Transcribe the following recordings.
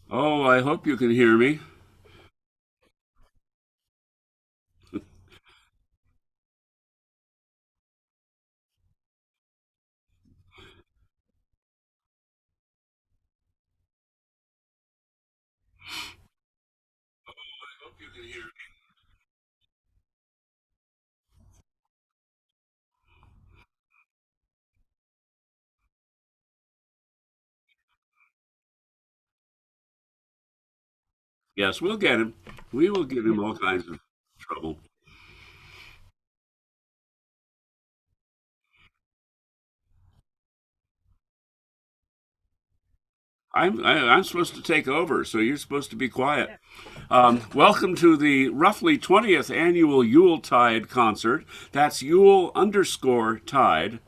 Oh, I hope you can hear me. Hope you can hear me. Yes, we'll get him. We will give him all kinds of trouble. I'm supposed to take over, so you're supposed to be quiet. Welcome to the roughly 20th annual Yule Tide concert. That's Yule underscore Tide,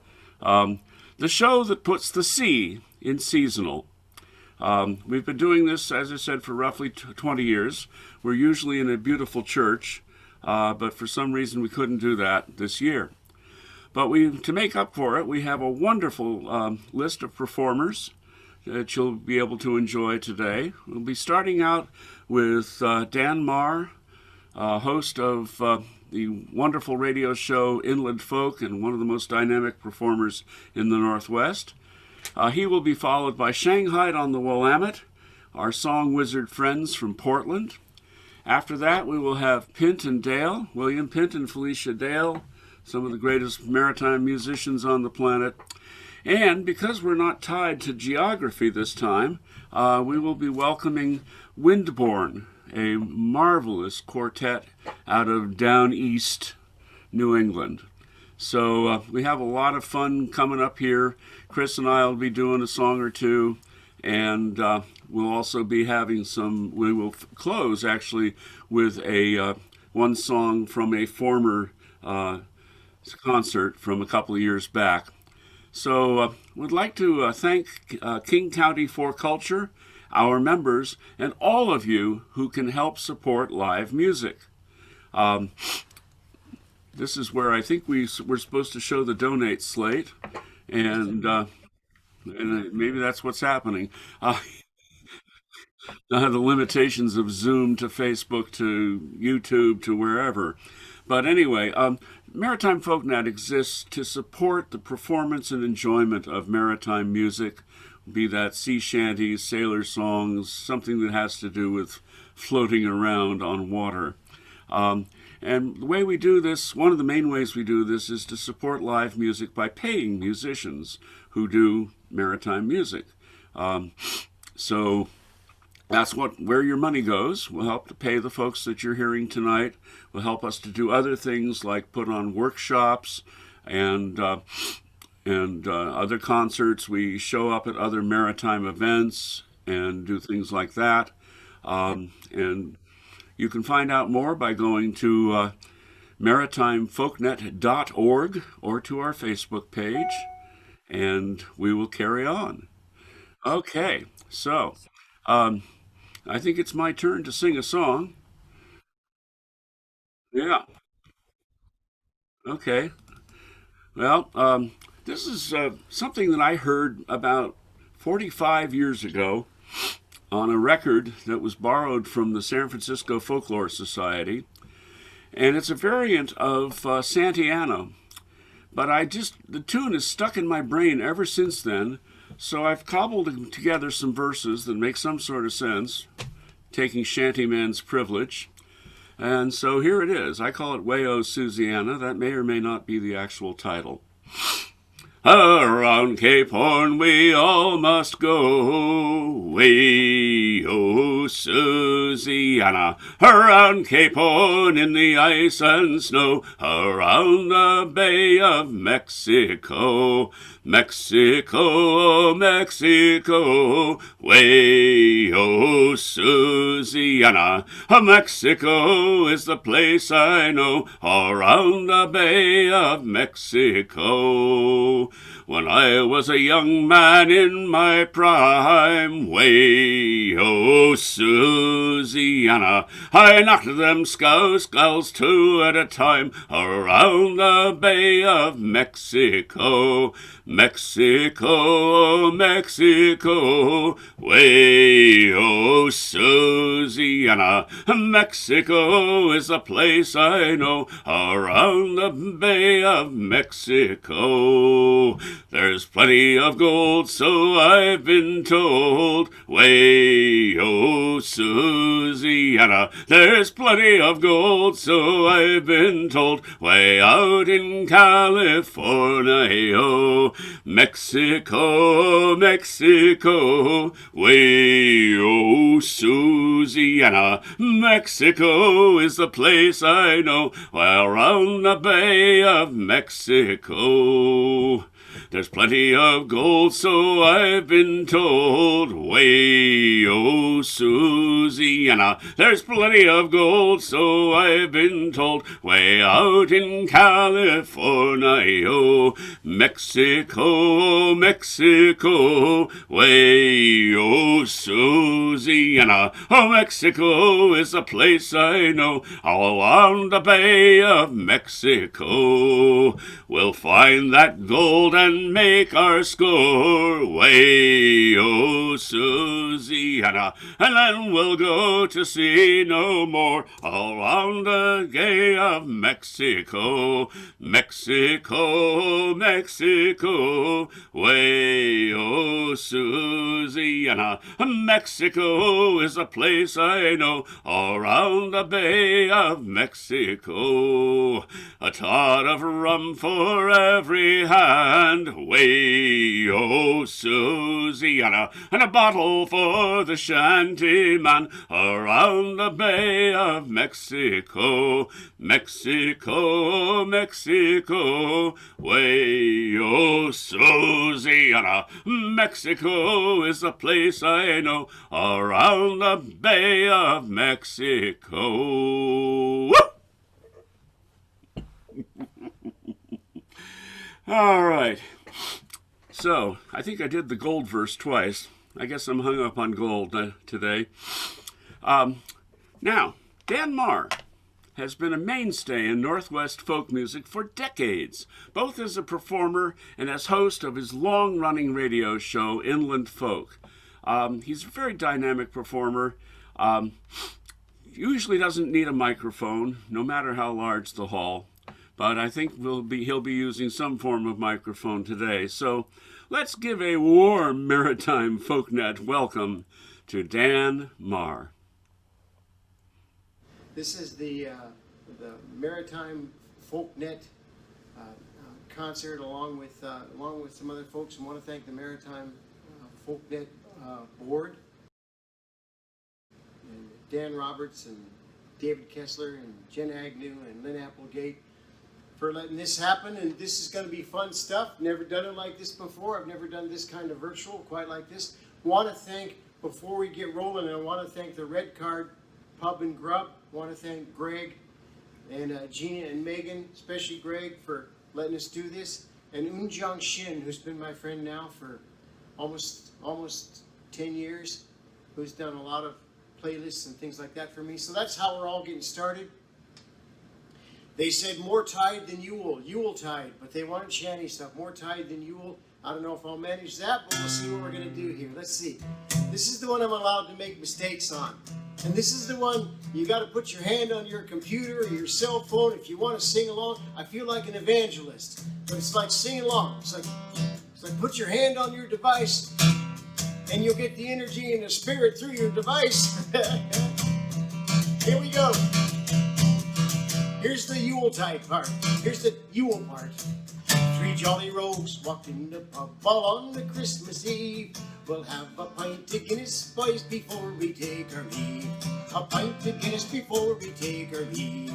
um, the show that puts the C in seasonal. We've been doing this, as I said, for roughly 20 years. We're usually in a beautiful church, but for some reason we couldn't do that this year. But to make up for it, we have a wonderful list of performers that you'll be able to enjoy today. We'll be starting out with Dan Marr, host of the wonderful radio show Inland Folk and one of the most dynamic performers in the Northwest. He will be followed by Shanghai on the Willamette, our song wizard friends from Portland. After that, we will have Pint and Dale, William Pint and Felicia Dale, some of the greatest maritime musicians on the planet. And because we're not tied to geography this time, we will be welcoming Windborne, a marvelous quartet out of down east New England. So we have a lot of fun coming up here. Chris and I will be doing a song or two, and we'll also be having some. We will close actually with a one song from a former concert from a couple of years back. So we'd like to thank King County for Culture, our members, and all of you who can help support live music. Um, this is where I think we're supposed to show the donate slate, and maybe that's what's happening. The limitations of Zoom to Facebook to YouTube to wherever. But anyway, Maritime Folknet exists to support the performance and enjoyment of maritime music, be that sea shanties, sailor songs, something that has to do with floating around on water. Um, and the way we do this, one of the main ways we do this, is to support live music by paying musicians who do maritime music. Um, so that's where your money goes. Will help to pay the folks that you're hearing tonight. Will help us to do other things like put on workshops and other concerts. We show up at other maritime events and do things like that. And you can find out more by going to maritimefolknet.org or to our Facebook page, and we will carry on. Okay, so um, I think it's my turn to sing a song. Yeah. Okay. Well, this is something that I heard about 45 years ago on a record that was borrowed from the San Francisco Folklore Society. And it's a variant of Santa Ana. But the tune is stuck in my brain ever since then. So I've cobbled together some verses that make some sort of sense, taking Shantyman's privilege. And so here it is. I call it Wayo Susiana. That may or may not be the actual title. Around Cape Horn we all must go, way-o, Susiana. Around Cape Horn in the ice and snow, around the Bay of Mexico. Mexico, Mexico, way-o, Susiana. Mexico is the place I know, around the Bay of Mexico. When I was a young man in my prime, way-oh, Susanna, I knocked them skulls two at a time around the Bay of Mexico. Mexico, Mexico, way-oh, Susanna, Mexico is the place I know around the Bay of Mexico. There's plenty of gold, so I've been told, way-oh, Susanna. There's plenty of gold, so I've been told, way out in California. Mexico, Mexico, way-oh, Susanna. Mexico is the place I know, around the Bay of Mexico. There's plenty of gold, so I've been told, way-oh, Susanna. There's plenty of gold, so I've been told, way out in California. Mexico, Mexico, way-oh, Susanna. Oh, Mexico is the place I know, all around the Bay of Mexico. We'll find that gold and make our score, way-oh, Susanna, and then we'll go to sea no more, all round the Bay of Mexico. Mexico, Mexico, way-oh, Susanna. Mexico is a place I know, all round the Bay of Mexico. A tot of rum for every hand, way-oh, Susanna, and a bottle for the shanty man around the Bay of Mexico. Mexico, Mexico, way-oh, Susanna. Mexico is the place I know around the Bay of Mexico. Woo! All right. So, I think I did the gold verse twice. I guess I'm hung up on gold today. Now, Dan Marr has been a mainstay in Northwest folk music for decades, both as a performer and as host of his long-running radio show, Inland Folk. He's a very dynamic performer. Usually doesn't need a microphone, no matter how large the hall. But I think he'll be using some form of microphone today. So let's give a warm Maritime Folknet welcome to Dan Marr. This is the Maritime Folknet concert, along with some other folks. I want to thank the Maritime Folknet board, and Dan Roberts and David Kessler and Jen Agnew and Lynn Applegate for letting this happen. And this is going to be fun stuff. Never done it like this before. I've never done this kind of virtual quite like this. Want to thank, before we get rolling, I want to thank the Red Card Pub and Grub. Want to thank Greg and Gina and Megan, especially Greg, for letting us do this, and Unjong Shin, who's been my friend now for almost 10 years, who's done a lot of playlists and things like that for me. So that's how we're all getting started. They said more tide than Yule tide, but they wanted shanty stuff. More tide than Yule. I don't know if I'll manage that, but we'll see what we're going to do here. Let's see. This is the one I'm allowed to make mistakes on. And this is the one you got to put your hand on your computer or your cell phone if you want to sing along. I feel like an evangelist, but it's like sing along. It's like put your hand on your device, and you'll get the energy and the spirit through your device. Here we go. Here's the Yuletide part. Here's the Yule part. Three jolly rogues walked in the pub all on the Christmas Eve. We'll have a pint of Guinness, boys, before we take our leave. A pint of Guinness before we take our leave.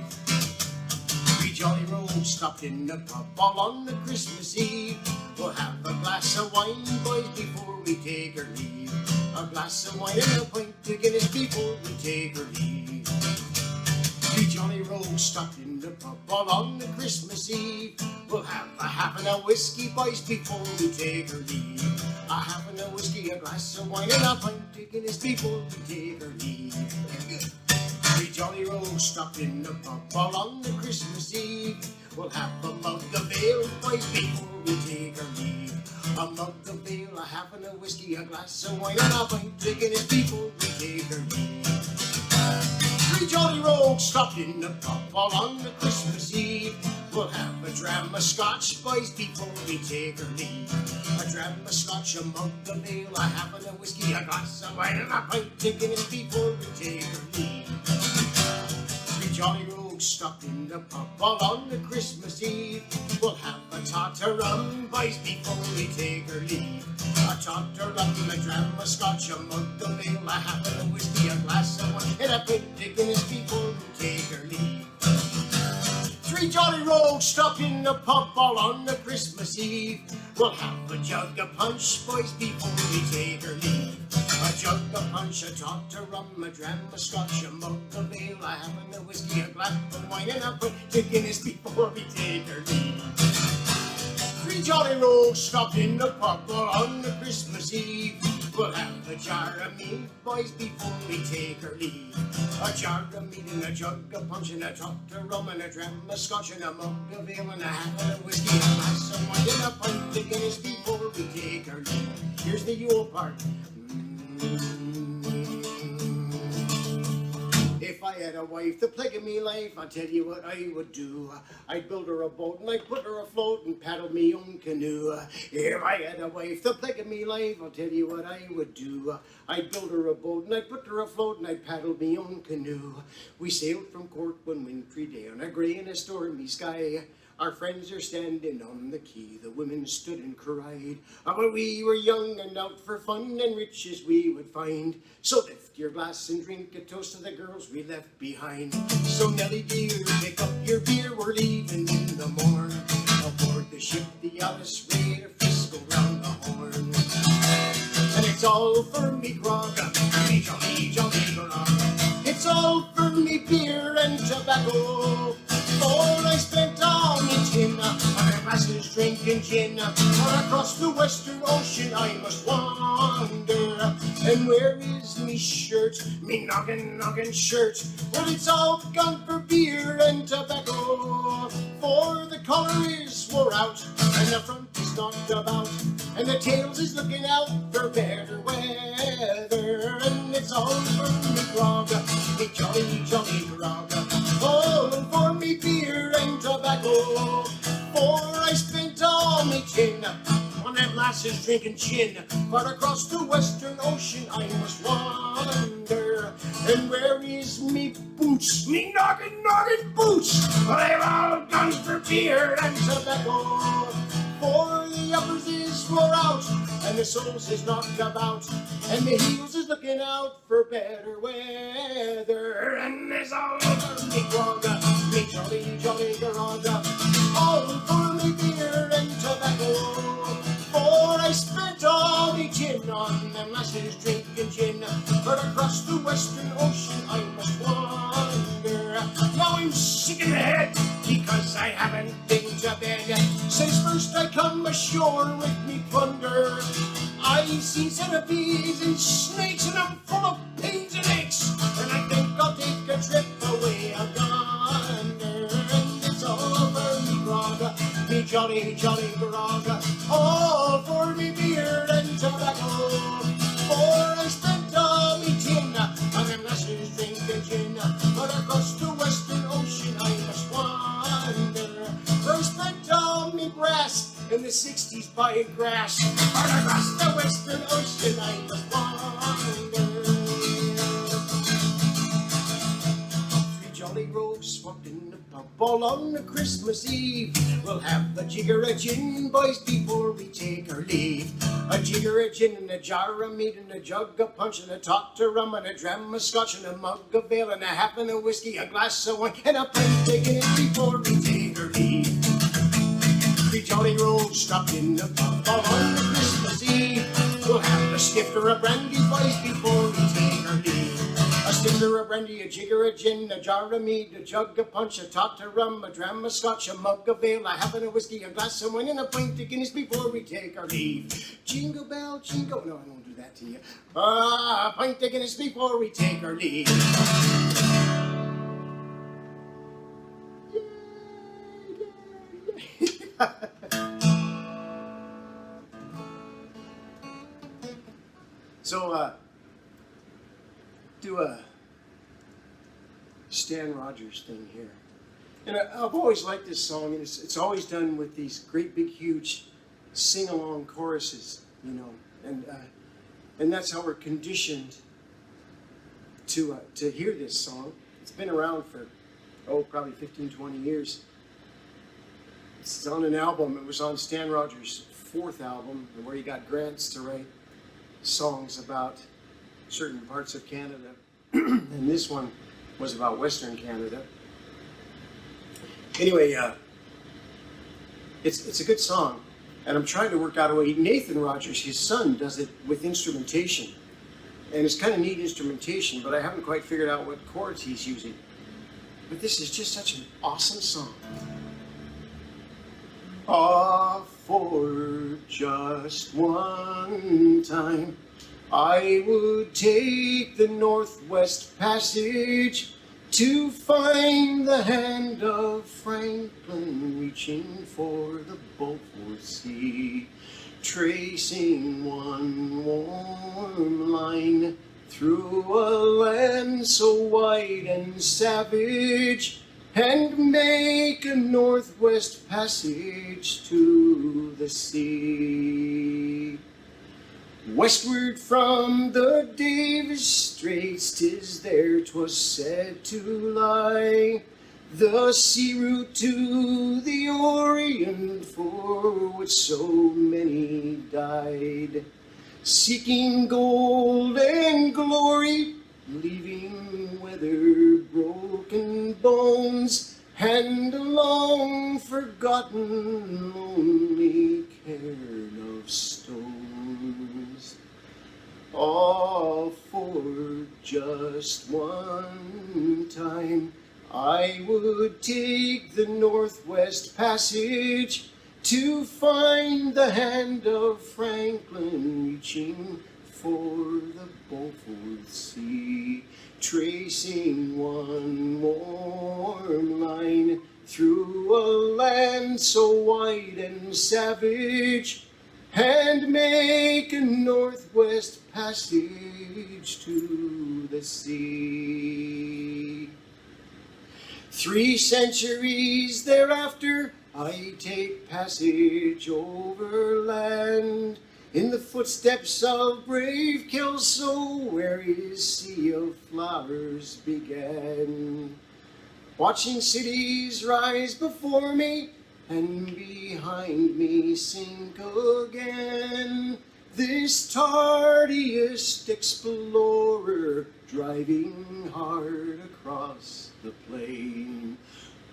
Three jolly rogues stopped in the pub all on the Christmas Eve. We'll have a glass of wine, boys, before we take our leave. A glass of wine and a pint of Guinness before we take our leave. Three jolly rogues stopped in the pub all on the Christmas Eve. We'll have a half and a whiskey, boys, before we take our leave. A half and a whiskey, a glass of wine, and a pint of Guinness before we take our leave. Three jolly rogues stopped in the pub all on the Christmas Eve. We'll have a mug of ale, boys, before we take our leave. A mug of ale, a half and a whiskey, a glass of wine, and a pint of Guinness before we take our leave. Three jolly rogues stopped in the pub all on the Christmas Eve. We'll have a dram of scotch, boys, before we take our leave. A dram of scotch, a mug of ale, a half and a whiskey, a glass of wine, and a pint of Guinness before we take our leave. Three jolly rogues stopped in the pub all on the Christmas Eve. We'll have a tot of rum, boys, before we take our leave. A tot of rum, a dram of scotch, a mug of ale, a half and a whiskey, a glass of wine, and a pint of Guinness before we take our leave. Three jolly rogues stopped in the pub all on the Christmas Eve. We'll have a jug of punch, boys, before we take our leave. A jug of punch, a tot of rum, a dram of scotch, a mug of ale, a half and a whiskey, a glass of wine, and a pint of Guinness before we take our leave. Three jolly rogues stopped in the pub all on the Christmas Eve. We'll have a jar of meat, boys, before we take our leave. A jar of meat and a jug of punch and a tot of rum and a dram of scotch and a mug of ale and a half and a whiskey, a glass of wine, and a pint of Guinness before we take our leave. Here's the Yule part. If I had a wife, the plague of me life, I'll tell you what I would do. I'd build her a boat and I'd put her afloat and paddle me own canoe. If I had a wife, the plague of me life, I'll tell you what I would do. I'd build her a boat and I'd put her afloat and I'd paddle me own canoe. We sailed from Cork one wintry day on a grey and a stormy sky. Our friends are standing on the quay, the women stood and cried. But we were young and out for fun and rich as we would find. So lift your glass and drink a toast to the girls we left behind. So Nelly dear, pick up your beer, we're leaving in the morn. Aboard the ship, the Alice Ray, to Frisco round the Horn. And it's all for me grog, me jolly, jolly grog. It's all for me beer and tobacco. For I spent all me tin on a glasses drinking gin. For across the Western Ocean I must wander. And where is me shirt, me noggin shirt? Well, it's all gone for beer and tobacco. For the collar is wore out, and the front is knocked about, and the tails is looking out for better weather. And it's all for me grog, me jolly, jolly grog. All for me beer and tobacco. For I spent all me tin on them lasses drinking gin. But across the Western Ocean I must wander. And where is me boots, me noggin boots? Well, they've all gone for beer and tobacco. For the uppers is wore out, and the soles is knocked about, and the heels is looking out for better weather. And there's all for me grog, me jolly, jolly grog. All for me beer and tobacco. For I spent all me gin on them lasses drinking gin. But across the Western Ocean I must wander. Now I'm sick in the head because I haven't been to bed since first I come ashore with me plunder. I see centipedes and snakes, and I'm full of pains and aches, and I think I'll take a trip away yonder. And it's all for me grog, me jolly, jolly grog. All for me beer and tobacco. For I spent all me tin on them lasses drinking gin. But across the Western Ocean I must wander. For I spent all me brass in the 60s buying grass. But across the Western Ocean I must wander. Three jolly rogues swapped in the pub all on the Christmas Eve. We'll have a jigger of gin, boys, before we take our leave. A jigger of gin and a jar of meat and a jug of punch and a tot of rum and a dram of scotch and a mug of ale and a half and a whiskey, a glass of wine and a pint of Guinness before we take our leave. Three jolly rogues stopped in the pub all on the Christmas Eve. We'll have a stiff or a brandy, boys, before we take our leave. A stiff tumbler of brandy, a jigger of gin, a jar of mead, a jug of punch, a tot of rum, a dram of scotch, a mug of ale, a half of whiskey, a glass of wine, and a pint of Guinness before we take our leave. Jingle bell, jingle... No, I won't do that to you. A pint of Guinness before we take our leave. So, do a Stan Rogers thing here. And I've always liked this song, and it's always done with these great big huge sing-along choruses, you know, and that's how we're conditioned to hear this song. It's been around for, probably 15, 20 years. It's on an album. It was on Stan Rogers' 4th album, where he got grants to write songs about certain parts of Canada. And this one was about Western Canada. Anyway, it's a good song, and I'm trying to work out a way. Nathan Rogers, his son, does it with instrumentation, and it's kind of neat instrumentation, but I haven't quite figured out what chords he's using. But this is just such an awesome song. Ah, for just one time, I would take the Northwest Passage to find the hand of Franklin reaching for the Beaufort Sea, tracing one warm line through a land so wide and savage, and make a Northwest Passage to the sea. Westward from the Davis Straits, 'tis there 'twas said to lie, the sea route to the Orient, for which so many died, seeking gold and glory, leaving weather-broken bones, and a long-forgotten lonely cairn of stones. All for just one time, I would take the Northwest Passage to find the hand of Franklin reaching for the Beaufort Sea, tracing one warm line through a land so wide and savage, and make a Northwest Passage to the sea. 3 centuries thereafter, I take passage overland, in the footsteps of brave Kelso, where his sea of flowers began. Watching cities rise before me, and behind me sink again. This tardiest explorer, driving hard across the plain.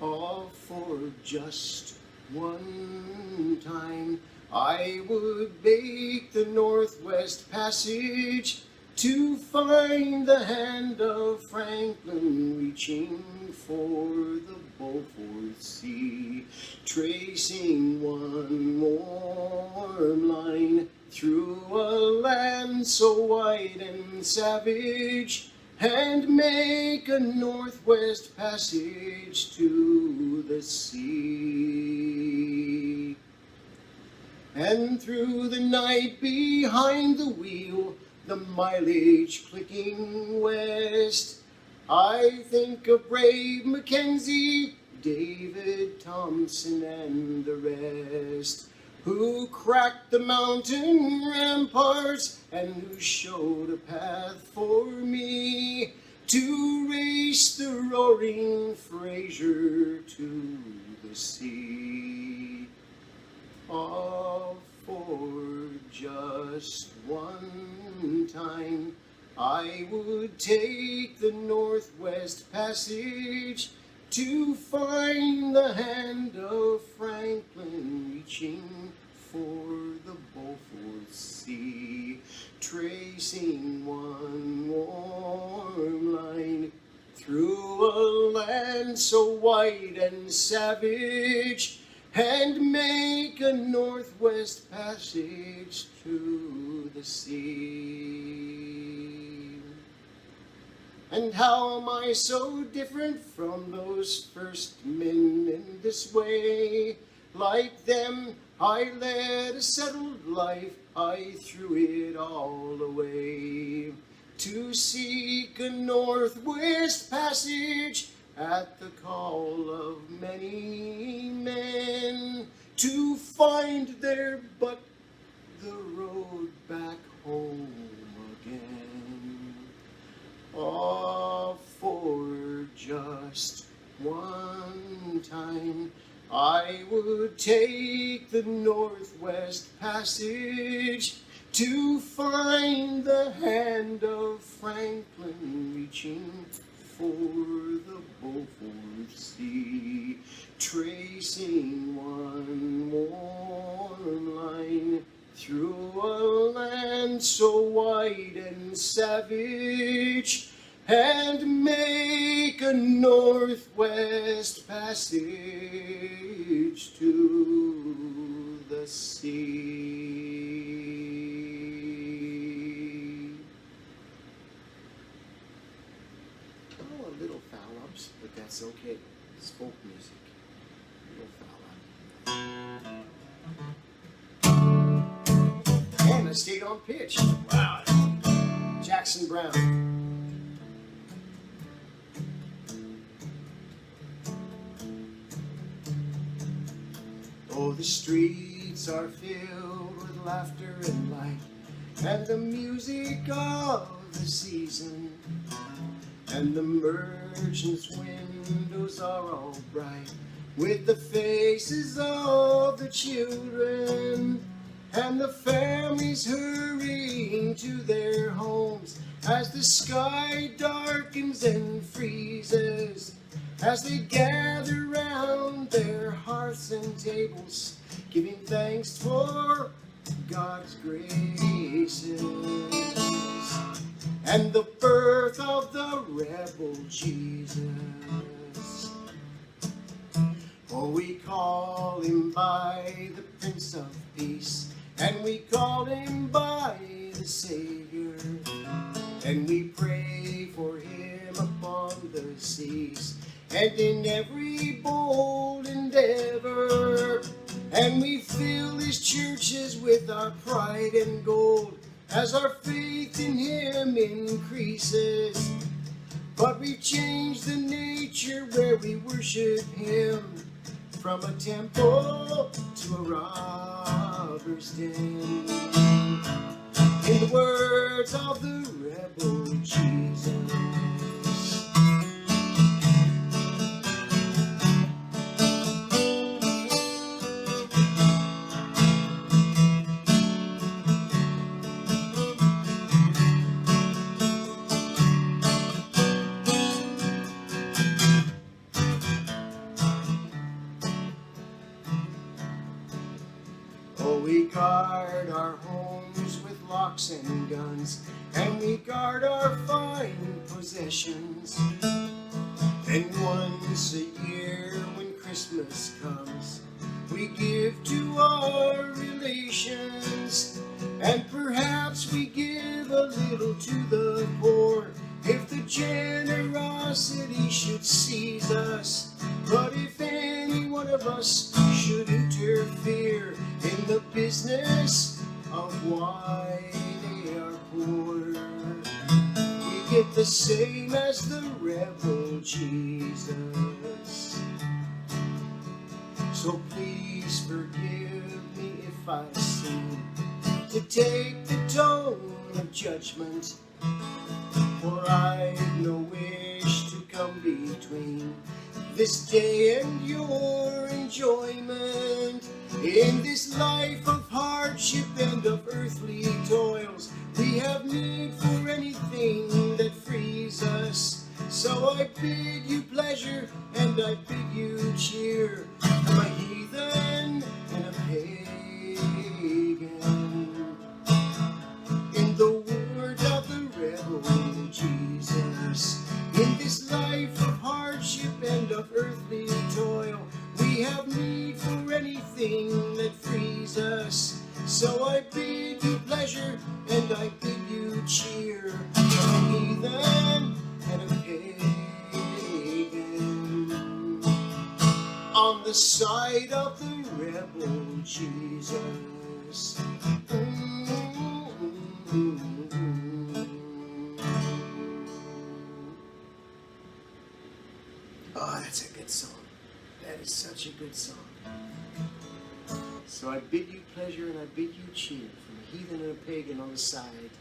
All for just one time, I would make the Northwest Passage to find the hand of Franklin reaching for the Beaufort Sea, tracing one warm line through a land so wide and savage, and make a Northwest Passage to the sea. And through the night behind the wheel, the mileage clicking west, I think of brave Mackenzie, David Thompson, and the rest, who cracked the mountain ramparts and who showed a path for me to race the roaring Fraser to the sea. All for just one time, I would take the Northwest Passage to find the hand of Franklin reaching for the Beaufort Sea, tracing one warm line through a land so white and savage, and make a northwest passage to the sea. And how am I so different from those first men in this way? Like them, I led a settled life, I threw it all away, to seek a northwest passage at the call of many men, to find there but the road back home again. Oh, for just one time I would take the northwest passage, to find the hand of Franklin reaching for the Beaufort Sea, tracing one warm line through a land so white and savage, and make a northwest passage to the sea. Oh, a little foul-ups, but that's okay. It's folk music. A little foul-up. And I stayed on pitch. Wow. Jackson Brown. Oh, the streets are filled with laughter and light, and the music of the season, and the merchants' windows are all bright with the faces of the children, and the families hurrying to their homes as the sky darkens and freezes, as they gather round their hearths and tables, giving thanks for God's graces, and the birth of the rebel Jesus. Oh, we call him by the Prince of Peace, and we call him by the Savior, and we pray for him upon the seas, and in every bold endeavor, and we fill his churches with our pride and gold as our faith in him increases. But we've changed the nature where we worship him, from a temple to a robber's den. In the words of the rebel Jesus, we guard our homes with locks and guns, and we guard our fine possessions. And once a year when Christmas comes, we give to our relations, and perhaps we give a little to the poor, if the generosity should seize us. But if any one of us should interfere in the business of why they are poor, we get the same as the rebel Jesus. So please forgive me if I seem to take the tone of judgment, for I've no wish to come between this day and your enjoyment. In this life of hardship and of earthly toils, we have need for anything that frees us. So I bid you pleasure and I bid you cheer. I'm a heathen and a pagan. In the words of the rebel Jesus, in this life pleasure, and I bid you cheer. From a heathen and a pagan, on the side of the rebel Jesus. Oh, that's a good song. That is such a good song. So I bid you pleasure and I bid you cheer, from a heathen and a pagan on the side.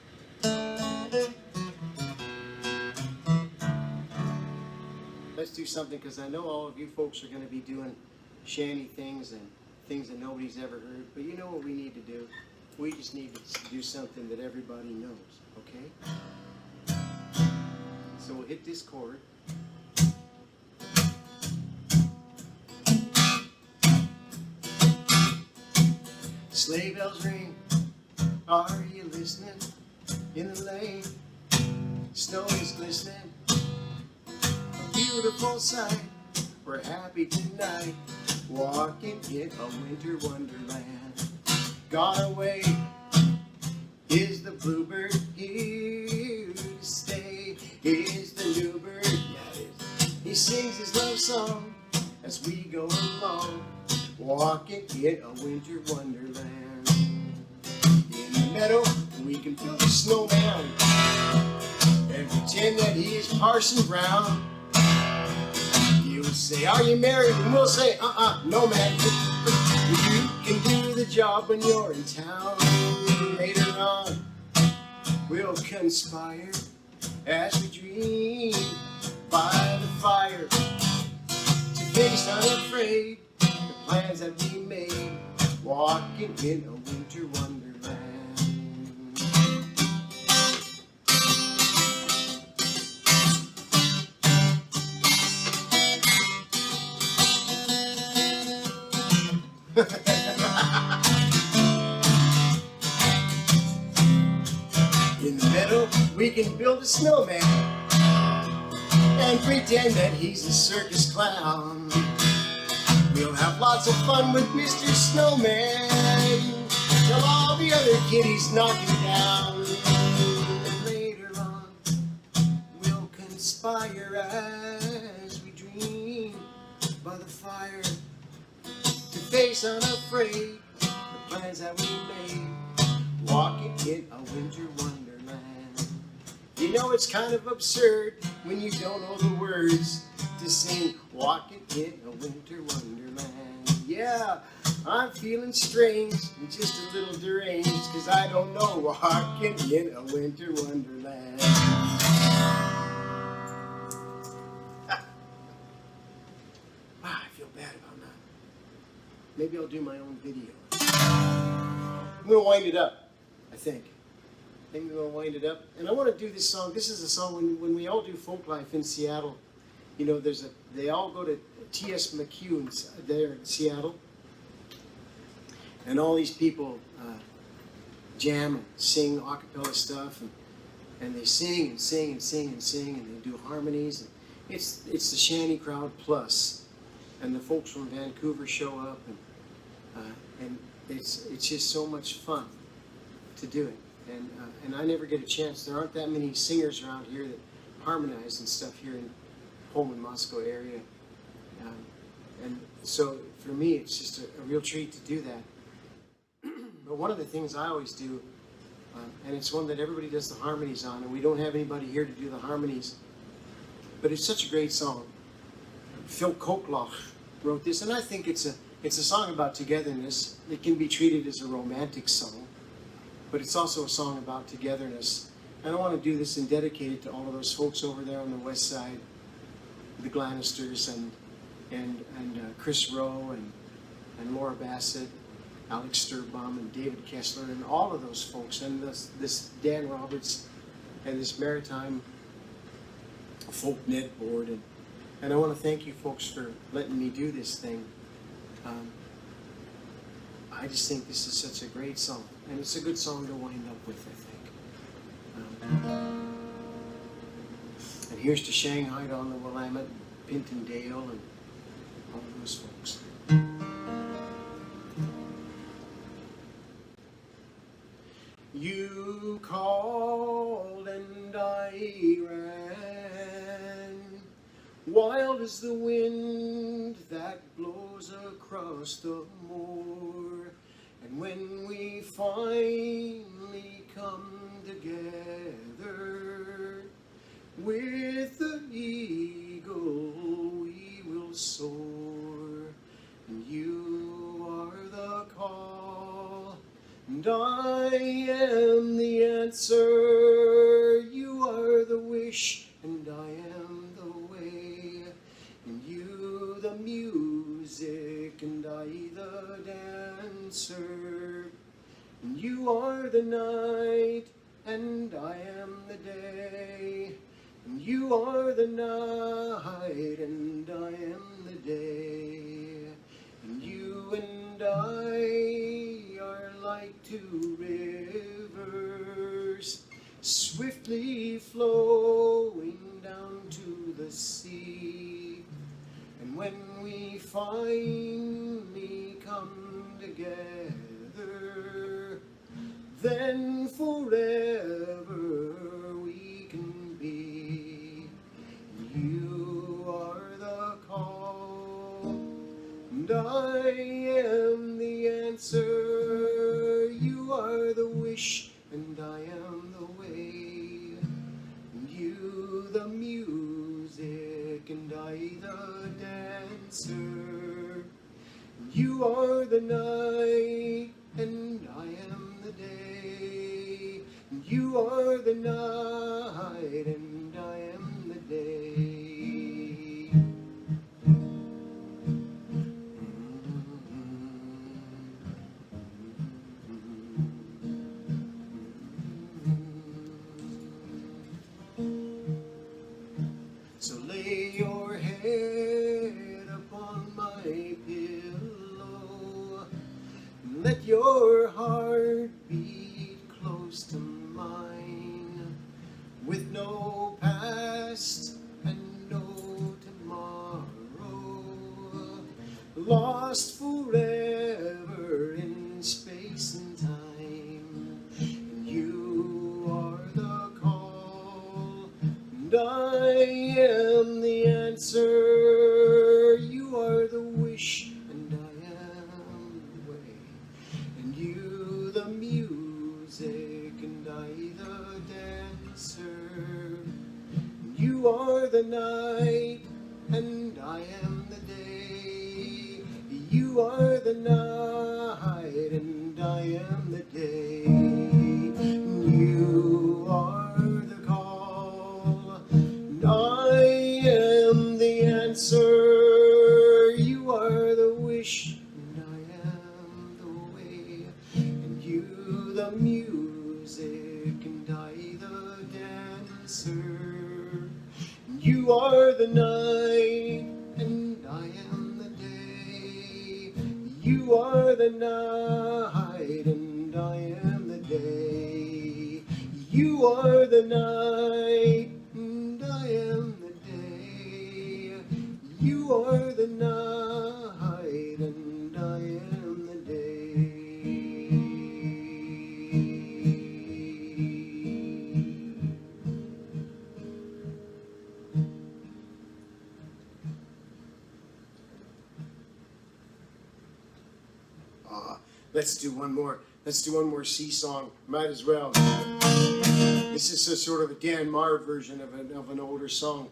Let's do something, because I know all of you folks are going to be doing shanty things and things that nobody's ever heard. But you know what we need to do? We just need to do something that everybody knows, okay? So we'll hit this chord. Sleigh bells ring, are you listening? In the lane, snow is glistening, a beautiful sight. We're happy tonight, walking in a winter wonderland. Gone away is the bluebird, here to stay is the new bird. Yeah, he sings his love song as we go along, walking in a winter wonderland. In the meadow, we can build a snowman and pretend that he is Parson Brown. He'll say, are you married? And we'll say, no man. You can do the job when you're in town. Later on, we'll conspire as we dream by the fire, to face unafraid the plans that we made, walking in a winter wonderland. In the meadow, we can build a snowman and pretend that he's a circus clown. We'll have lots of fun with Mr. Snowman till all the other kitties knock him down. And later on, we'll conspire as we dream by the fire, to face unafraid the plans that we made, walking in a winter wonderland. You know it's kind of absurd when you don't know the words to sing walking in a winter wonderland. Yeah, I'm feeling strange and just a little deranged, because I don't know walking in a winter wonderland. I feel bad about that. Maybe I'll do my own video. I'm going to wind it up, I think. I think we're going to wind it up. And I want to do this song. This is a song when we all do folk life in Seattle. You know, they all go to T.S. McHugh's there in Seattle. And all these people jam and sing a cappella stuff. And they sing and sing and sing and sing. And they do harmonies. And it's the shanty crowd plus. And the folks from Vancouver show up. And it's just so much fun to do it. And I never get a chance. There aren't that many singers around here that harmonize and stuff here in Pullman, Moscow area. And so for me, it's just a real treat to do that. But one of the things I always do, and it's one that everybody does the harmonies on, and we don't have anybody here to do the harmonies, but it's such a great song. Phil Koklach wrote this, and I think it's a song about togetherness. It can be treated as a romantic song, but it's also a song about togetherness. And I want to do this and dedicate it to all of those folks over there on the west side, the Glannisters and Chris Rowe and Laura Bassett, Alex Sturbaum and David Kessler and all of those folks, and this Dan Roberts and this Maritime Folknet board. And I want to thank you folks for letting me do this thing. I just think this is such a great song, and it's a good song to wind up with, I think. And here's to Shanghai, on the Willamette, Pintondale, and all those folks. You called and I ran, wild as the wind that blows across the moor. And when we finally come together, with the eagle we will soar. And you are the call, and I am the answer. You are the wish, and I am the way. And you the music, and I the dancer. And you are the night, and I am the day. And you are the night, and I am the day. And you and I are like two rivers, swiftly flowing down to the sea. And when we finally come together, then forever we can be. You are the call, and I am the answer. You are the wish, and I am the way. And you the music, and I the dancer. You are the night, and I am the day. And you are the night, and I am the day. So lay your head upon my pillow, and let your heart beat close to mine, with no past and no tomorrow, lost forever in space and time. And you are the call, and I am the answer. You are the wish, and I am the way. And you the music, and I the dancer. And you are the night, and I am the day. You are the night, and I am the day. You are the call, and I am the answer. You are the wish, and I am the way. And you the music, and I the dancer. And you are the night, and I am the day. You are the night, and I am the day. You are the night, and I am the day. You are the night, and I am the day. Let's do one more. Let's do one more sea song. Might as well. This is a sort of a Dan Marr version of an older song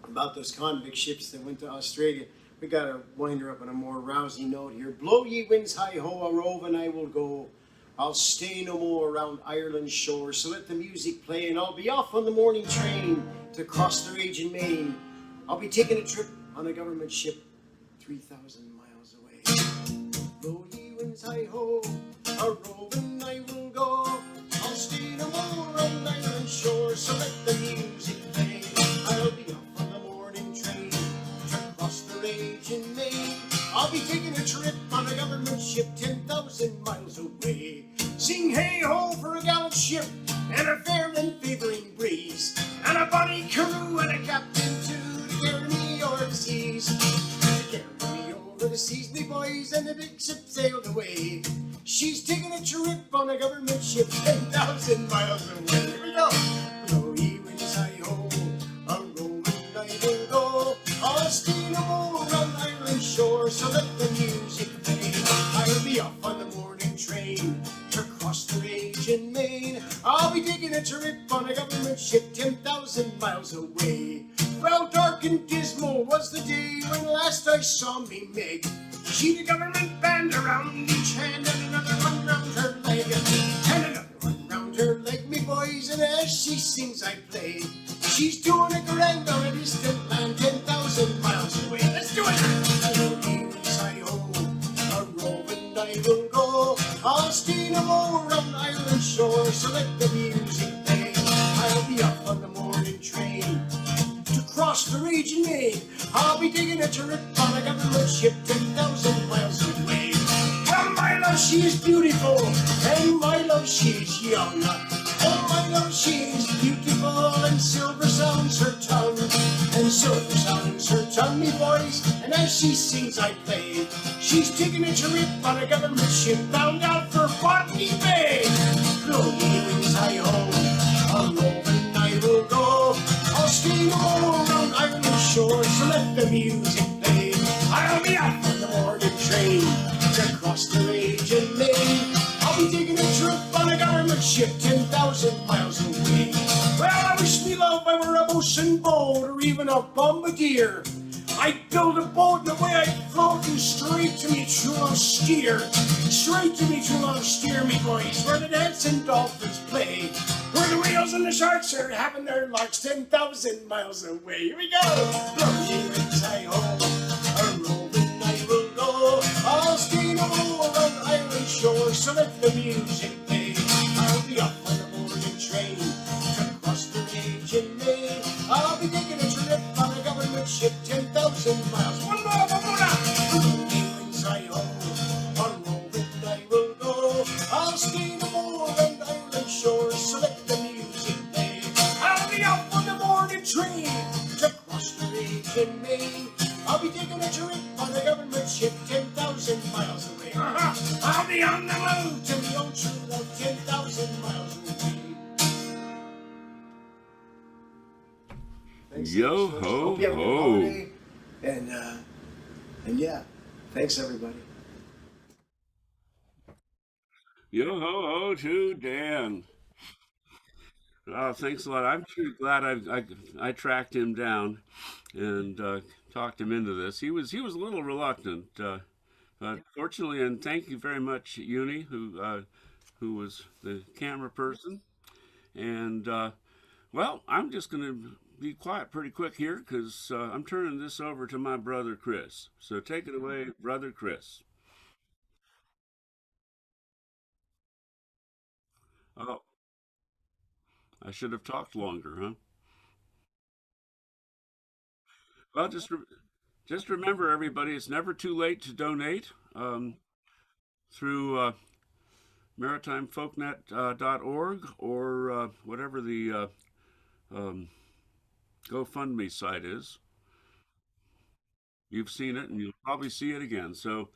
about those convict ships that went to Australia. We got to wind her up on a more rousing note here. Blow ye winds high ho, a rove and I will go. I'll stay no more around Ireland's shore. So let the music play and I'll be off on the morning train to cross the raging main. I'll be taking a trip on a government ship 3,000 miles away. Blow ye winds high ho, a rove and I will go. I'll stay no more on Ireland's shore. So let the music play. I'll be off on the morning train to cross the raging main. I'll be taking a trip on a government ship 10,000 miles away. Sing hey ho for a gallant ship and a fair and favoring breeze, and a bonny crew and a captain too to carry me over the seas. To carry me over the seas, me boys, and the big ship sailed away. She's taking a trip on a government ship 10,000 miles away. Here we go. Blow ye winds, hi-ho, a roving I will go. I'll steer no more on Ireland shore, so let the music play. I'll be off on the morning train to cross the raging main. I'll be taking a trip on a government ship 10,000 miles away. Well, dark and dismal was the day when last I saw me Meg. She'd a government band around each hand and another one round her leg. And another one round her leg, me boys, and as she sings I play. She's doing a grand on a distant land 10,000 miles away. Let's do it! Hi-ho, a roving I will go. I'll stay no more on Ireland shore, so let the music play. I'll be up on the morning train to cross the raging main. I'll be taking a trip on a government ship 10,000 miles away. Well, my love, she is beautiful, and my love, she is young. Oh, my love, she is beautiful, and silver sounds her tongue. And silver sounds her tongue, me boys, and as she sings I play. She's taking a trip on a government ship bound out for Botany Bay. Blow ye wings, hi-ho, a roving I will go. I'll stay no more around Ireland shore, so let the music play. I'll be out on the morning train to cross the raging main. I'll be taking a trip on a government ship 10,000 miles away. Well, I wish me love I were a motion boat or even a bombardier. I'd build a boat and away I'd float and straight to me true love steer. Straight to me true love steer, me boys, where the dancing dolphins play. Where the whales and the sharks are having their larks 10,000 miles away. Here we go! Blow ye winds, hi-ho, a roving I will go. I'll stay no more on Ireland shore, so let the music play. I'll be up on the morning train to cross the raging main. I'll be taking a trip on a government ship 10,000 miles. One more now! Blow ye winds, hi-ho, a roving I will go. I'll stay no more on Ireland shore, so let the music play. I'll be up on the morning train to cross the raging main. I'll be taking a trip on a government ship 10,000 miles away. I'll be on the road to the old true love 10,000 miles away. Thanks, Yo folks. ho Hope you have a good ho. holiday. And yeah, thanks everybody. Yo ho ho to Dan. Thanks a lot. I'm sure glad I tracked him down and talked him into this. He was a little reluctant, but fortunately, and thank you very much, Uni, who was the camera person. And well, I'm just going to be quiet pretty quick here because I'm turning this over to my brother Chris. So take it away, brother Chris. Oh, I should have talked longer, huh? Well, just remember, everybody, it's never too late to donate through maritimefolknet.org or whatever the um, GoFundMe site is. You've seen it, and you'll probably see it again. So,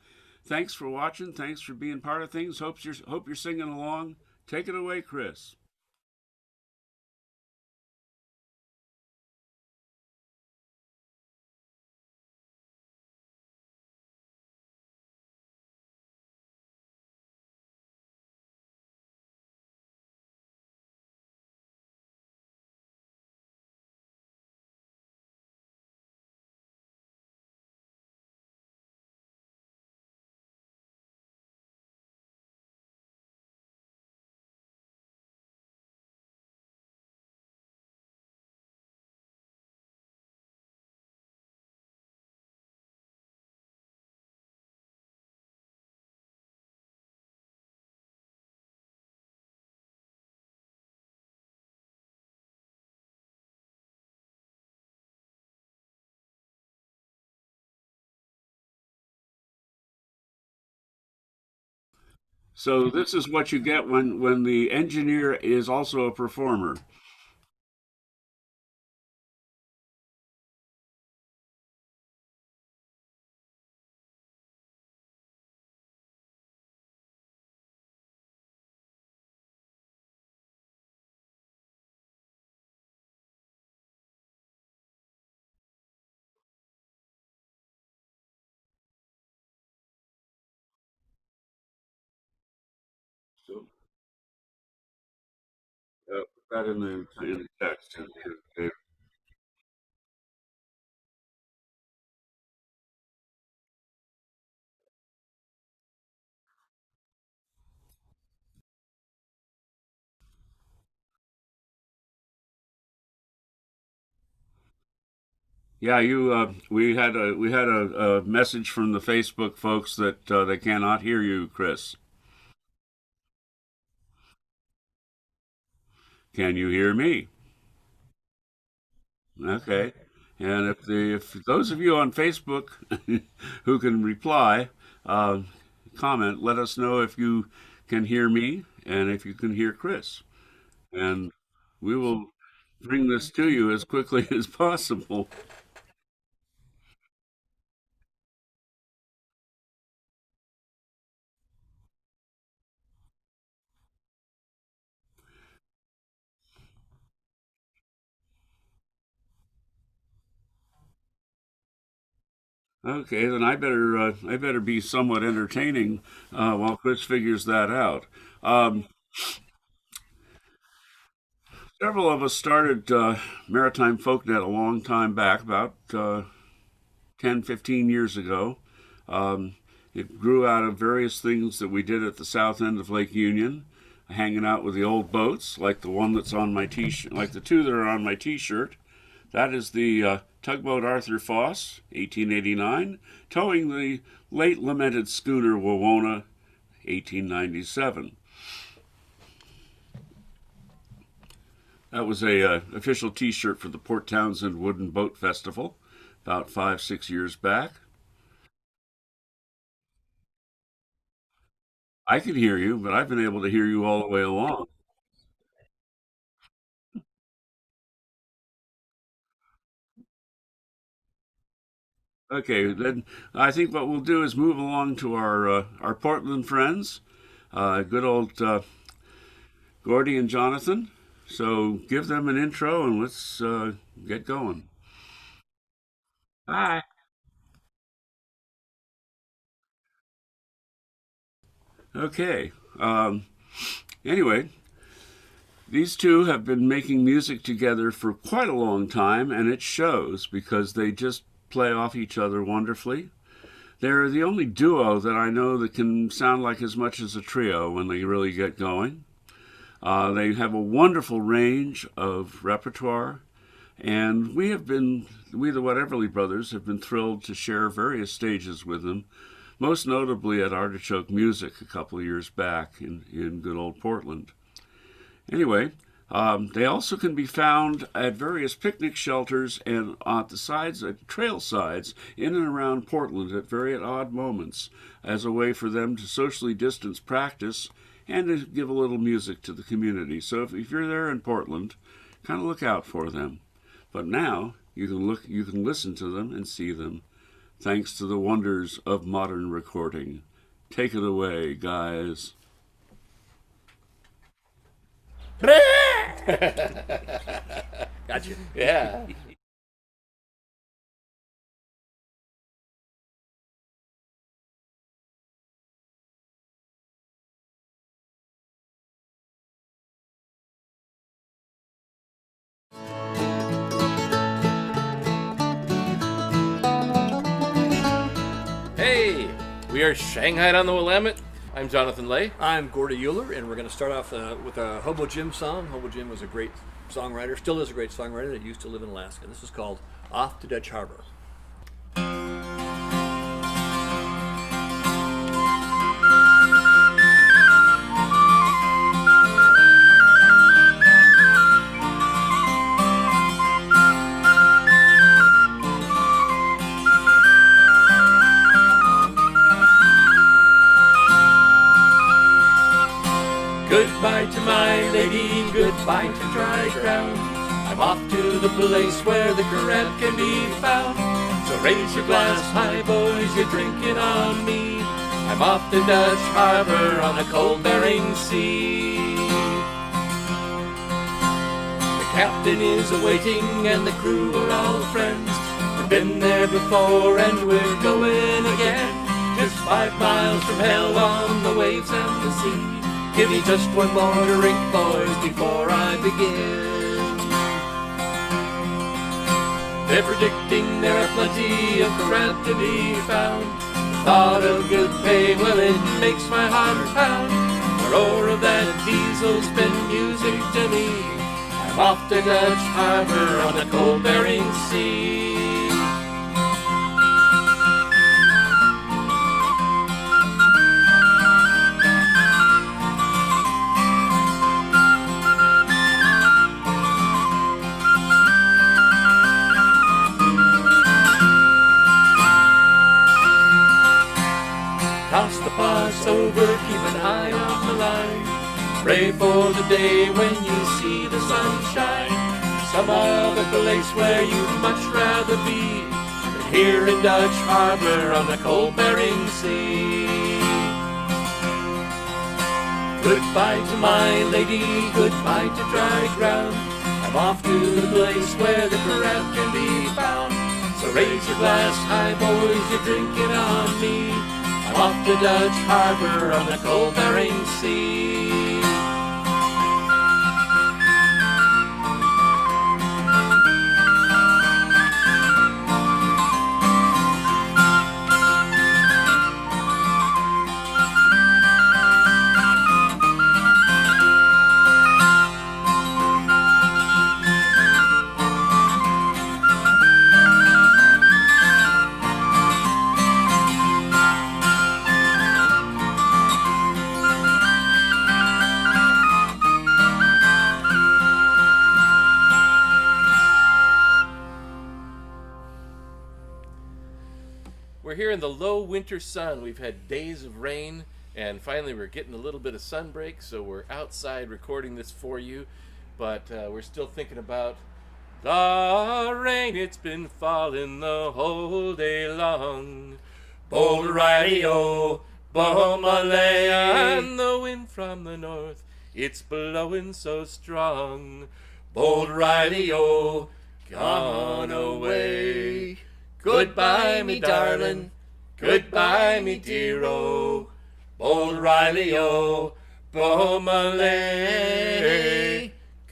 thanks for watching. Thanks for being part of things. Hope you're singing along. Take it away, Chris. So this is what you get when the engineer is also a performer. that in the text. Yeah, you. We had a message from the Facebook folks that they cannot hear you, Chris. Can you hear me? Okay. And if those of you on Facebook who can reply, uh, comment, let us know if you can hear me and if you can hear Chris, and we will bring this to you as quickly as possible. Okay, then I better be somewhat entertaining while Chris figures that out. Um, Several of us started Maritime Folknet a long time back, about 10, 15 years ago. Um, it grew out of various things that we did at the south end of Lake Union, hanging out with the old boats, like the one that's on my t-shirt, like the two that are on my t-shirt. That is the tugboat Arthur Foss, 1889, towing the late lamented schooner Wawona, 1897. That was a official T-shirt for the Port Townsend Wooden Boat Festival about 5, 6 years back. I can hear you, but I've been able to hear you all the way along. Okay, then I think what we'll do is move along to our Portland friends, good old Gordy and Jonathan. So give them an intro and let's get going. Bye. Okay. Anyway, these two have been making music together for quite a long time, and it shows because they just play off each other wonderfully. They're the only duo that I know that can sound like as much as a trio when they really get going. They have a wonderful range of repertoire, and we, the Whateverly Brothers, have been thrilled to share various stages with them, most notably at Artichoke Music a couple of years back in good old Portland. Anyway, they also can be found at various picnic shelters and at the sides, at trail sides, in and around Portland at very odd moments, as a way for them to socially distance practice and to give a little music to the community. So if you're there in Portland, kind of look out for them. But now you can listen to them and see them, thanks to the wonders of modern recording. Take it away, guys. Gotcha. Yeah. Hey, we are Shanghai on the Willamette. I'm Jonathan Lay. I'm Gordy Euler, and we're going to start off with a Hobo Jim song. Hobo Jim was a great songwriter, still is a great songwriter that used to live in Alaska. This is called Off to Dutch Harbor. Goodbye to my lady, goodbye to dry ground. I'm off to the place where the crab can be found. So raise your glass high, boys, you're drinking on me. I'm off to Dutch Harbor on the cold Bering Sea. The captain is awaiting and the crew are all friends. We've been there before and we're going again. Just 5 miles from hell on the waves and the sea. Give me just one more drink, boys, before I begin. begin. They're predicting there are plenty of crap to be found. The thought of good pay, well, it makes my heart pound. The roar of that diesel's been music to me. I'm off to Dutch Harbor on the cold Bering Sea. Toss the paws over, keep an eye on the line. Pray for the day when you see the sunshine. Some other place where you'd much rather be than here in Dutch Harbor on the cold Bering Sea. Goodbye to my lady, goodbye to dry ground. I'm off to the place where the crab can be found. So raise your glass high, boys, you're drinking on me. I'm off to Dutch Harbor on the cold Bering Sea. We're here in the low winter sun. We've had days of rain, and finally we're getting a little bit of sun break, so we're outside recording this for you. But we're still thinking about the rain. It's been falling the whole day long. Bold Riley-O, Bomalay, and the wind from the north, it's blowing so strong. Bold Riley-O, gone away. Goodbye, me darling, goodbye, me dear-o. Bold Riley-O, Bomalay.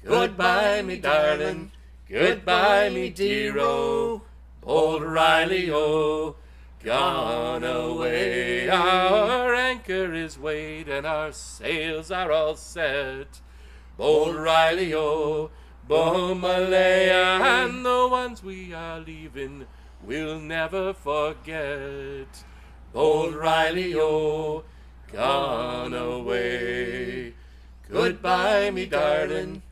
Goodbye, me darling, goodbye, me dear-o. Bold Riley-O, gone away. Our anchor is weighed and our sails are all set. Bold Riley-O, Bomalay, and the ones we are leaving we'll never forget. Bold Riley-O, gone away. Goodbye, me darling,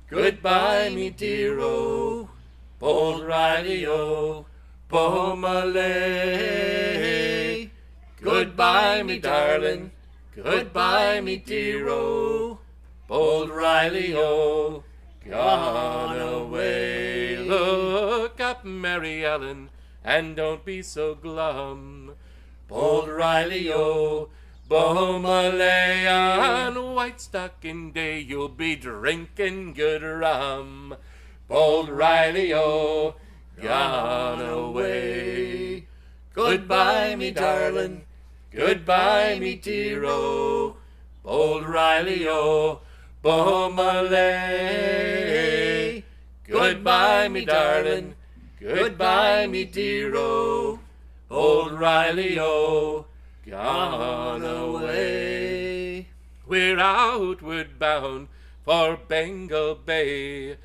goodbye, me dear-o. Bold Riley-O, Bomalay. Goodbye, me darling, goodbye, me dear-o. Bold Riley-O, gone away. Look up, Mary Ellen, and don't be so glum. Bold Riley-O, Bomalay, on White Stocking Day you'll be drinking good rum. Bold Riley-O, gone away. Goodbye, me darling, goodbye, me dear-o. Bold Riley-O, Bomalay. Goodbye, me darling, goodbye, me dear-o. Old Riley-O, gone away. We're outward bound for Bengal Bay.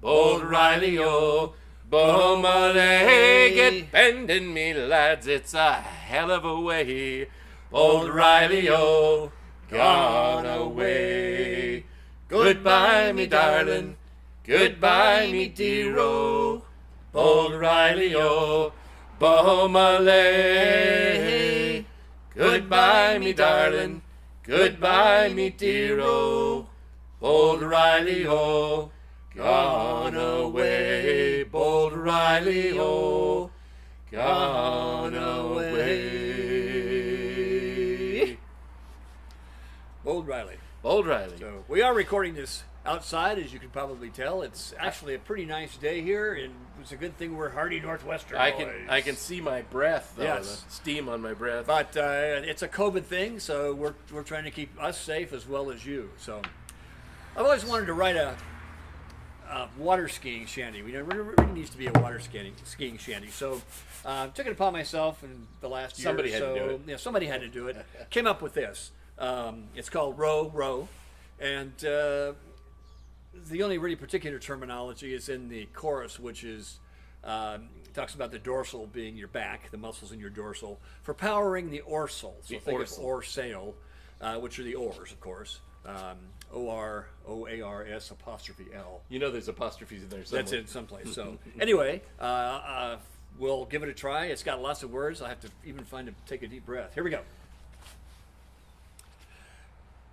Old Riley-O, Bomalay. Get bending, me lads, it's a hell of a way. Old Riley-O, gone away. Goodbye, me darling, goodbye, me dear-o. Old Riley-O, Bomalay. Goodbye, me darling, goodbye, me dear-o. Old Riley-O, gone away. Bold Riley-O, gone away. Bold Riley. Bold Riley. So we are recording this outside, as you can probably tell. It's actually a pretty nice day here, and it's a good thing we're hardy Northwestern boys. I can see my breath, though, Yes. the steam on my breath. But it's a COVID thing, so we're trying to keep us safe as well as you. So I've always wanted to write a water skiing shanty. We really needs to be a water skiing shanty. So took it upon myself in the last year Somebody or had so. to do it. Yeah, somebody had to do it. Came up with this. It's called row, row. And the only really particular terminology is in the chorus, which is talks about the dorsal being your back, the muscles in your dorsal, for powering the oarsel. So think of oar sail, which are the oars, of course. O-R-O-A-R-S apostrophe L. You know there's apostrophes in there somewhere. That's in someplace. So anyway, we'll give it a try. It's got lots of words. I'll have to even take a deep breath. Here we go.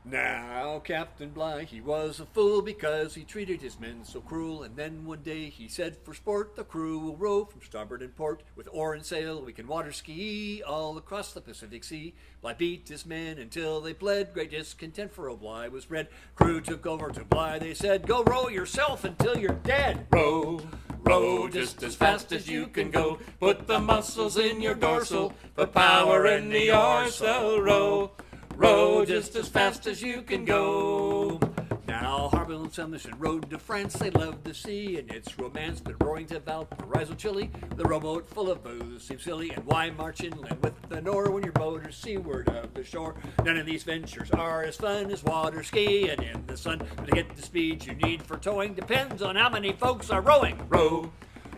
Now, Captain Bligh, he was a fool because he treated his men so cruel. And then one day he said, for sport, the crew will row from starboard and port. With oar and sail, we can water ski all across the Pacific Sea. Bligh beat his men until they bled. Great discontent for old Bligh was bred. Crew took over to Bligh. They said, go row yourself until you're dead. Row, row just as fast as you can go. Put the muscles in your dorsal for power in the oarsel. Row, row just as fast as you can go. Now Harville and Summerson rode to France. They loved the sea and its romance, but rowing to Valparaiso, Chile, the rowboat full of booze seems silly. And why march inland with an oar when your boat is seaward of the shore? None of these ventures are as fun as water skiing in the sun. But to get the speed you need for towing depends on how many folks are rowing. Row,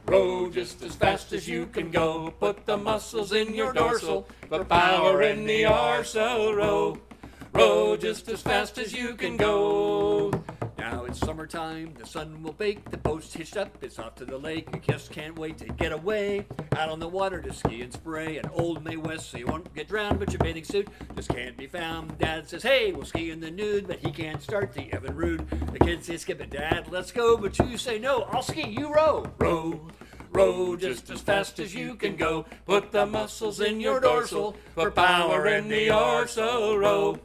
row just as fast as you can go. Put the muscles in your dorsal for power in the oarsel. Row, row just as fast as you can go. Now it's summertime, the sun will bake, the boat's hitched up, it's off to the lake. You just can't wait to get away, out on the water to ski and spray. And old May West, so you won't get drowned, but your bathing suit just can't be found. Dad says, hey, we'll ski in the nude, but he can't start the Evan Rude. The kids say, skip it, Dad, let's go, but you say, no, I'll ski, you row. Row, row just as fast as you can go. Put the muscles in your dorsal for power in the oarsel. Row,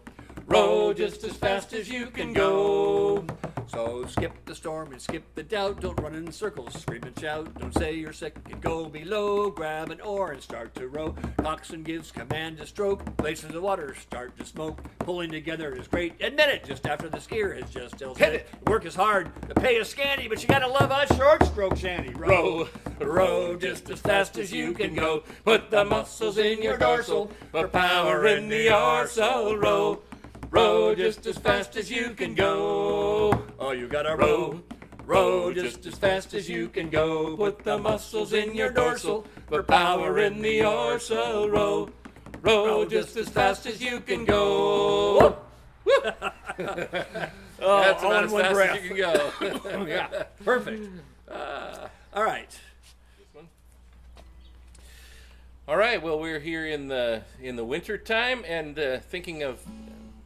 row just as fast as you can go. So skip the storm and skip the doubt. Don't run in circles, scream and shout. Don't say you're sick and go below. Grab an oar and start to row. Coxswain gives command to stroke. Places the water start to smoke. Pulling together is great. Admit it, just after the skier has just hit it. Work is hard, the pay is scanty, but you gotta love a short stroke shanty. Row, row just as fast as you can go. Put the muscles in your dorsal for power in the oarsel. Row, row just as fast as you can go. Oh, you gotta Row, row just as fast as you can go. Put the muscles in your dorsal for power in the oarsel. Row, row just as fast as you can go. That's all about in as one fast breath. as you can go. Yeah, perfect. All right. All right. Well, we're here in the winter time, and thinking of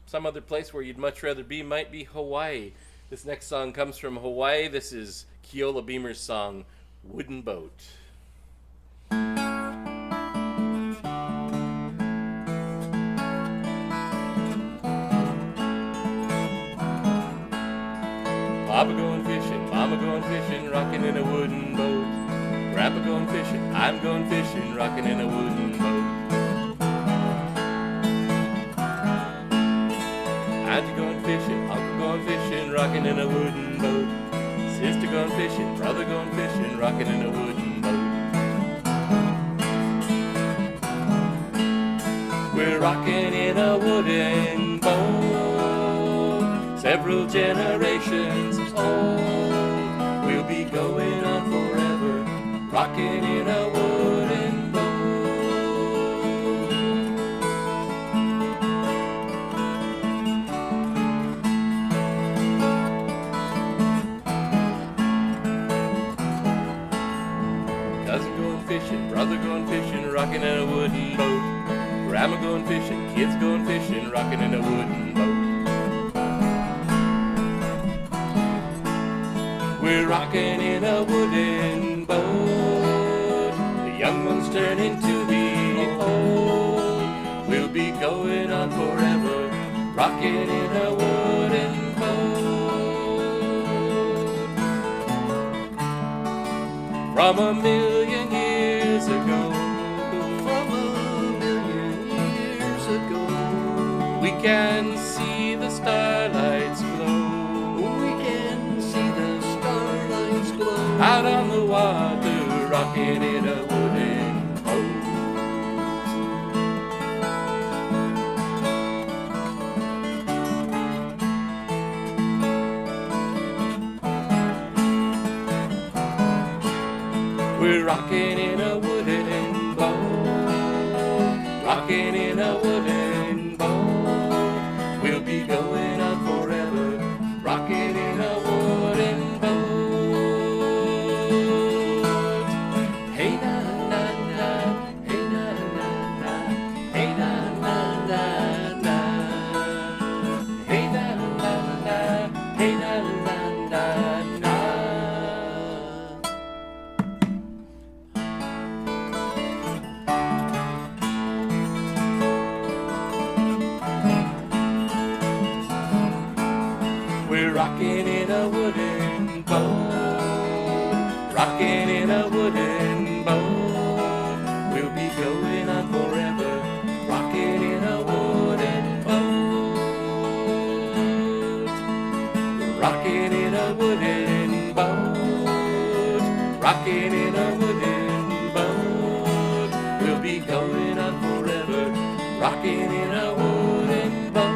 some other place where you'd much rather be might be Hawaii. This next song comes from Hawaii. This is Keola Beamer's song, Wooden Boat. Papa going fishing, Mama going fishing, rocking in a wooden boat. Grandpa going fishing, I'm going fishing, rocking in a wooden boat. Auntie going fishing, uncle going fishing, rocking in a wooden boat. Sister going fishing, brother going fishing, rocking in a wooden boat. We're rocking in a wooden boat, several generations old. We'll be going on forever, rocking in a wooden boat. Cousin going fishing, brother going fishing, rocking in a wooden boat. Grandma going fishing, kids going fishing, rocking in a wooden boat. We're rocking in a wooden boat. The young ones turn into the old. We'll be going on forever, rocking in a wooden boat. From a million years ago, we can see the starlights glow. We can see the starlight out on the water, rocking in a wooden boat. We're rocking in a wooden boat, rocking in a wooden boat. We'll be going on forever, rocking in a wooden boat. Hey na na na, hey na na na, hey na na na na, hey na na na, hey na na na na. We're rocking in a wooden boat, rocking in a wooden boat. We'll be going on forever, rocking in a wooden boat. We're rocking in a wooden boat, rocking in a wooden boat. We'll be going on forever, rocking in a wooden boat.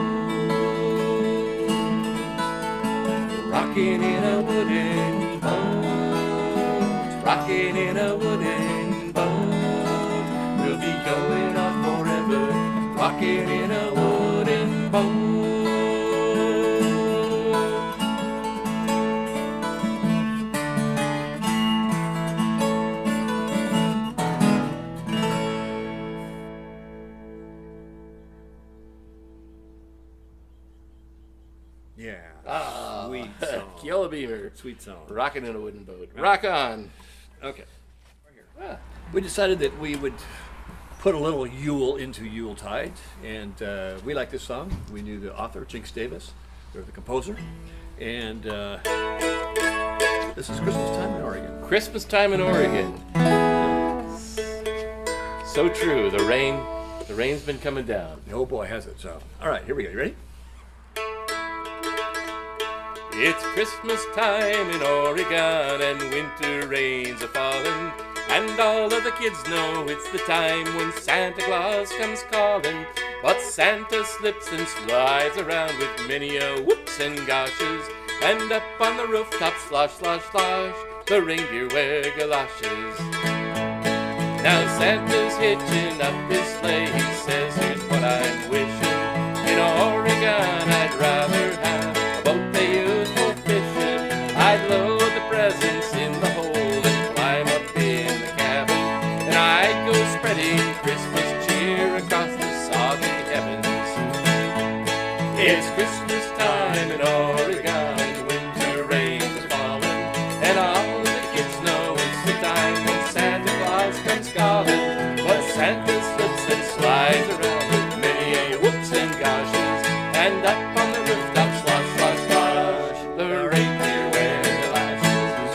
Rocking in a wooden boat, rocking in a wooden boat. We'll be going on forever, rocking in a wooden boat. Yeah. Ah, Sweet song. Yellow Beaver, Sweet song. rocking in a wooden boat. Rock on. Okay. Ah, We decided that we would put a little Yule into Yuletide, and we like this song. We knew the author, Jinx Davis, or the composer, and this is Christmas time in Oregon. Christmas time in Oregon. So true. The rain's been coming down. Oh boy, has it so. All right, here we go. You ready? It's Christmas time in Oregon and winter rains are falling, and all of the kids know it's the time when Santa Claus comes calling. But Santa slips and slides around with many a whoops and goshes, and up on the rooftop, slosh, slosh, slosh, the reindeer wear galoshes. Now Santa's hitching up his sleigh, he says, here's what I'm wishing. In Oregon I'd rather have a boat they use for fishing. I'd load the presents in the hold and climb up in the cabin, and I'd go spreading Christmas cheer across the soggy heavens. It's Christmas time in Oregon and winter rains are falling, and all of the kids know it's the time when Santa Claus comes calling. But Santa slips and slides around with many a whoops and goshes, and up on the rooftop, slosh, slosh, slosh, the reindeer wear galoshes.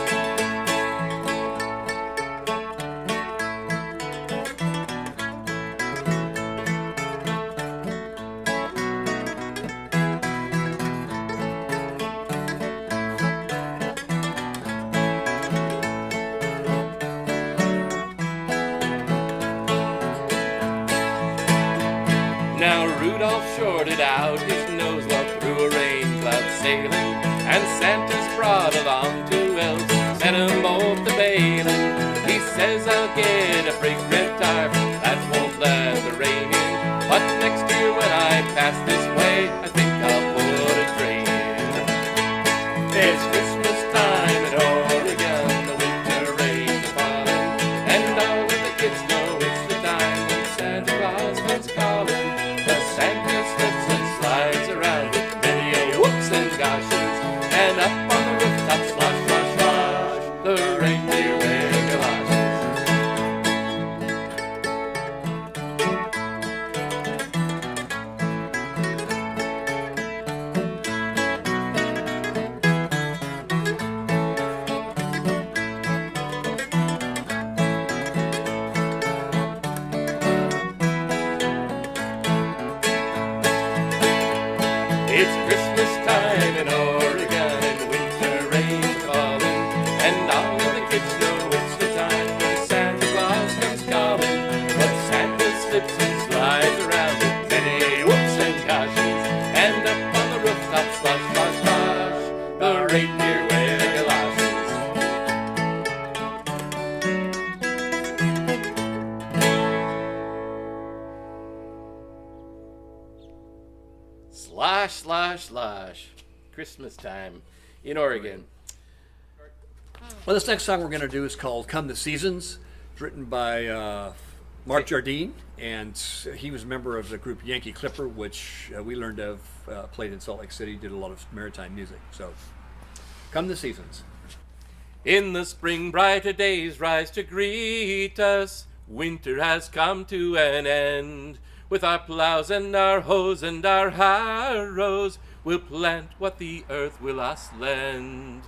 Now Rudolph shorted out his nose while through a rain cloud sailing, and Santa's brought along 2 elves, sent 'em both to bailing. He says I'll get a big red tarp that won't let the rain in, but next year when I pass this way, I think I'll put a train in. It's Christmas time in Oregon, the winter rains are falling, and all of the kids know it's the time when Santa Claus comes calling. The Santa slips and slides around with many a whoops and goshes, and up on the rooftop, kids know it's the time when Santa Claus comes calling. But Santa slips and slides around in many whoops and goshes, and up on the rooftop, slosh, slosh, slosh, the reindeer wear galoshes. Slosh, slosh, slosh. Christmas time in Oregon. Well, this next song we're going to do is called Come the Seasons. It's written by Mark Jardine, and he was a member of the group Yankee Clipper, which we learned of, played in Salt Lake City, did a lot of maritime music. So, Come the Seasons. In the spring, brighter days rise to greet us. Winter has come to an end. With our plows and our hoes and our harrows, we'll plant what the earth will us lend.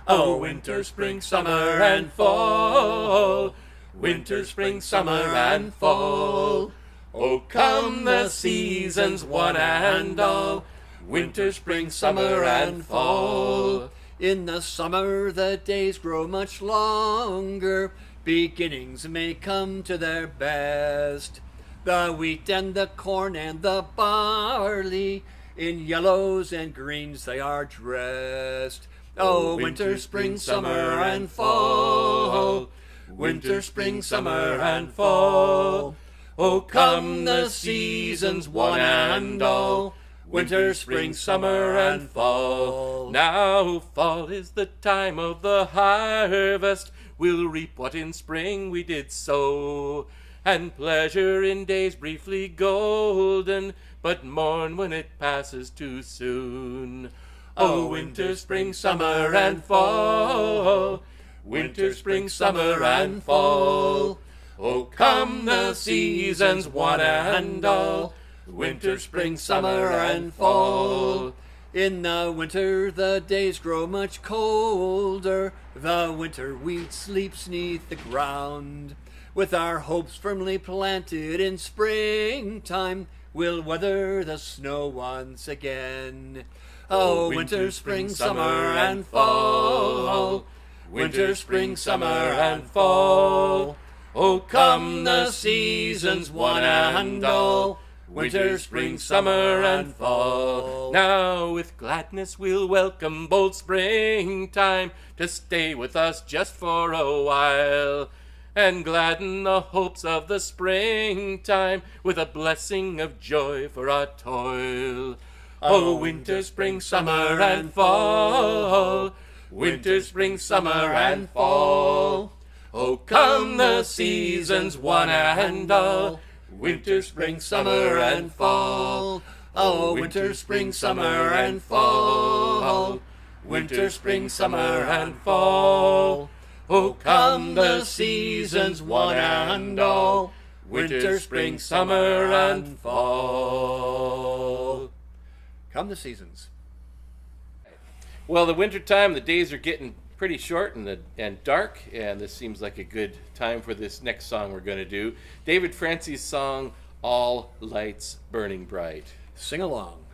Oh, winter, spring, summer, and fall. Winter, spring, summer, and fall. Oh, come the seasons, one and all. Winter, spring, summer, and fall. In the summer the days grow much longer. Beginnings may come to their best. The wheat and the corn and the barley, in yellows and greens they are dressed. Oh, winter, spring, summer, and fall. Winter, spring, summer, and fall. Oh, come the seasons, one and all. Winter, spring, summer, and fall. Now fall is the time of the harvest. We'll reap what in spring we did sow. And pleasure in days briefly golden, but mourn when it passes too soon. Oh, winter, spring, summer, and fall. Winter, spring, summer, and fall. Oh, come the seasons, one and all. Winter, spring, summer, and fall. In the winter the days grow much colder. The winter wheat sleeps 'neath the ground. With our hopes firmly planted in springtime, we'll weather the snow once again. Oh, winter, spring, summer, and fall. Winter, spring, summer, and fall. Oh, come the seasons, one and all. Winter, spring, summer, and fall. Now with gladness we'll welcome bold springtime to stay with us just for a while, and gladden the hopes of the springtime with a blessing of joy for our toil. Oh, winter, spring, summer, and fall. Winter, spring, summer, and fall. Oh, come the seasons, one and all. Winter, spring, summer, and fall. Oh, winter, spring, summer, and fall. Winter, spring, summer, and fall. Oh, come the seasons, one and all. Winter, spring, summer, and fall. Come the seasons. Well, the winter time, the days are getting pretty short and dark, and this seems like a good time for this next song we're going to do. David Francie's song, All Lights Burning Bright. Sing along.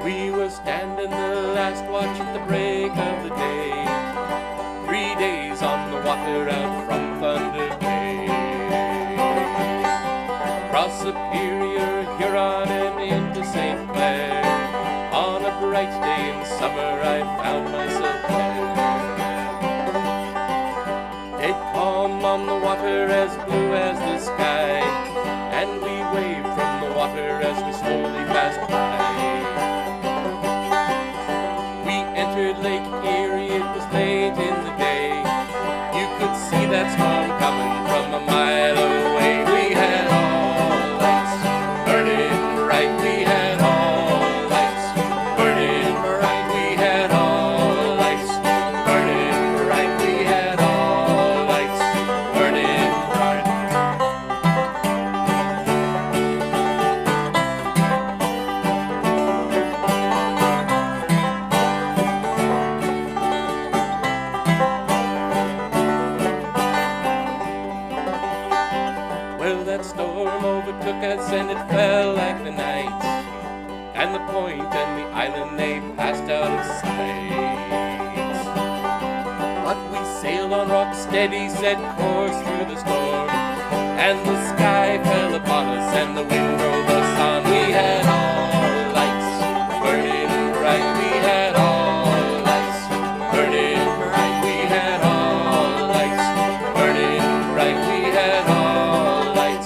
We were standing the last watch at the break of the day. 3 days on the water out from Thunder Bay. Across Superior, Huron, and into St. Clair. On a bright day in summer, I found myself there. Dead calm on the water, as blue as the sky, and we waved from the water as we slowly passed by. We entered Lake Erie, it was late in the day. You could see that storm coming from a mile away. We had all lights burning bright. We had all lights burning bright. We had all lights burning bright. We had all lights burning bright. Well, that storm overtook us and it fell like the night, and the point and the island they passed out of sight. But we sailed on rock steady, set course through the storm, and the sky fell upon us and the wind drove us on. We had all lights burning bright, we had all lights burning bright, we had all lights burning bright, we had all lights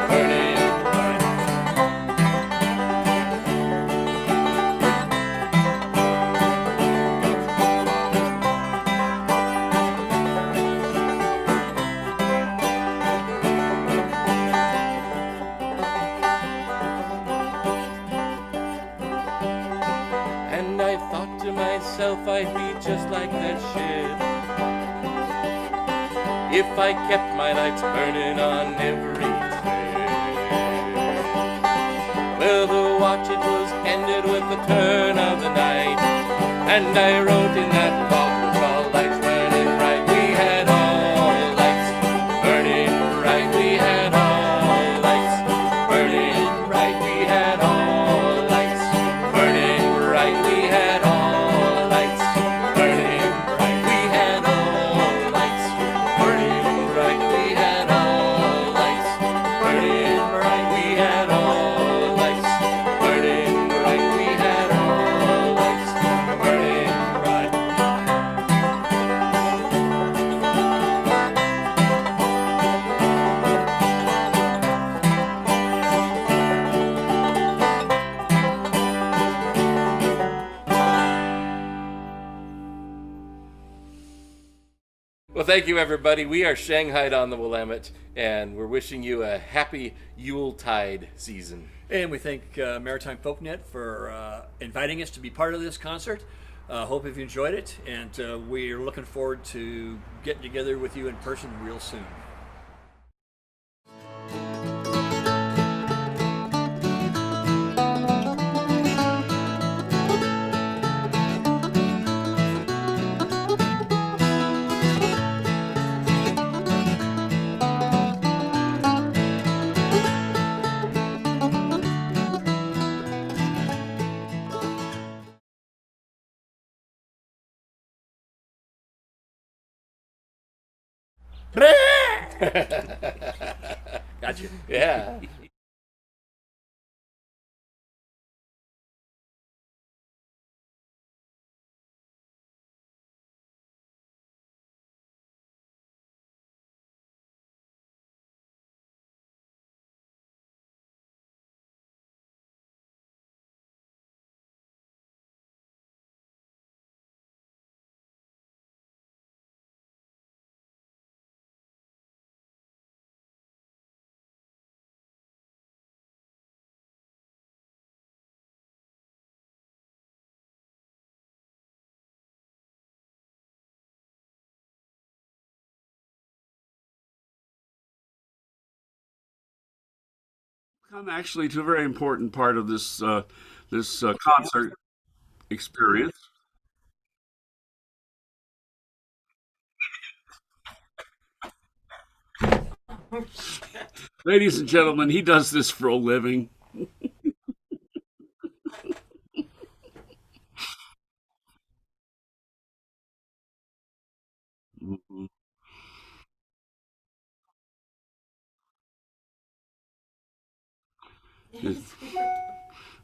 burning bright. And I thought to myself I'd be just like that ship if I kept my lights burning on every trip. Well, the watch it was ended with the turn of the night, and I wrote in that log with all lights burning bright. We had all lights burning bright, we had all lights burning bright, we had all lights burning bright, we had all lights burning bright, we had all lights burning bright, we had all lights burning bright, we had all lights burning bright, we had all lights burning bright. Well, thank you, everybody. We are Shanghaied on the Willamette, and we're wishing you a happy Yuletide season. And we thank Maritime Folknet for inviting us to be part of this concert. Hope you've enjoyed it, and we're looking forward to getting together with you in person real soon. Gotcha. Yeah. Come actually to a very important part of this concert experience. Ladies and gentlemen, he does this for a living. Mhm.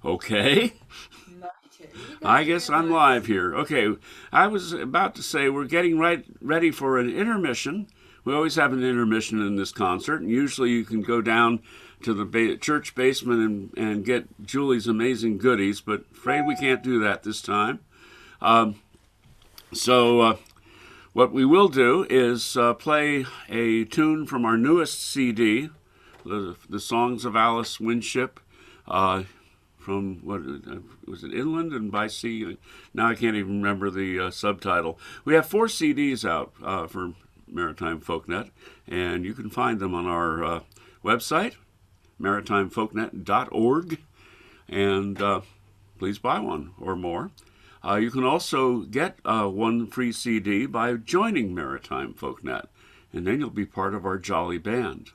Okay. I guess I'm live here. Okay, I was about to say we're getting ready for an intermission. We always have an intermission in this concert, and usually you can go down to the church basement and get Julie's amazing goodies, but afraid we can't do that this time. So what we will do is play a tune from our newest CD, the Songs of Alice Winship. From what was it, Inland and by Sea? Now I can't even remember the subtitle. We have 4 CDs out for Maritime Folknet, and you can find them on our website, maritimefolknet.org, and please buy one or more. You can also get one free CD by joining Maritime Folknet, and then you'll be part of our jolly band.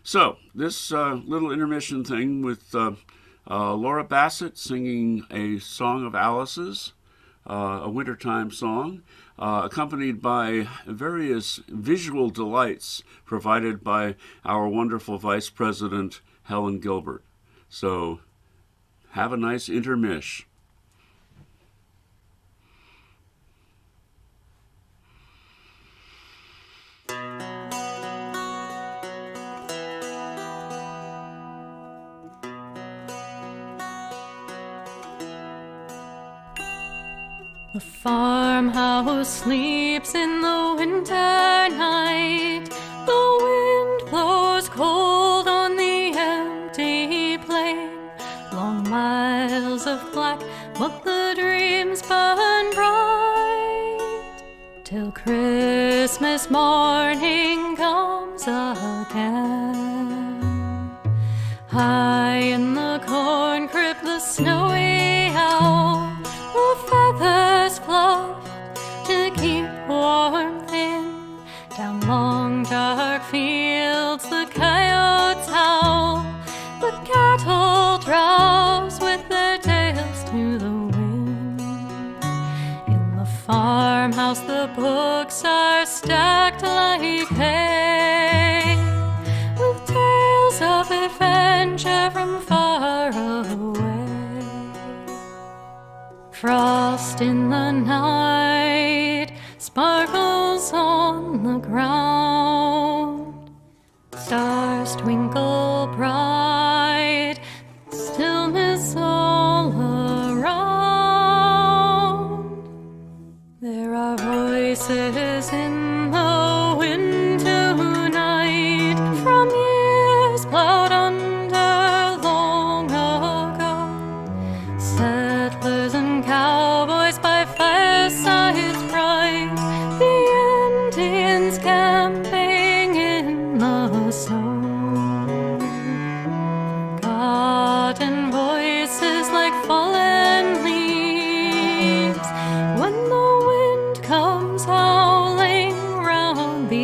So, this little intermission thing with Laura Bassett singing a song of Alice's, a wintertime song, accompanied by various visual delights provided by our wonderful Vice President, Helen Gilbert. So, have a nice intermish. The farmhouse sleeps in the winter night. The wind blows cold on the empty plain. Long miles of black, but the dreams burn bright. Till Christmas morning comes again. High in the corn crib, the snowy owl, the feathers fluffed to keep warmth in. Down long dark fields the coyotes howl, the cattle drowse with their tails to the wind. In the farmhouse the books are stacked like hay, with tales of adventure from far away. Frost in the night sparkles on the ground. Stars twinkle bright, stillness all around. There are voices in the wind tonight, from years plowed under long ago. Settlers and cowboys by firesides bright, the Indians camping in the snow. Forgotten voices like fallen leaves, when the wind comes howling round the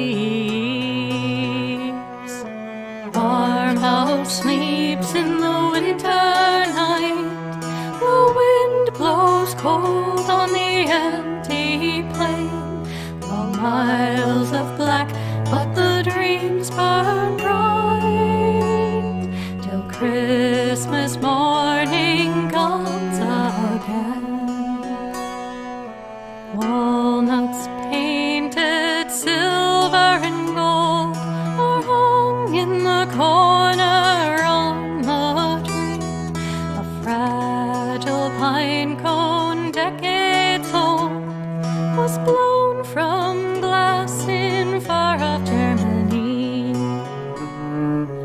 eaves. Farmhouse sleeps in the winter night. The wind blows cold on the empty plain. Long miles of black, but the dreams burn bright. Till Christmas morning comes again. Walnuts painted silver and gold are hung in the corner on the tree. A fragile pine cone, decades old, was blown from glass in far-off Germany.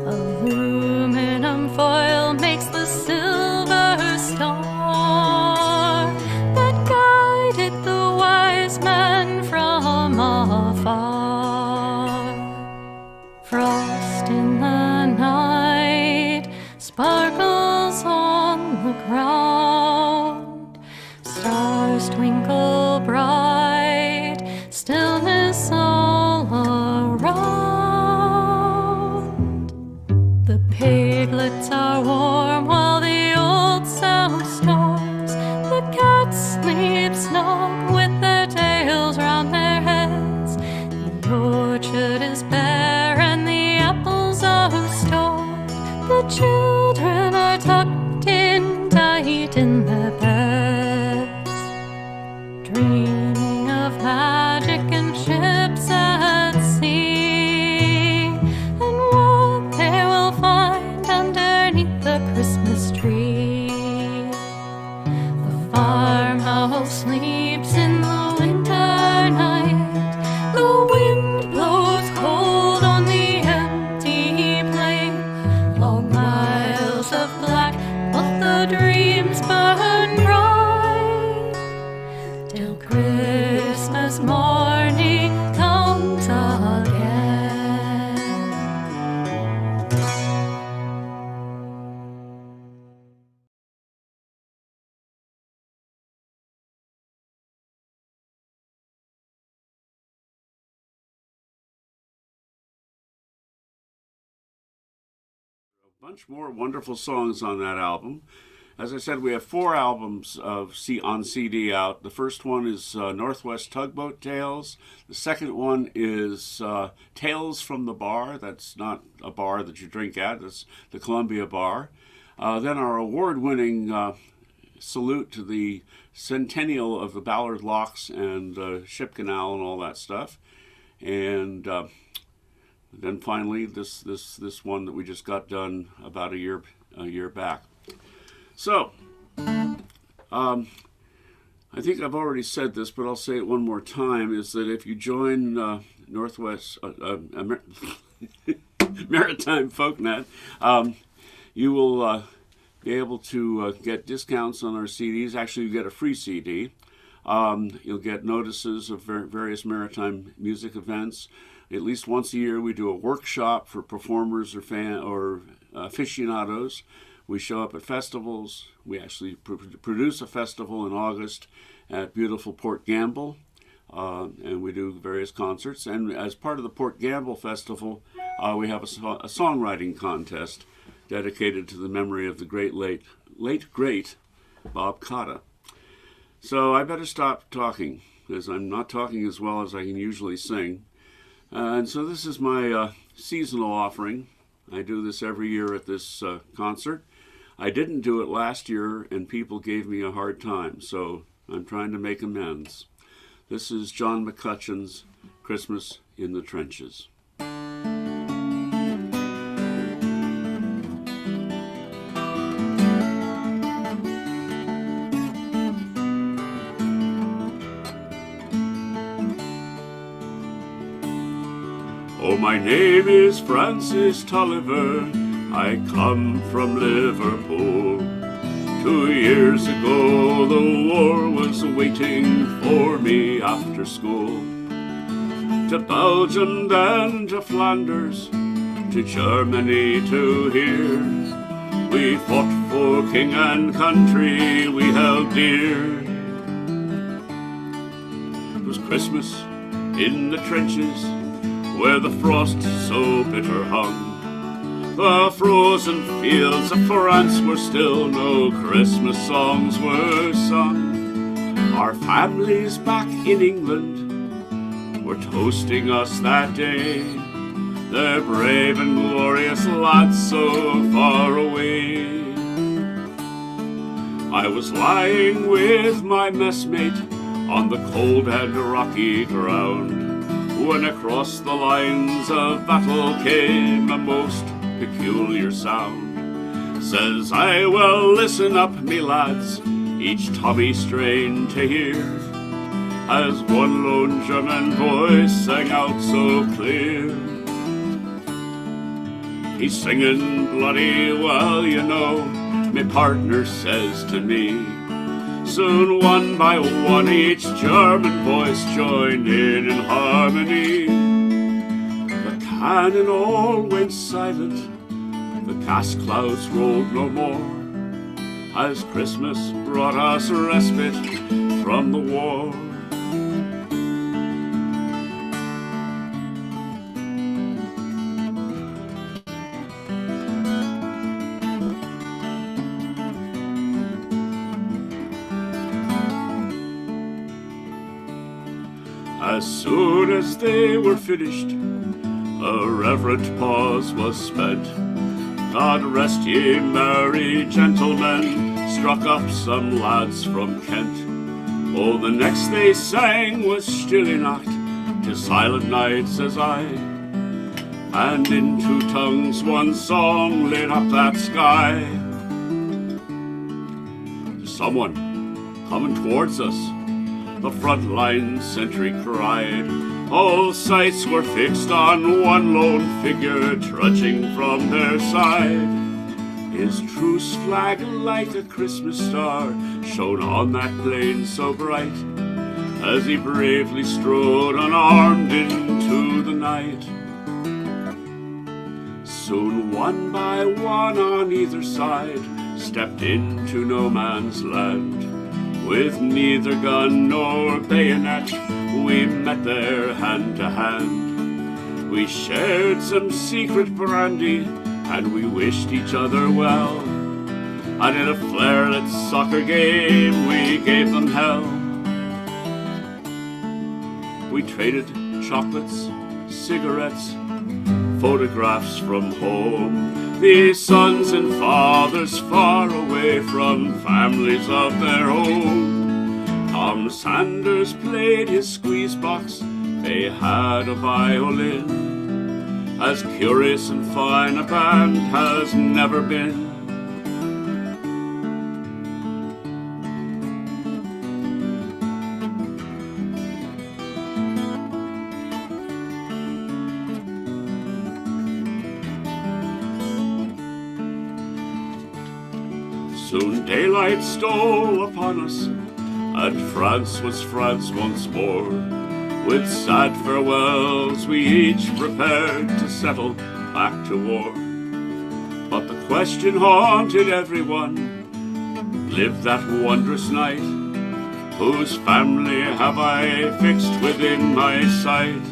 Aluminum foil makes the silver star that guided the wise man from afar. Frost in the night sparkles on the ground. Stars twinkle bright, stillness all around. The piglets are warm while the old sow snores. The cats sleep snug with their tails round their heads. The orchard is bare and the apples are stored. The children are tucked in tight in their beds. bunch more wonderful songs on that album. As I said, we have 4 albums on CD out. The first one is Northwest Tugboat Tales. The second one is Tales from the Bar. That's not a bar that you drink at. That's the Columbia Bar. Then our award-winning salute to the centennial of the Ballard Locks and Ship Canal and all that stuff. And then finally, this one that we just got done about a year back. So, I think I've already said this, but I'll say it one more time, is that if you join Maritime Folknet, you will be able to get discounts on our CDs. Actually, you get a free CD. You'll get notices of various maritime music events. At least once a year, we do a workshop for performers or aficionados. We show up at festivals. We actually produce a festival in August at beautiful Port Gamble, and we do various concerts. And as part of the Port Gamble Festival, we have a songwriting contest dedicated to the memory of the late great Bob Cotta. So I better stop talking, because I'm not talking as well as I can usually sing. And so this is my seasonal offering. I do this every year at this concert. I didn't do it last year, and people gave me a hard time, so I'm trying to make amends. This is John McCutcheon's Christmas in the Trenches. Oh, my name is Francis Tulliver. I come from Liverpool. 2 years ago the war was waiting for me after school. To Belgium, then to Flanders, to Germany, to here. We fought for king and country we held dear. It was Christmas in the trenches, where the frost so bitter hung. The frozen fields of France were still, no Christmas songs were sung. Our families back in England were toasting us that day. They're brave and glorious lads so far away. I was lying with my messmate on the cold and rocky ground, when across the lines of battle came a most peculiar sound. Says I, well, listen up, me lads, each Tommy strained to hear, as one lone German voice sang out so clear. He's singing bloody well, you know, me partner says to me. Soon one by one each German voice joined in harmony. The cannon all went silent, the gas clouds rolled no more, as Christmas brought us respite from the war. As soon as they were finished, a reverent pause was spent. God rest ye merry gentlemen, struck up some lads from Kent. Oh, the next they sang was Stille Nacht, 'tis silent night, says I. And in two tongues one song lit up that sky. There's someone coming towards us, the front line sentry cried. All sights were fixed on one lone figure trudging from their side. His truce flag like a Christmas star shone on that plain so bright, as he bravely strode unarmed into the night. Soon one by one on either side stepped into no man's land. With neither gun nor bayonet, we met there hand to hand. We shared some secret brandy and we wished each other well. And in a flare-lit soccer game, we gave them hell. We traded chocolates, cigarettes, photographs from home. These sons and fathers far away from families of their own. Tom Sanders played his squeeze box, they had a violin. As curious and fine a band has never been. Soon daylight stole upon us, and France was France once more. With sad farewells we each prepared to settle back to war. But the question haunted everyone, lived that wondrous night, whose family have I fixed within my sight?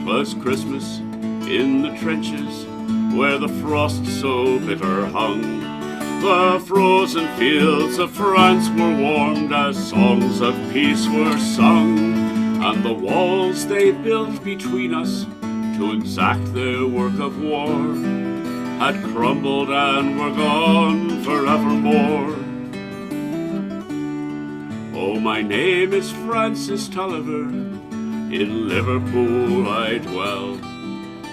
'Twas Christmas in the trenches, where the frost so bitter hung. The frozen fields of France were warmed as songs of peace were sung, and the walls they built between us to exact their work of war had crumbled and were gone forevermore. Oh, my name is Francis Tulliver, in Liverpool I dwell.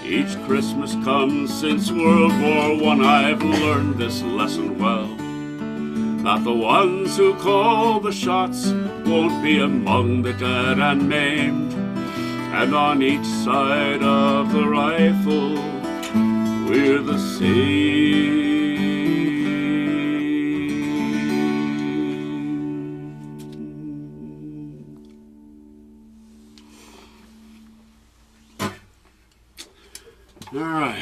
Each Christmas comes since World War I, I've learned this lesson well, that the ones who call the shots won't be among the dead and maimed, and on each side of the rifle we're the same. All right.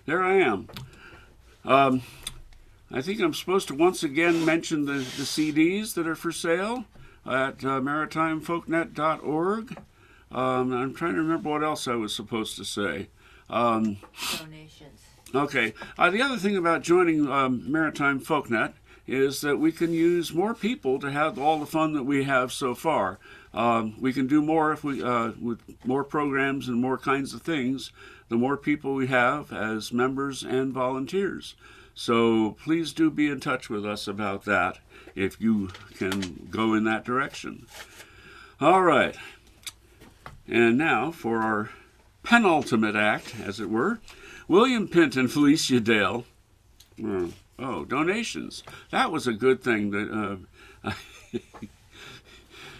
There I am. I think I'm supposed to once again mention the CDs that are for sale at maritimefolknet.org. I'm trying to remember what else I was supposed to say. Donations. Okay. The other thing about joining Maritime Folknet is that we can use more people to have all the fun that we have so far. We can do more if we with more programs and more kinds of things, the more people we have as members and volunteers. So please do be in touch with us about that if you can go in that direction. All right. And now for our penultimate act, as it were, William Pint and Felicia Dale. Oh, donations. That was a good thing. That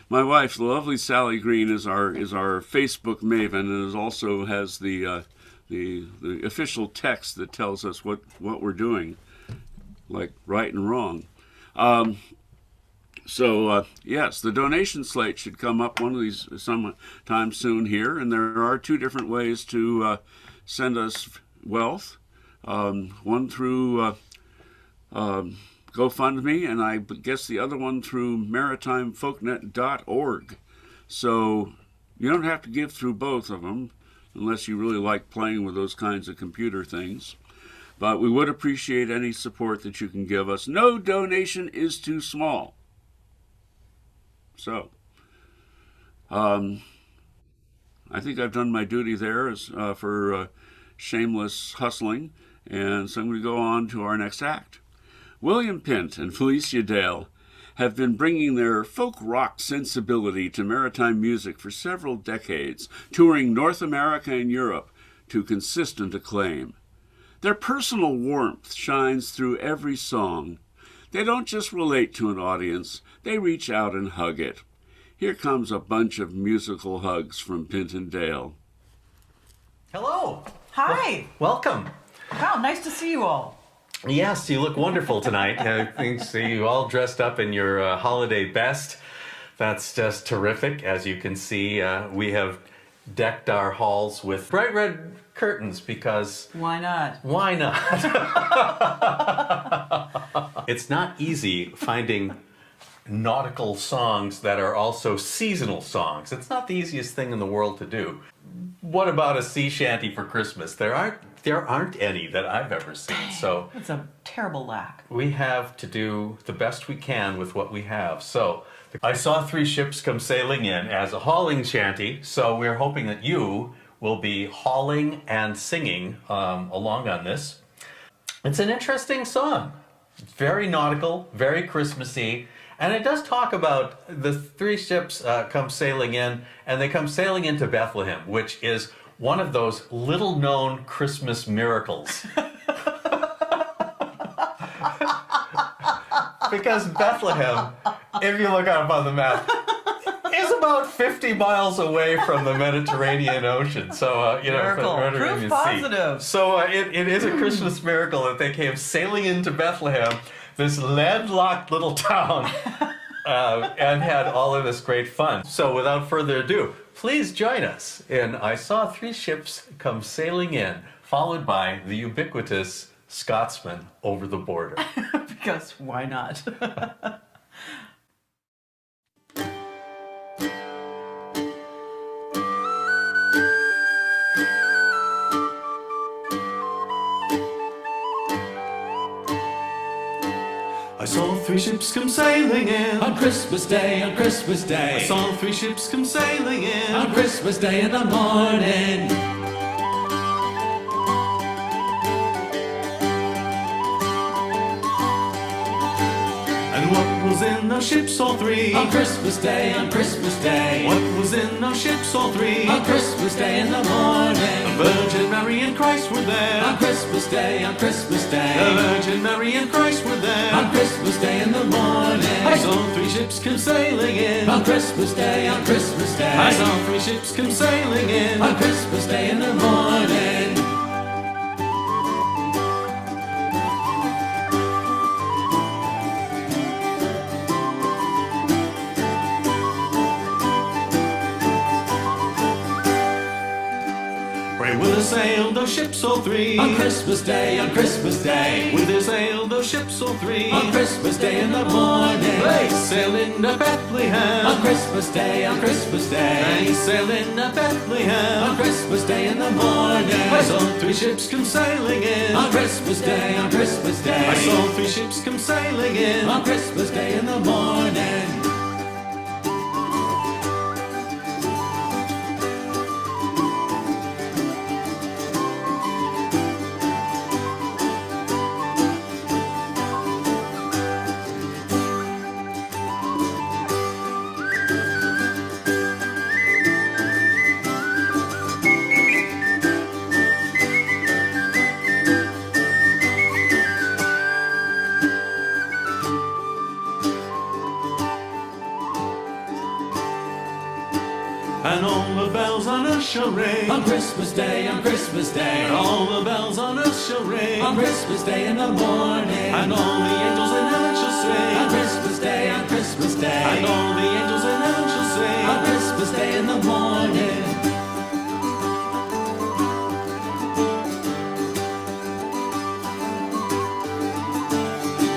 my wife, the lovely Sally Green, is our Facebook maven, and also has the official text that tells us what we're doing, like right and wrong. So, yes, the donation slate should come up one of these sometime soon here, and there are two different ways to send us wealth. One through GoFundMe, and I guess the other one through maritimefolknet.org. So you don't have to give through both of them, unless you really like playing with those kinds of computer things. But we would appreciate any support that you can give us. No donation is too small. So, I think I've done my duty there as, for shameless hustling, and so I'm going to go on to our next act. William Pint and Felicia Dale have been bringing their folk rock sensibility to maritime music for several decades, touring North America and Europe to consistent acclaim. Their personal warmth shines through every song. They don't just relate to an audience, they reach out and hug it. Here comes a bunch of musical hugs from Pint and Dale. Hello. Hi. Welcome. Wow, nice to see you all. Yes, you look wonderful tonight. I see you all dressed up in your holiday best. That's just terrific. As you can see, we have decked our halls with bright red curtains because Why not? why not? It's not easy finding nautical songs that are also seasonal songs. It's not the easiest thing in the world to do. What about a sea shanty for Christmas? There aren't any that I've ever seen. So It's a terrible lack. we have to do the best we can with what we have. So I saw 3 ships come sailing in as a hauling shanty, so we're hoping that you will be hauling and singing along on this. It's an interesting song. It's very nautical, very Christmassy, and it does talk about the 3 ships come sailing in, and they come sailing into Bethlehem, which is one of those little-known Christmas miracles. Because Bethlehem, if you look up on the map, is about 50 miles away from the Mediterranean Ocean. So, Miracle. from the Mediterranean Proof Sea. positive. So it is a Christmas miracle that they came sailing into Bethlehem, this landlocked little town, and had all of this great fun. So without further ado, please join us in I Saw 3 Ships Come Sailing In, followed by the ubiquitous Scotsman over the border. Because why not? I saw 3 ships come sailing in On Christmas Day, on Christmas I Day, saw 3 ships come sailing in on Christmas Day in the morning. And what was in those ships, all 3? On Christmas Day, on Christmas Day, What was in those ships, all 3? on Christmas Day in the morning. Virgin Mary and Christ were On there. Christmas Day, on Christmas The Day, Virgin Mary and Christ were on there. Christmas Day in the morning. I saw 3 ships come sailing in On Christmas Day, on Christmas I Day, saw 3 ships come sailing in on Christmas Day in the morning. Pray with a sail those ships, all 3. On Christmas Day, on Christmas Day, With a sail those ships, all 3. on Christmas Day in the morning. They sailed into Bethlehem. On Christmas Day, on Christmas Day, They sailed into on Bethlehem. Christmas Day in the morning. I saw 3 ships come sailing in On Christmas Day, on Christmas Day, I saw 3 ships come sailing in on Christmas Day in the morning. And all the bells on earth shall ring On Christmas Day, on Christmas Day, And all the bells on earth shall ring on Christmas Day in the morning. And all the angels in heaven shall On sing Christmas Day, on Christmas And Day, all the angels in heaven shall on sing Christmas Day in the morning.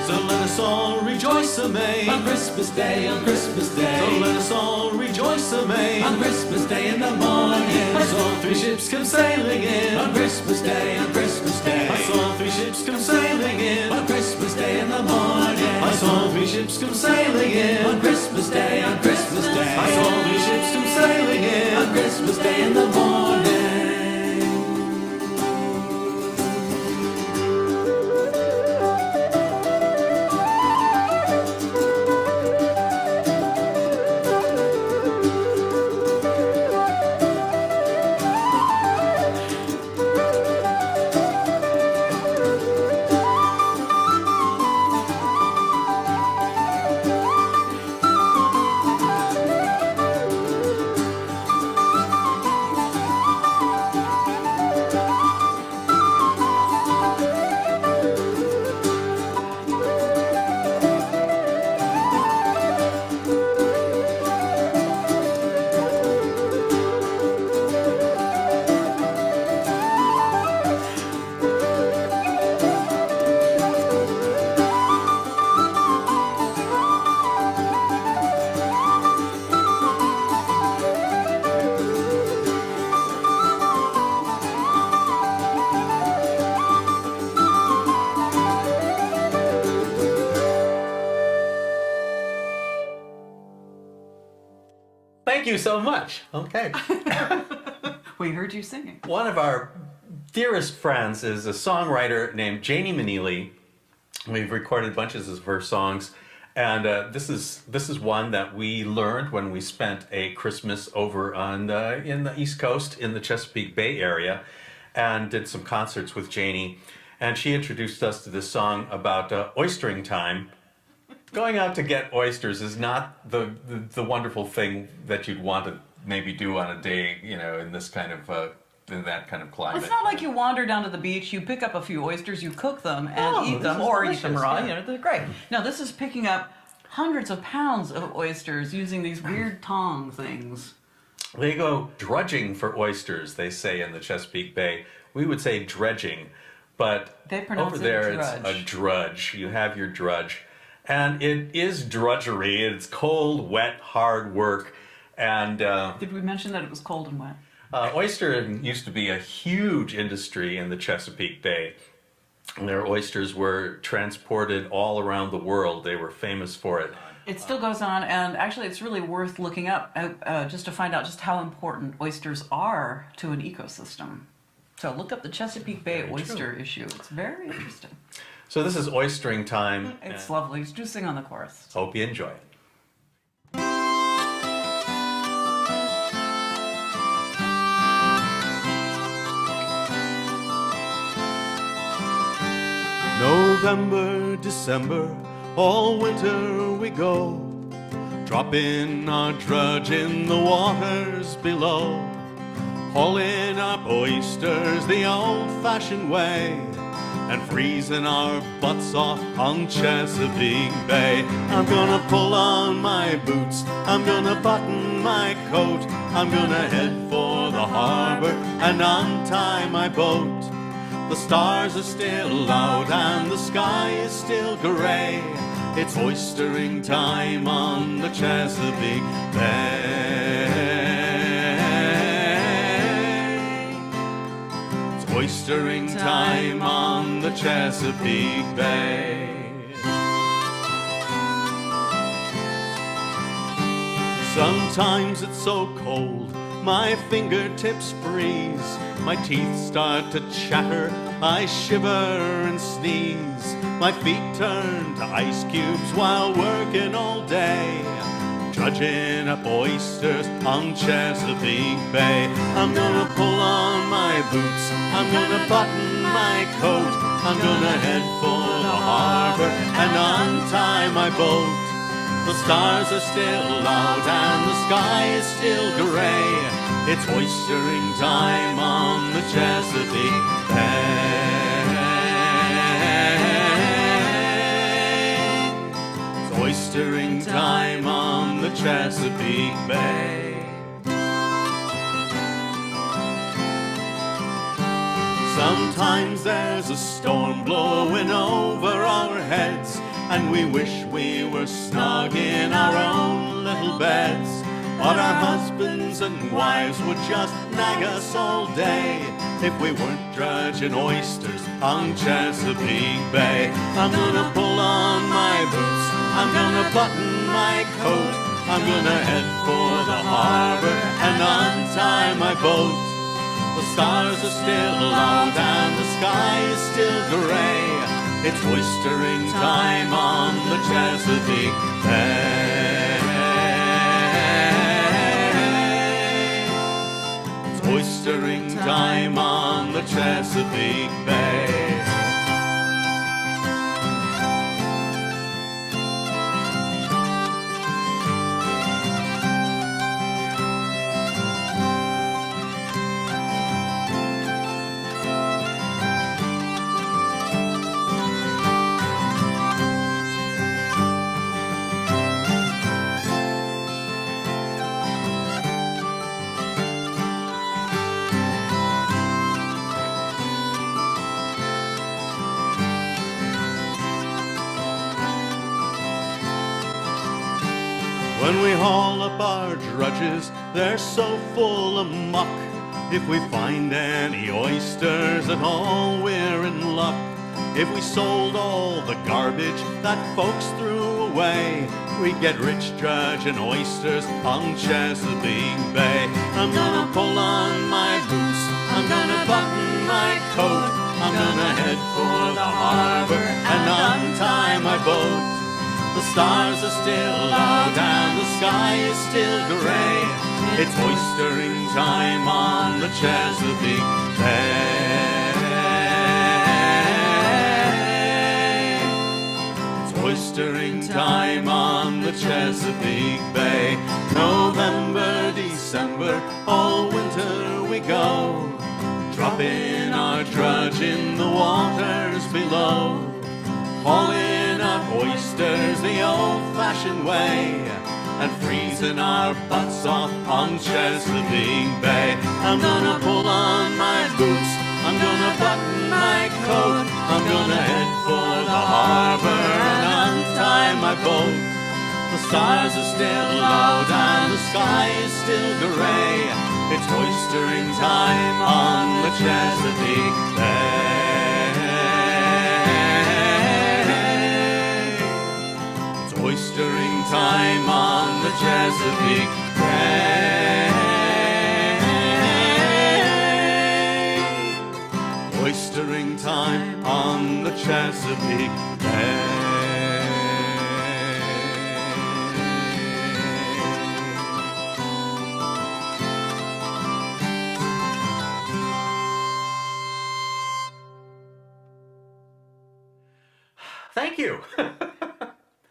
So let us all rejoice amain On Christmas Day, on Christmas So Day, let us all rejoice amain on Christmas Day in the morning. I saw 3 ships come sailing in On Christmas Day, on Christmas Day, I saw 3 ships come sailing in on Christmas Day in the morning. I saw 3 ships come sailing in On Christmas Day, on Christmas Day, I saw 3 ships come sailing in on Christmas Day in the morning. Thank you so much. Okay. We heard you singing. One of our dearest friends is a songwriter named Janie Manili. We've recorded bunches of her songs, and this is one that we learned when we spent a Christmas over on in the East Coast in the Chesapeake Bay area, and did some concerts with Janie, and she introduced us to this song about oystering time. Going out to get oysters is not the wonderful thing that you'd want to maybe do on a day, you know, in this kind of in that kind of climate. It's not like you wander down to the beach, you pick up a few oysters, you cook them and eat them, or eat them raw. Yeah. You know, they're great. Now this is picking up hundreds of pounds of oysters using these weird tong things. They go drudging for oysters, they say in the Chesapeake Bay. We would say dredging, but They pronounce over it there drudge. it's a drudge. You have your drudge. And it is drudgery. It's cold, wet, hard work. And Did we mention that it was cold and wet? oyster used to be a huge industry in the Chesapeake Bay. Their oysters were transported all around the world. They were famous for it. It still goes on, and actually it's really worth looking up just to find out just how important oysters are to an ecosystem. So look up the Chesapeake Bay oyster issue. It's very interesting. So this is oystering time. It's lovely. Do sing on the chorus. Hope you enjoy it. November, December, all winter we go, dropping our drudge in the waters below, hauling up oysters the old-fashioned way, and freezing our butts off on Chesapeake Bay. I'm gonna pull on my boots, I'm gonna button my coat, I'm gonna head for the harbor and untie my boat. The stars are still out and the sky is still gray. It's oystering time on the Chesapeake Bay. It's oystering time on the Chesapeake Bay. Sometimes it's so cold, my fingertips freeze. My teeth start to chatter, I shiver and sneeze. My feet turn to ice cubes while working all day, drudging up oysters on Chesapeake Bay. I'm gonna pull on my boots, I'm gonna button my coat, I'm gonna head for the harbor and untie my boat. The stars are still out and the sky is still gray. It's oystering time on the Chesapeake Bay. It's oystering time on the Chesapeake Bay. Sometimes there's a storm blowing over our heads, and we wish we were snug in our own little beds. But our husbands and wives would just nag us all day if we weren't drudging oysters on Chesapeake Bay. I'm gonna pull on my boots, I'm gonna button my coat, I'm gonna head for the harbor and untie my boat. The stars are still out and the sky is still gray. It's oystering time on the Chesapeake Bay. Oystering time on the Chesapeake Bay. When we haul up our drudges, they're so full of muck. If we find any oysters at all, we're in luck. If we sold all the garbage that folks threw away. We'd get rich dredging oysters on Chesapeake Bay. I'm gonna pull on my boots, I'm gonna button my coat, I'm gonna head for the harbor and untie my boat. The stars are still low down, the sky is still gray. It's oystering time on the Chesapeake Bay. It's oystering time on the Chesapeake Bay. November, December, all winter we go, dropping our drudge in the waters below, hauling up oysters the old-fashioned way, and freezing our butts off on Chesapeake Bay. I'm gonna pull on my boots, I'm gonna button my coat, I'm gonna head for the harbor and untie my boat. The stars are still low down, the sky is still gray. It's oystering time on the Chesapeake Bay. It's oystering time on the Chesapeake Bay. Oystering time on the Chesapeake Bay. Thank you.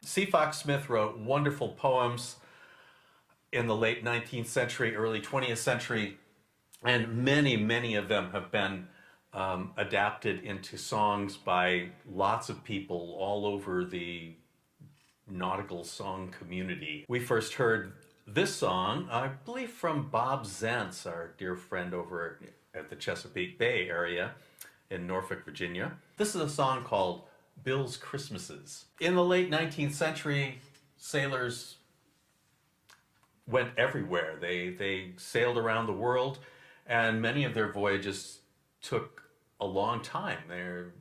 C. Fox Smith wrote wonderful poems in the late 19th century, early 20th century, and many of them have been adapted into songs by lots of people all over the nautical song community. We first heard this song, I believe, from Bob Zentz, our dear friend over at the Chesapeake Bay area in Norfolk, Virginia. This is a song called Bill's Christmases. In the late 19th century, sailors went everywhere. They sailed around the world, and many of their voyages took a long time. They're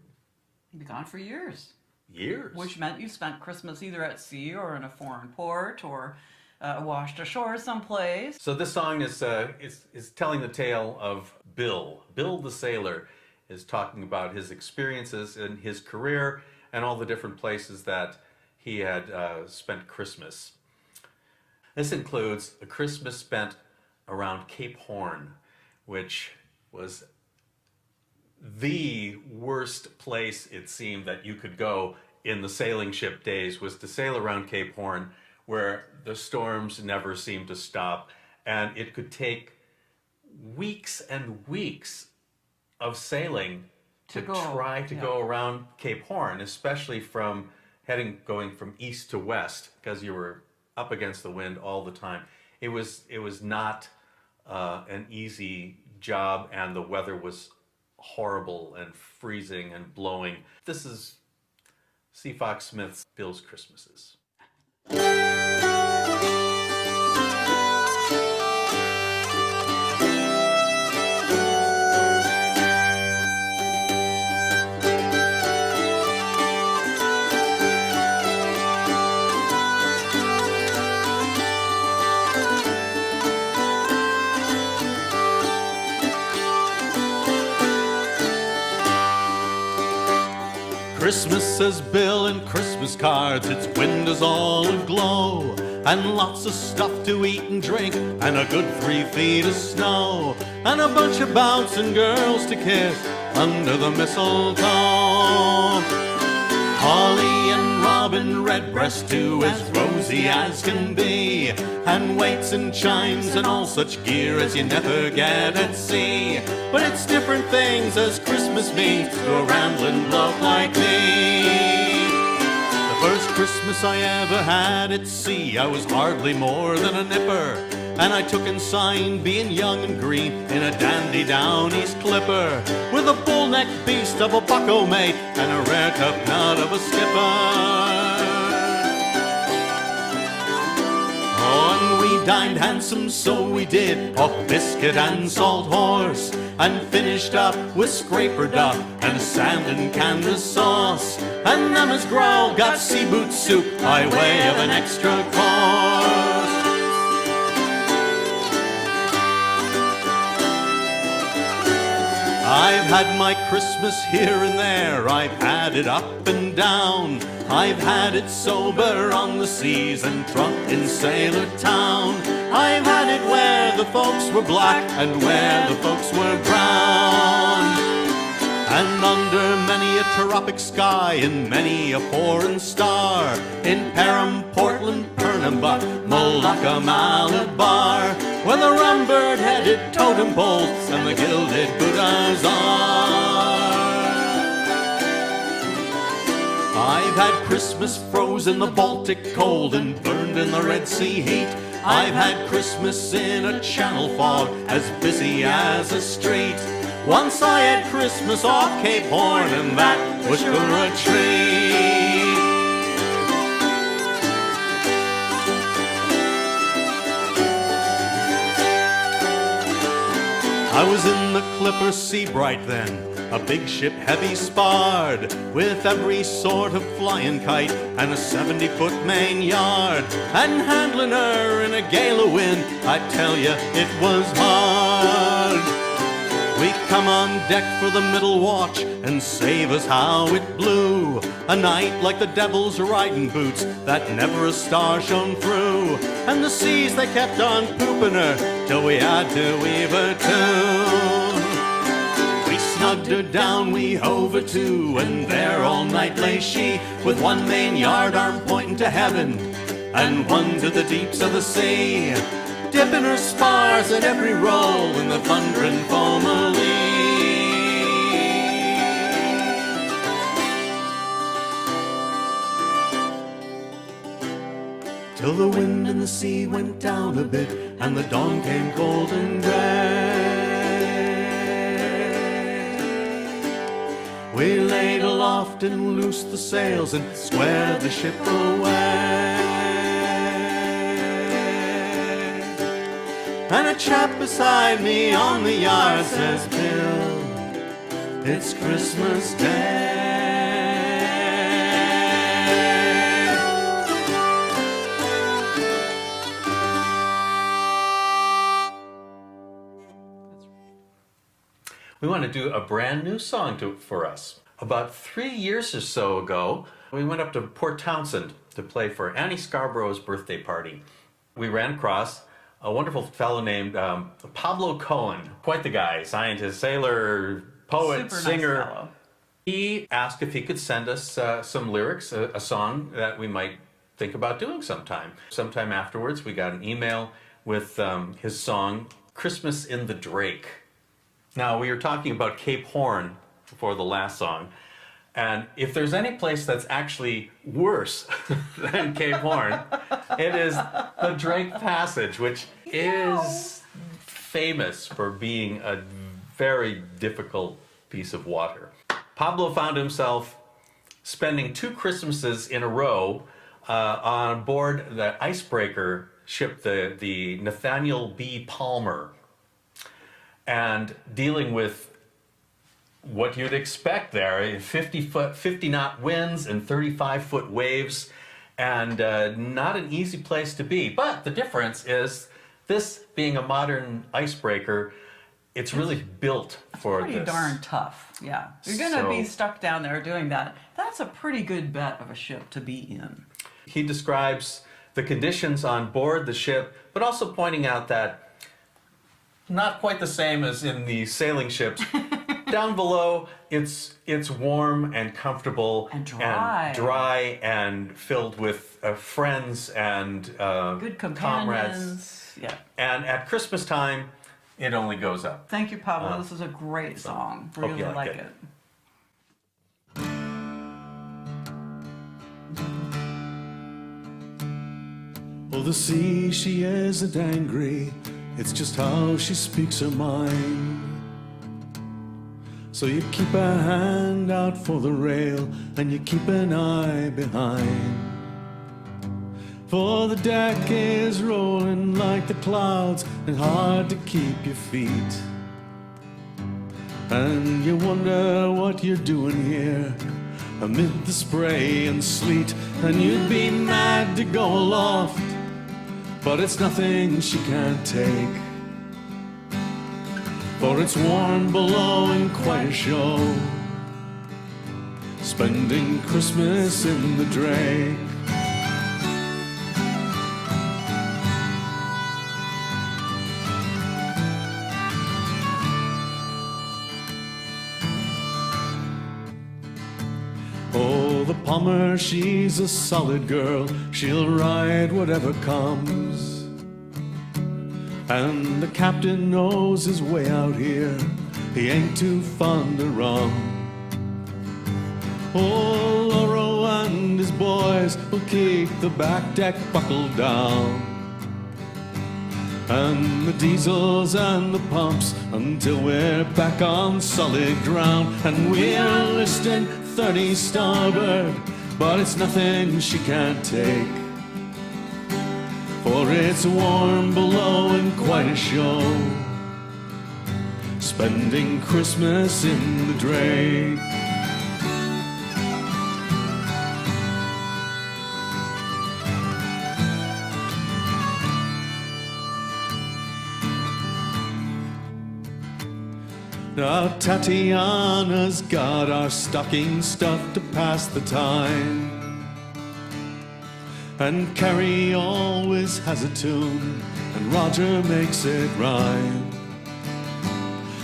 You'd be gone for years. Years. Which meant you spent Christmas either at sea or in a foreign port or washed ashore someplace. So this song is telling the tale of Bill. Bill the sailor is talking about his experiences in his career and all the different places that he had spent Christmas. This includes a Christmas spent around Cape Horn, which was the worst place, it seemed, that you could go in the sailing ship days, was to sail around Cape Horn, where the storms never seemed to stop, and it could take weeks and weeks of sailing to try to go around Cape Horn, especially going from east to west, because you were up against the wind all the time. It was not an easy job, and the weather was horrible and freezing and blowing. This is C. Fox Smith's Bill's Christmases. Christmas, says Bill, and Christmas cards, its windows all aglow, and lots of stuff to eat and drink, and a good 3 feet of snow, and a bunch of bouncing girls to kiss under the mistletoe. Holly and robin redbreast too, as rosy as can be, and waits and chimes and all such gear as you never get at sea. But it's different things as Christmas means to a rambling bloke like me. The first Christmas I ever had at sea, I was hardly more than a nipper, and I took and signed being young and green in a dandy down east clipper, with a bull-necked beast of a bucko mate and a rare cup nut of a skipper. Oh, and we dined handsome, so we did, off biscuit and salt horse, and finished up with scraper duck and sand and canvas sauce. And them as growled got sea boot soup by way of an extra course. I've had my Christmas here and there, I've had it up and down. I've had it sober on the seas and drunk in Sailor Town. I've had it where the folks were black and where the folks were brown. And under many a tropic sky, in many a foreign star, in Perham, Portland, Pernambuck, Malacca, Malabar, where the rumbird-headed totem poles and the gilded Buddhas are. I've had Christmas froze in the Baltic cold and burned in the Red Sea heat. I've had Christmas in a channel fog as busy as a street. Once I had Christmas off Cape Horn, and that was for a treat. I was in the Clipper Seabright then, a big ship heavy sparred, with every sort of flying kite and a 70-foot main yard. And handling her in a gale of wind, I tell you, it was hard. We come on deck for the middle watch, and save us how it blew. A night like the devil's riding boots that never a star shone through. And the seas, they kept on pooping her till we had to weave her to. We snugged her down, we hove her to, and there all night lay she, with one main yard arm pointing to heaven and one to the deeps of the sea, dipping her spars at every roll in the thundering foam of lee. Till the wind and the sea went down a bit, and the dawn came cold and gray. We laid aloft and loosed the sails and squared the ship away. And a chap beside me on the yard says, Bill, it's Christmas Day. We want to do a brand new song for us. About 3 years or so ago, we went up to Port Townsend to play for Annie Scarborough's birthday party. We ran across a wonderful fellow named Pablo Cohen. Quite the guy, scientist, sailor, poet, Super singer. Nice fellow. He asked if he could send us some lyrics, a song that we might think about doing sometime. Sometime afterwards, we got an email with his song, Christmas in the Drake. Now, we were talking about Cape Horn before the last song, and if there's any place that's actually worse than Cape Horn, it is the Drake Passage, which is famous for being a very difficult piece of water. Pablo found himself spending 2 Christmases in a row on board the icebreaker ship, the Nathaniel B. Palmer, and dealing with what you'd expect there, 50 knot winds and 35-foot waves, and not an easy place to be. But the difference is, this being a modern icebreaker, it's really built for Pretty this. darn tough, yeah. You're going to be stuck down there doing that. That's a pretty good bet of a ship to be in. He describes the conditions on board the ship, but also pointing out that not quite the same as in the sailing ships. Down below, it's warm and comfortable and dry and filled with friends and good companions. comrades. Yeah. And at Christmas time, it only goes up. Thank you, Pablo. This is a great song. Hope you Really like like it. it. Oh, the sea, she isn't angry. It's just how she speaks her mind. So you keep a hand out for the rail and you keep an eye behind. For the deck is rolling like the clouds and hard to keep your feet. and you wonder what you're doing here amid the spray and sleet, and you'd be mad to go aloft, but it's nothing she can't take, for it's warm below and quite a show, spending Christmas in the Drake. Oh, the Palmer, she's a solid girl, she'll ride whatever comes, and the captain knows his way out here, he ain't too fond to rum. Oh, Loro and his boys will keep the back deck buckled down, and the diesels and the pumps until we're back on solid ground, and we're listing 30 starboard, but it's nothing she can't take, for it's warm below and quite a show, spending Christmas in the Drake. Now Tatiana's got our stocking stuffed to pass the time, and Carrie always has a tune, and Roger makes it rhyme.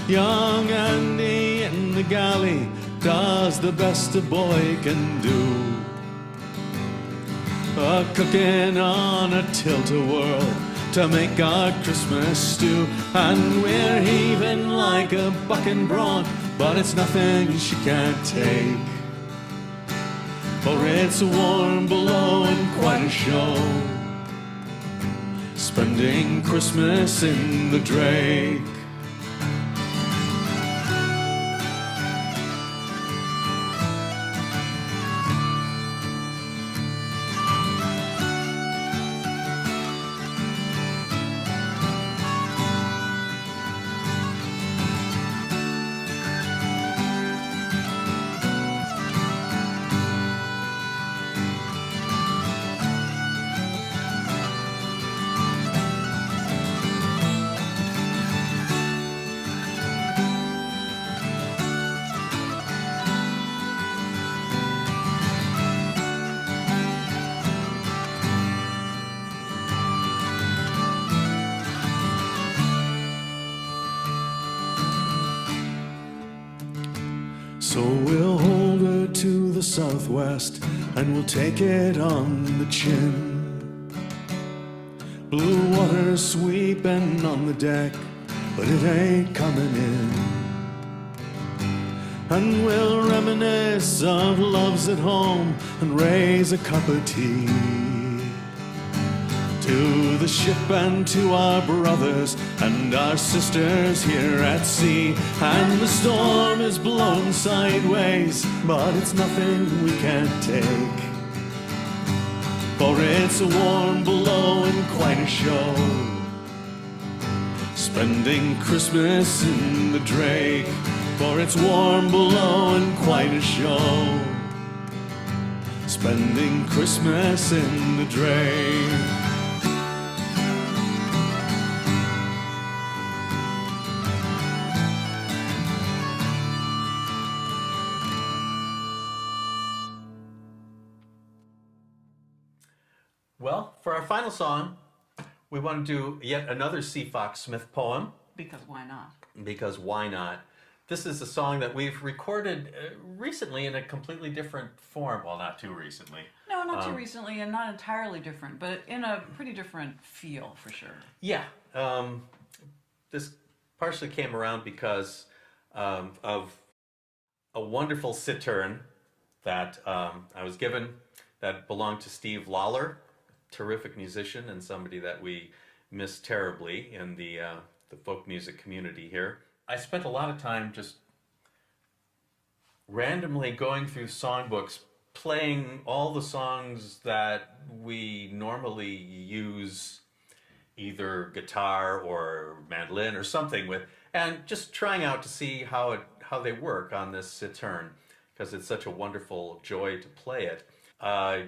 Young Andy in the galley does the best a boy can do, cooking on a tilt-a-whirl to make our Christmas stew, and we're heaving like a bucking broad, but it's nothing she can't take, for it's warm below and quite a show, spending Christmas in the Drake. So we'll hold her to the southwest, and we'll take it on the chin. Blue water sweeping on the deck, but it ain't coming in. And we'll reminisce of loves at home and raise a cup of tea to the ship and to our brothers and our sisters here at sea. And the storm is blowing sideways, but it's nothing we can't take, for it's warm below and quite a show, spending Christmas in the Drake, for it's warm below and quite a show, spending Christmas in the Drake. Well, for our final song, we want to do yet another C. Fox Smith poem. Because why not? Because why not? This is a song that we've recorded recently in a completely different form. Well, not too recently. No, not too recently, and not entirely different, but in a pretty different feel, for sure. Yeah. This partially came around because of a wonderful cittern that I was given that belonged to Steve Lawler, terrific musician and somebody that we miss terribly in the folk music community here. I spent a lot of time just randomly going through songbooks, playing all the songs that we normally use either guitar or mandolin or something with, and just trying out to see how how they work on this cittern, because it's such a wonderful joy to play it. I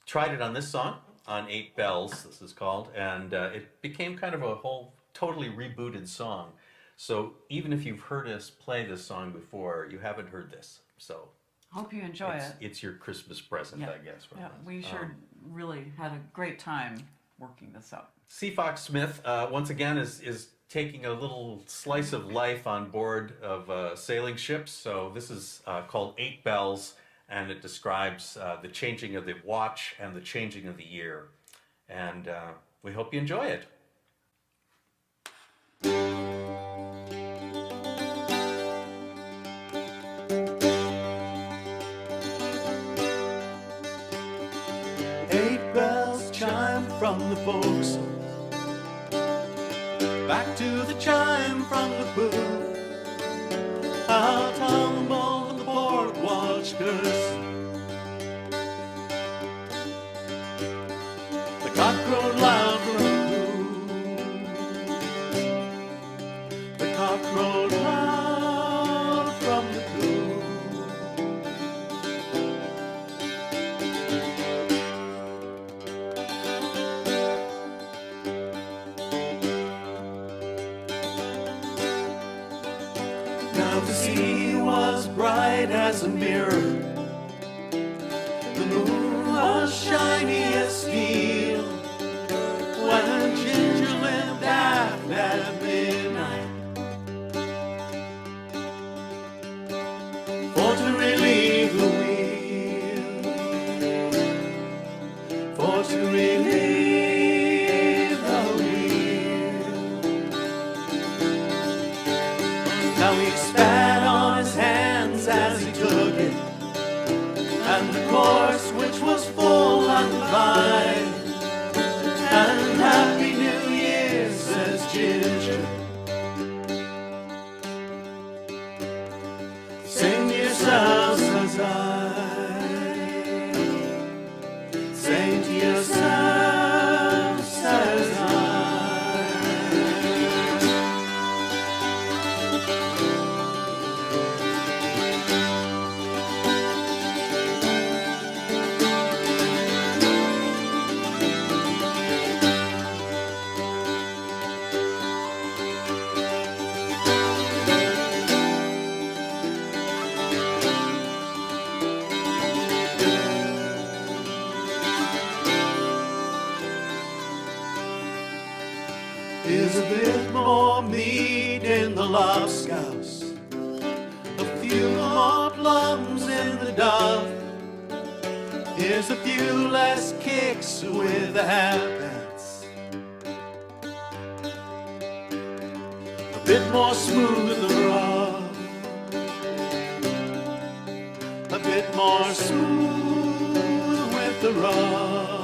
tried it on this song, on 8 Bells, this is called, and it became kind of a whole totally rebooted song. So even if you've heard us play this song before, you haven't heard this. So Hope you enjoy it. it's your Christmas present, I guess. Yeah, we sure really had a great time working this up. C. Fox Smith, once again, is taking a little slice of life on board of sailing ships. So this is called 8 Bells, and it describes the changing of the watch and the changing of the year. And we hope you enjoy it. From the forecastle, back to the chime from the poop, I'll tumble on the port watch curse. The cock crowed loud from the poop, the cock crowed loud from the poop. The sea was bright as a mirror, the moon was shiny as steel, when Ginger limped aft at midnight for to relieve the wheel, for to relieve the wheel. Now he spat on his hands as he took it, and the course which was full and fine. And Happy New Year, says Ginger. Sing to yourself, says I. Sing to yourself, says I. Here's a bit more meat in the lobscouse, a few more plums in the duff. Here's a few less kicks with the halfpence, a bit more smooth in the rough, a bit more smooth with the rough.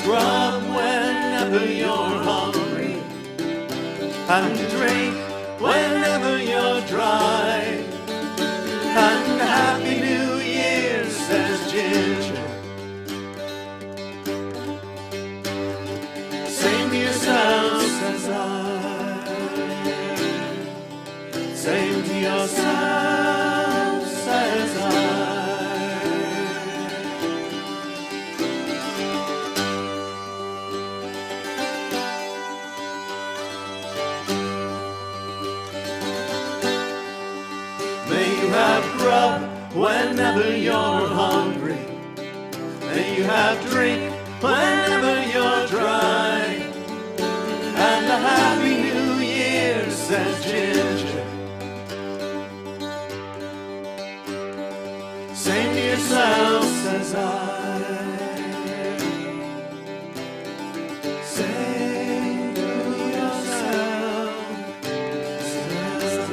Grub whenever you're hungry, and drink whenever you're dry. And Happy New Year, says Ginger. Sing to yourself, says I. Sing to yourself, says I. Have grub whenever you're hungry. May you have drink whenever you're dry. And a Happy New Year, says Ginger. Sing to yourself, says I. Sing to yourself, says I.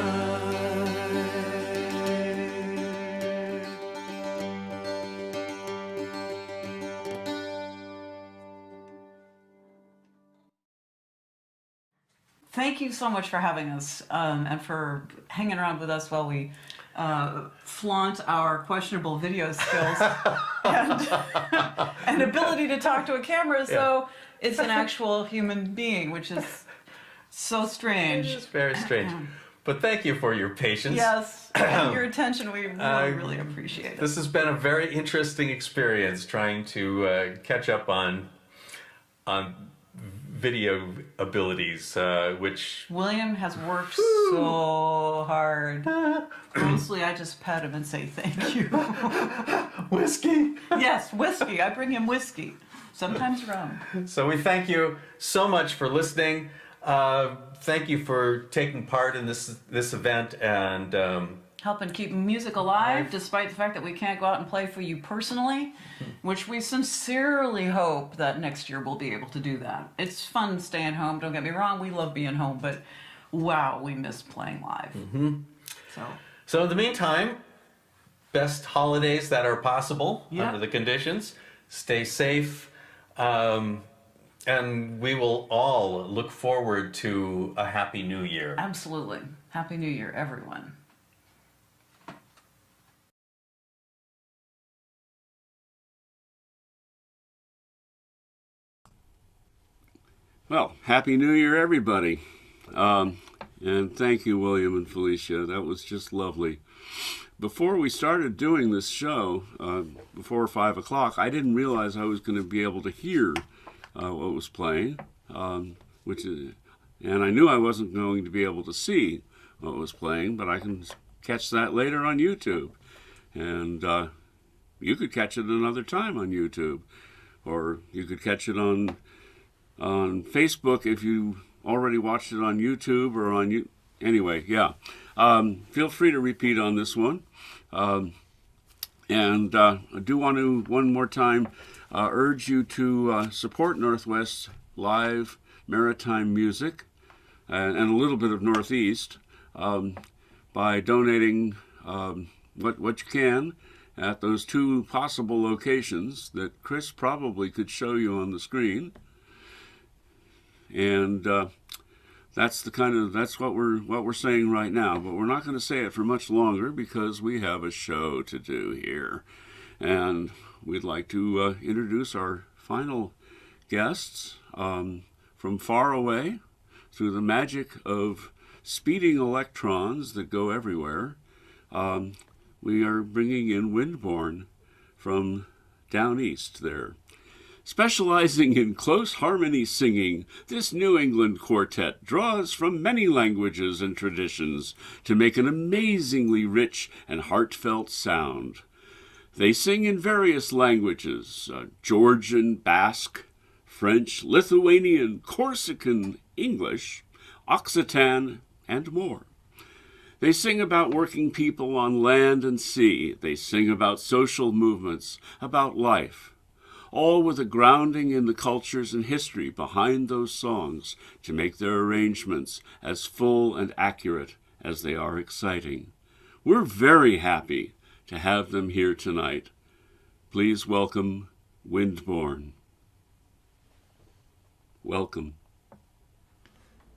Thank you so much for having us and for hanging around with us while we flaunt our questionable video skills and ability to talk to a camera. So it's an actual human being, which is So strange. It's very strange. But thank you for your patience. Yes, and your attention, we really, really appreciate it. This has been a very interesting experience trying to catch up on video abilities, which... William has worked so hard. Mostly I just pat him and say thank you. Whiskey? Yes, whiskey. I bring him whiskey. Sometimes rum. So we thank you so much for listening. Thank you for taking part in this event and helping keep music alive, despite the fact that we can't go out and play for you personally, which we sincerely hope that next year we'll be able to do that. It's fun staying home, don't get me wrong, we love being home, but wow, we miss playing live. So in the meantime, best holidays that are possible under the conditions. Stay safe, and we will all look forward to a Happy New Year. Absolutely. Happy New Year, everyone. Well, Happy New Year, everybody. And thank you, William and Felicia. That was just lovely. Before we started doing this show, before 5 o'clock, I didn't realize I was going to be able to hear what was playing, and I knew I wasn't going to be able to see what was playing, but I can catch that later on YouTube. And you could catch it another time on YouTube, or you could catch it on Facebook if you already watched it on YouTube or on you. Anyway, yeah. Feel free to repeat on this one. And I do want to, one more time, urge you to support Northwest live maritime music and a little bit of Northeast by donating what you can at those two possible locations that Chris probably could show you on the screen. And that's what we're saying right now, but we're not going to say it for much longer because we have a show to do here, and we'd like to introduce our final guests from far away through the magic of speeding electrons that go everywhere. We are bringing in Windborne from down east there. Specializing in close harmony singing, this New England quartet draws from many languages and traditions to make an amazingly rich and heartfelt sound. They sing in various languages, Georgian, Basque, French, Lithuanian, Corsican, English, Occitan, and more. They sing about working people on land and sea. They sing about social movements, about life, all with a grounding in the cultures and history behind those songs to make their arrangements as full and accurate as they are exciting. We're very happy to have them here tonight. Please welcome Windborne. Welcome.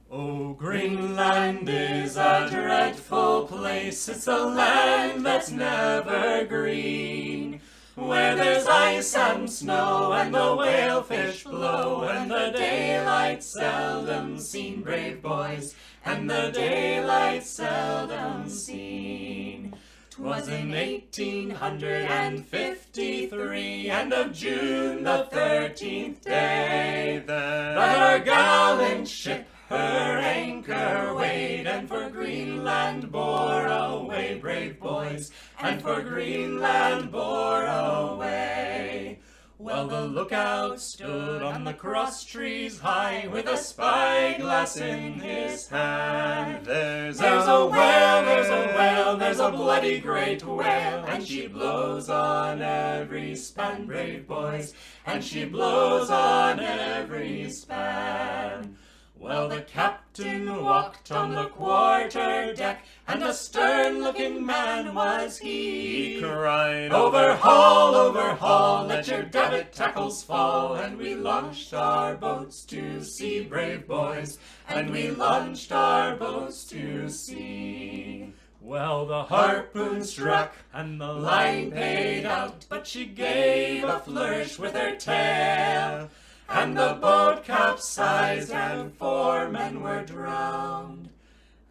Oh, Greenland is a dreadful place. It's a land that's never green, where there's ice and snow and the whalefish blow, and the daylight seldom seen, brave boys, and the daylight seldom seen. 'Twas in 1853, and of June the 13th day, that our gallant ship her anchor weighed, and for Greenland bore away, brave boys, and for Greenland bore away. Well, the lookout stood on the cross trees high, with a spyglass in his hand. There's a whale, there's a whale, there's a bloody great whale, and she blows on every span, brave boys, and she blows on every span. Well, the captain walked on the quarter deck, and a stern-looking man was he. He cried, overhaul, let your davit tackles fall. And we launched our boats to sea, brave boys, and we launched our boats to sea. Well, the harpoon struck, and the line paid out, but she gave a flourish with her tail, and the boat capsized, and 4 men were drowned.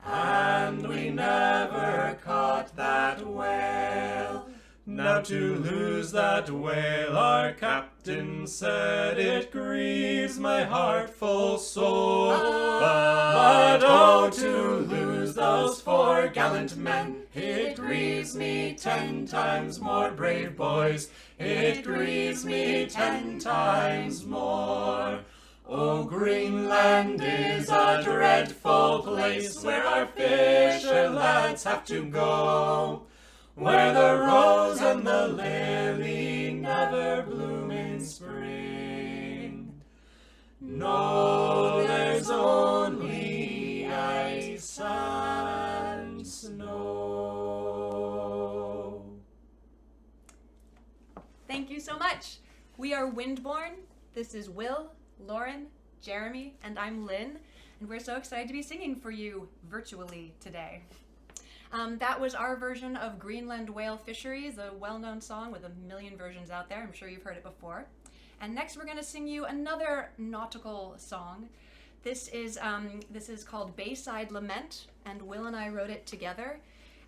And we never caught that whale. Now to lose that whale, our captain said, it grieves my heart full sore. But oh, to lose those 4 gallant men, it grieves me 10 times more, brave boys. It grieves me 10 times more. Oh, Greenland is a dreadful place where our fisher lads have to go, where the rose and the lily never bloom in spring. No, there's only ice and snow. Thank you so much. We are Windborne. This is Will, Lauren, Jeremy, and I'm Lynn, and we're so excited to be singing for you virtually today. That was our version of Greenland Whale Fisheries, a well-known song with a million versions out there. I'm sure you've heard it before. And next we're going to sing you another nautical song. This is called Bayside Lament, and Will and I wrote it together.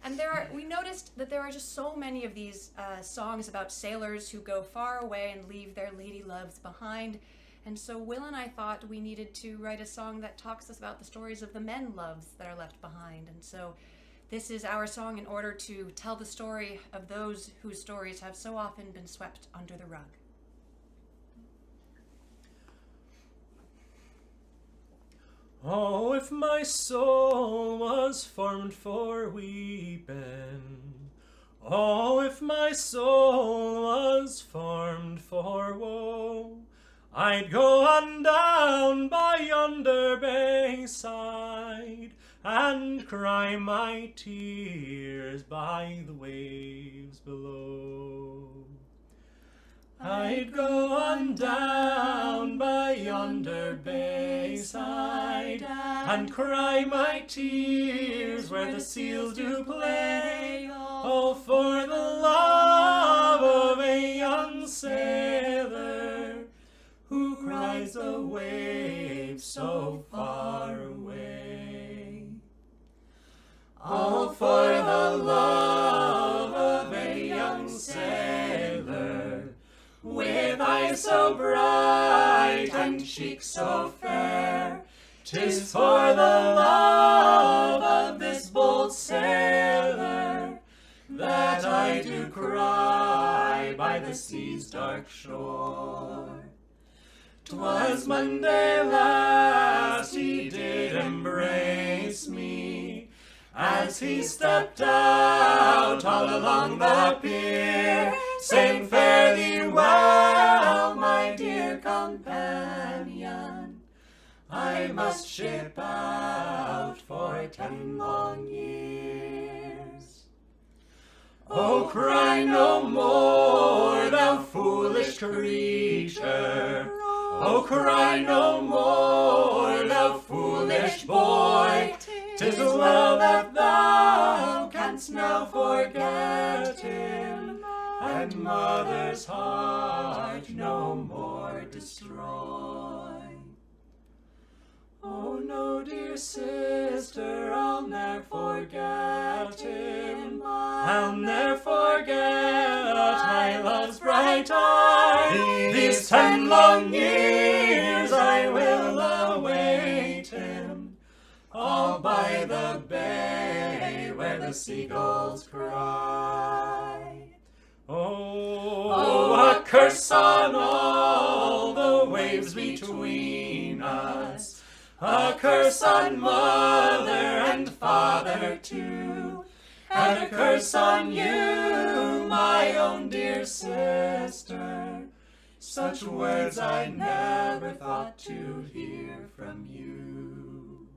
And we noticed that there are just so many of these songs about sailors who go far away and leave their lady loves behind. And so Will and I thought we needed to write a song that talks us about the stories of the men loves that are left behind. And so this is our song in order to tell the story of those whose stories have so often been swept under the rug. Oh, if my soul was formed for weeping, oh, if my soul was formed for woe, I'd go on down by yonder bayside and cry my tears by the waves below. I'd go on down by yonder bayside and cry my tears where the seals do play. Oh, for the love of a young sailor who cries the waves so far away. Oh, for the love of a young sailor with eyes so bright and cheeks so fair. 'Tis for the love of this bold sailor that I do cry by the sea's dark shore. 'Twas Monday last he did embrace me, as he stepped out all along the pier, saying, fare thee well, my dear companion, I must ship out for 10 long years. Oh, cry no more, thou foolish creature, oh, cry no more, thou foolish boy. 'Tis well that thou canst now forget him, and mother's heart no more destroy. Oh no, dear sister, I'll ne'er forget him, I'll ne'er forget my love's bright eye. These 10 long years I will await him, all by the bay where the seagulls cry. Oh, a curse on all the waves between us, a curse on mother and father too, and a curse on you, my own dear sister. Such words I never thought to hear from you.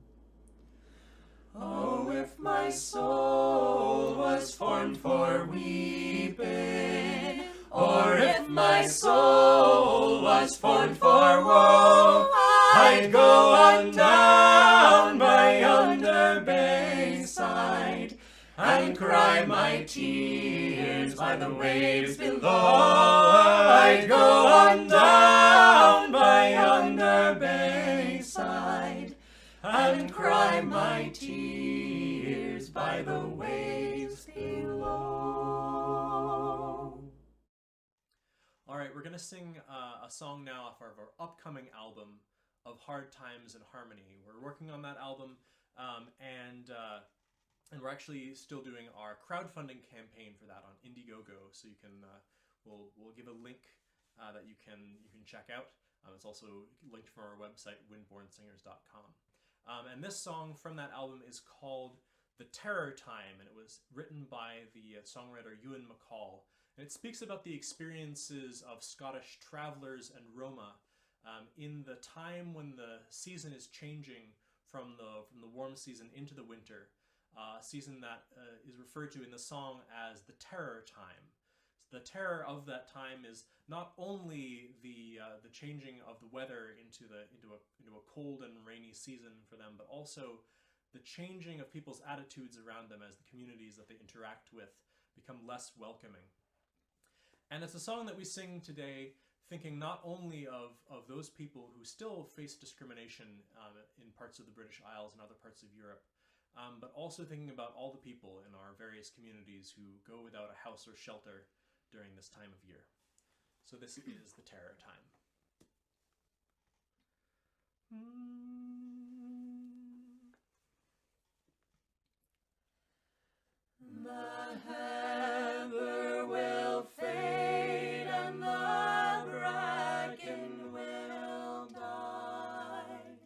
Oh, if my soul was formed for weeping, or if my soul was formed for woe, I'd go on down by yonder bayside and cry my tears by the waves below. I'd go on down by yonder tears by the waves below. All right, we're going to sing a song now off of our upcoming album of Hard Times and Harmony. We're working on that album, and we're actually still doing our crowdfunding campaign for that on Indiegogo. So you can, we'll give a link that you can check out. It's also linked from our website, windbornsingers.com. And this song from that album is called The Terror Time, and it was written by the songwriter Ewan MacColl. And it speaks about the experiences of Scottish travellers and Roma in the time when the season is changing from the warm season into the winter, a season that is referred to in the song as the terror time. So the terror of that time is not only the changing of the weather into a cold and rainy season for them, but also the changing of people's attitudes around them as the communities that they interact with become less welcoming. And it's a song that we sing today thinking not only of those people who still face discrimination in parts of the British Isles and other parts of Europe, but also thinking about all the people in our various communities who go without a house or shelter during this time of year. So this is The Terror Time. The heather will fade and the bracken will die.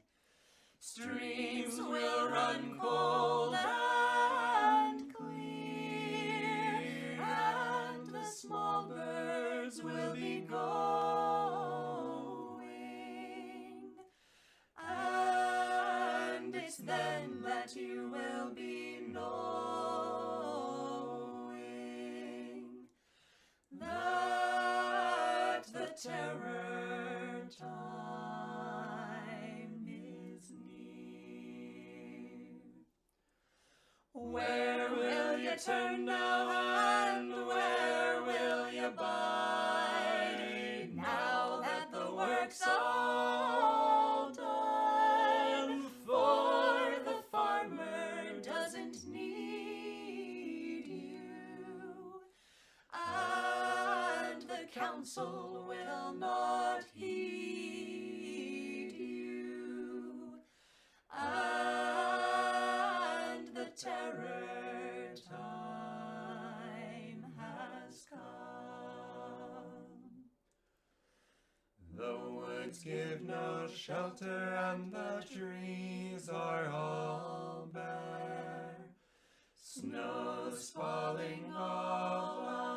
Streams will run cold and clear, and the small birds will be going. And it's then that you will be knowing that the terror time is near. Where will you turn now, and where will you bide, now that the work's all done? For the farmer doesn't need you, and the council will not heed you, and the terror time has come. The woods give no shelter, and the trees are all bare. Snow's falling all around,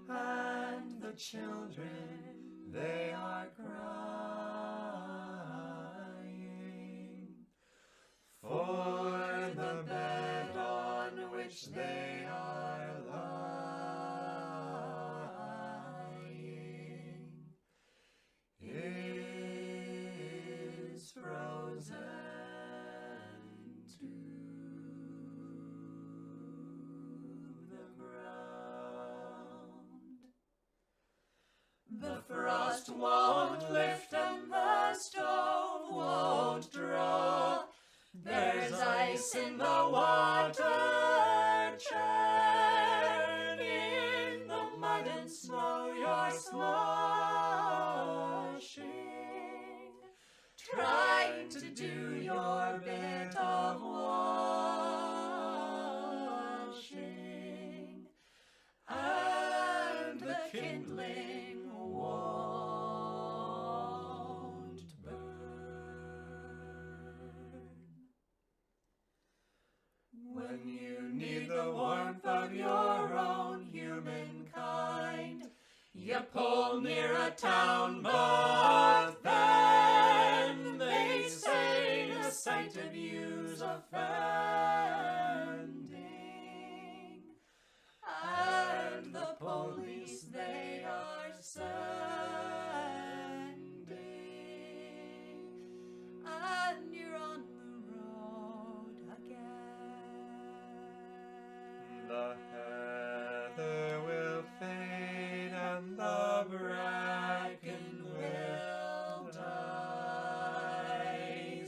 and the children, they are crying for the bed on which they are lying is frozen to the ground. The frost won't lift and the stove won't draw. There's ice in the water churn. In the mud and snow you're sloshing, trying to do your bit of washing, and the kindling won't burn. When you need the warmth of your own humankind, you pull near a town, but then they say the sight of you's offending, and the police they are sending, and you're on the road again. The heather will fade and the bracken will die.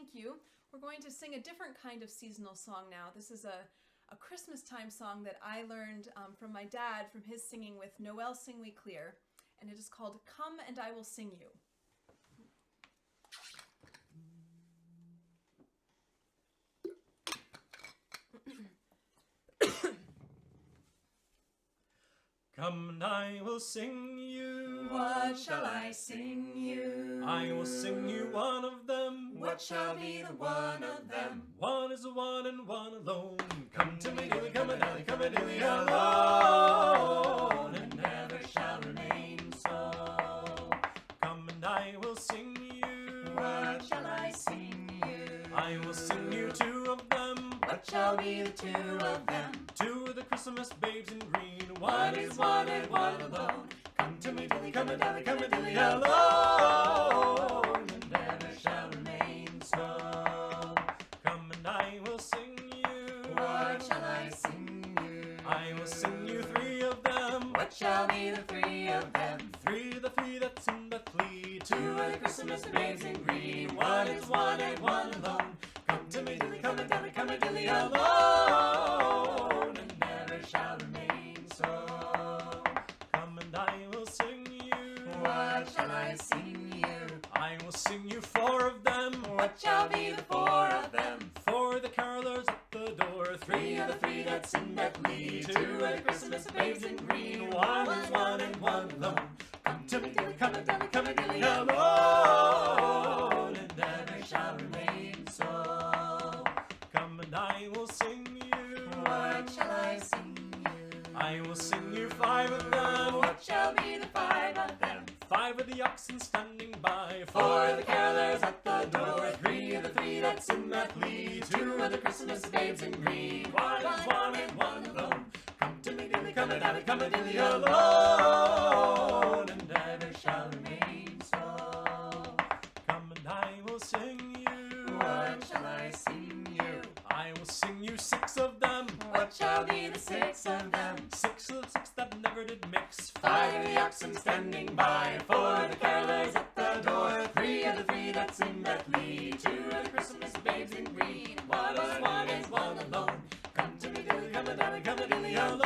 thank you. We're going to sing a different kind of seasonal song now. This is a Christmas time song that I learned from my dad from his singing with Noel Sing We Clear, and it is called Come and I Will Sing You. Come and I will sing you. What shall I sing you? I will sing you one of them. What shall be the one of them? One is the one and one alone. Come to me, dilly, come and dilly, come and dilly alone, and never shall remain so. Come and I will sing you. What shall I sing you? I will sing you two of them. What shall be the two of them? Two of the Christmas babes in green. One is one and one alone. Come to me, dilly, come and dilly, come and dilly alone, and never shall remain so. Come and I will sing you. What shall I sing you? I will sing you three of them. What shall be the three of them? Three of the three that's in Bethlehem. Two are the Christmas babes in green. One is one and one alone. Come to me, dilly, come and dilly, come and dilly alone, and never shall remain so. Come and I will sing you. What shall I sing you? I will sing you four of them. What shall be the four of them? Four of the carolers at the door. Three are the three that's in Bethlehem. Two are the Christmas babes in green. One is one and one alone. Come to me, dilly, come and dilly, come and dilly alone, and never shall remain so. Come and I will sing you. What shall I sing you? I will sing you five of them. What shall be the five of them? Five of the oxen standing by. Four of the carolers at the door. Three of the three that's in Bethlehem. Two of the Christmas babes in green. One is one and one alone. Come to me, dilly, come and dilly, come and dilly alone, and never shall remain so. Come and I will sing you. What shall I sing you? I will sing you six of them. What shall be the six of them? Six of the six that never did mix. Five of the oxen standing by. Four of the carolers at the door. Three of the three that's in Bethlehem. Two of the Christmas babes in green. One is one and one alone. Come to me, dilly, come and dilly, come and dilly alone,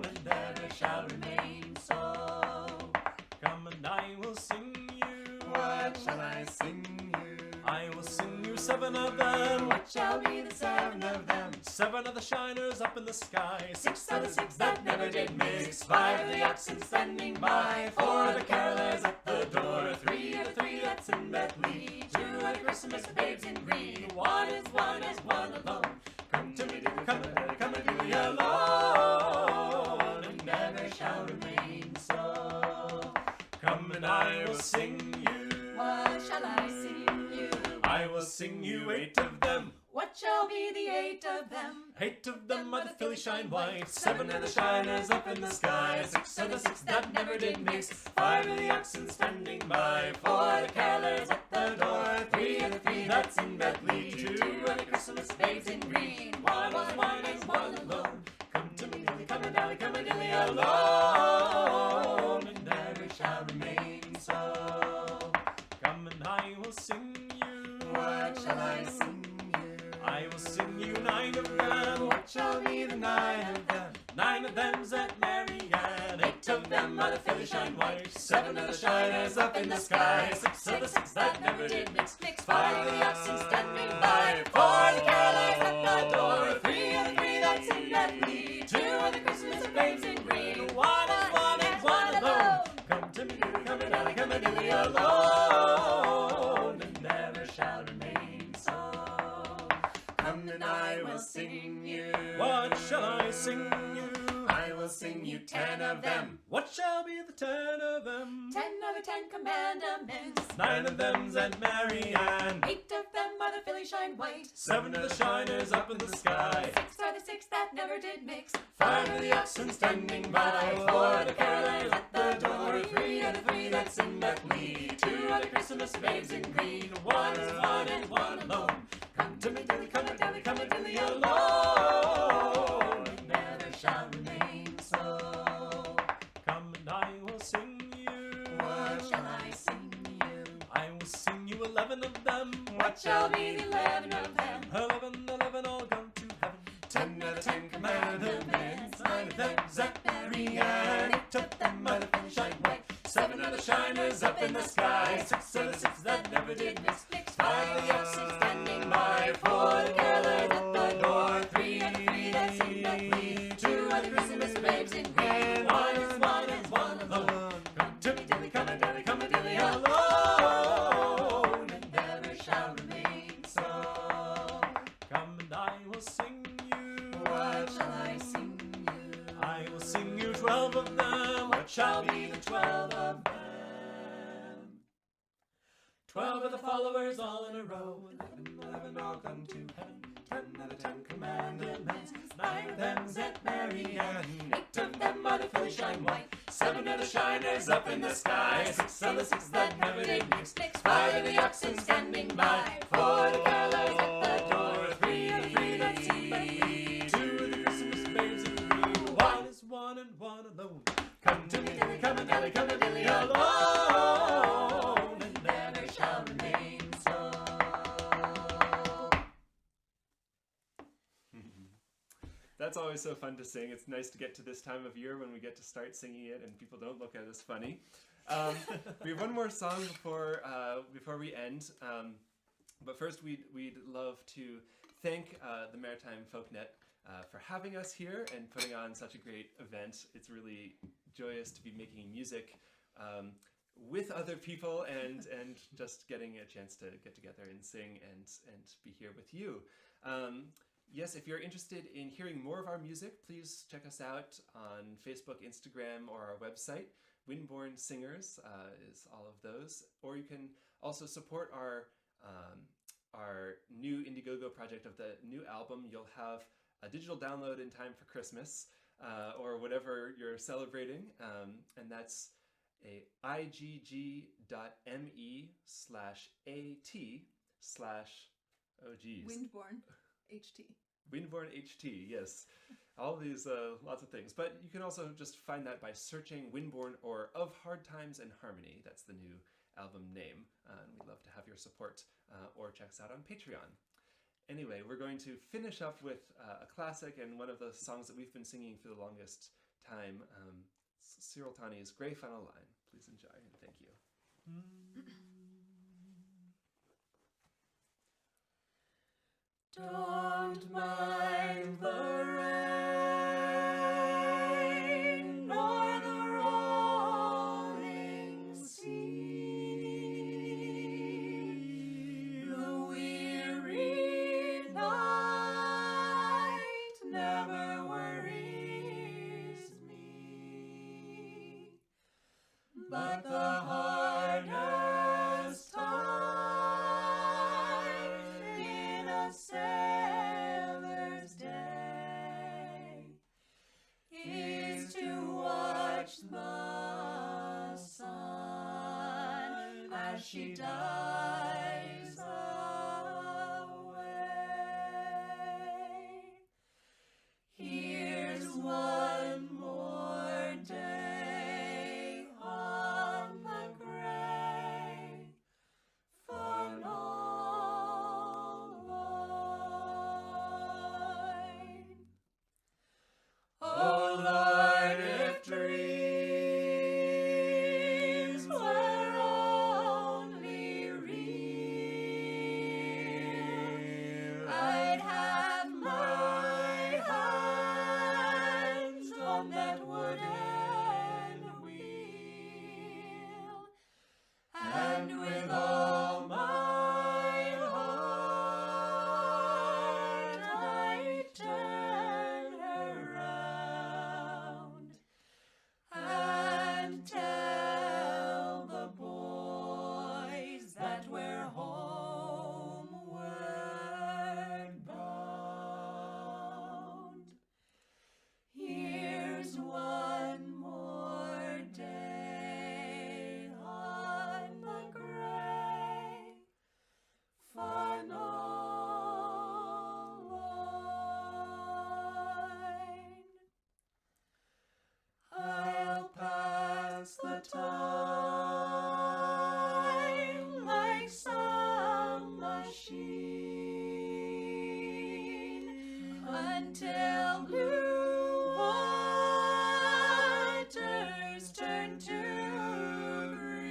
and never shall remain so. Come and I will sing you. What shall I sing you? I will sing you seven of them. What shall be the seven of them? Seven of the shiners up in the sky. Six of the six that never did mix. Five of the oxen standing by. Four of the carolers at the door. Three of the three that's in Bethlehem. Two of the Christmas babes in green. One is one alone. Come to me, dilly, come and dilly, come and dilly alone, and never shall remain so. Come and I will sing you. What shall I sing you? I will sing you eight of them. What shall be the eight of them? Eight of them are the filly shine white. Seven of the shiners up in the sky. Six of the six that never did mix. Five of the oxen standing by. Four of the carolers at the door. Three of the three that's in Bethlehem. Two of the Christmas babes in green. One is one and one alone. Come to me, dilly, come and dilly, come and dilly alone, and never shall remain so. Come and I will sing you. What shall I sing you? I will sing you nine of them. What shall be the nine of them? Nine of them's at Marianne. Eight of them are the filly shine white. Seven of the shiners up in the sky. Six of the six that never did mix. Five of the oxen standing by. Four of the carolers at the door. Three of the three that's in Bethlehem. Two of the Christmas babes in green. One is one and one alone. Come to me, come and dilly, come and dilly alone, and never shall remain so. Come and I will sing you. What shall I sing you? I will sing you 10 of them. What shall be the 10 of them? 10 of the 10 commandments. Nine of them's at Marianne. 8 of them are the filly shine white. Seven of the shiners up in the sky. 6 are the 6 that never did mix. Five of the oxen standing by. Four of the carolers at the door. Three of the three that's in Bethlehem. Two are the Christmas babes in green. One is one and one alone. Come to me, dilly, come and dilly, come and dilly alone, and never shall remain so. Come and I will sing you. What shall I sing you? I will sing you 11 of them. shiners up in the sky. 6 of the 6 that never did mix. 5 of the oxen standing by. 4 the carolers at the door. 3 of the 3 that sing that glee. 2 are the Christmas babes in green. 1 is 1 and 1 alone. Come to me, dilly, come a dilly, alone, and never shall remain so. Come and I will sing you. What shall I sing you? I will sing you 12 of them. What shall be the 12 of them? 12 of the followers all in a row. 11 all come to heaven. 10 of the 10 commandments. 9 of them set Mary Ann. 8 of them are the filly shine white. 7 are the shiners up in the sky. 6 are the 6 that never did mix. 5 are the oxen standing by. 4 the carolers at the door. 3 are the 3 that sing but me. 2 are the Christmas babes in green. 1 is 1 and 1 alone. Come to me, dilly, come a dilly, alone, and never shall remain so. That's always so fun to sing. It's nice to get to this time of year when we get to start singing it and people don't look at us funny. We have one more song before we end. But first, we'd love to thank the Maritime Folknet for having us here and putting on such a great event. It's really joyous to be making music with other people and just getting a chance to get together and sing and be here with you. Yes, if you're interested in hearing more of our music, please check us out on Facebook, Instagram, or our website. Windborne Singers is all of those. Or you can also support our new Indiegogo project of the new album. You'll have a digital download in time for Christmas or whatever you're celebrating. And that's a igg.me/at/ Windborne HT. Windborne HT, yes. All these, lots of things. But you can also just find that by searching Windborne or Of Hard Times and Harmony. That's the new album name. And we'd love to have your support or check us out on Patreon. Anyway, we're going to finish up with a classic and one of the songs that we've been singing for the longest time, Cyril Tani's Grey Final Line. Please enjoy and thank you. Don't mind the rain nor the rolling sea. The weary night never worries me, but the hardest time in a sailor's day is to watch the sun as she dies away. Here's one more day on the gray final line. Oh Lord, if dreams were only real, I'd have my hands on that wooden wheel, and with all my heart I'd turn around and tell the boys that we're homeward bound. Here's one more day on the gray final line. I'll pass the time like some machine until blue waters turn to green.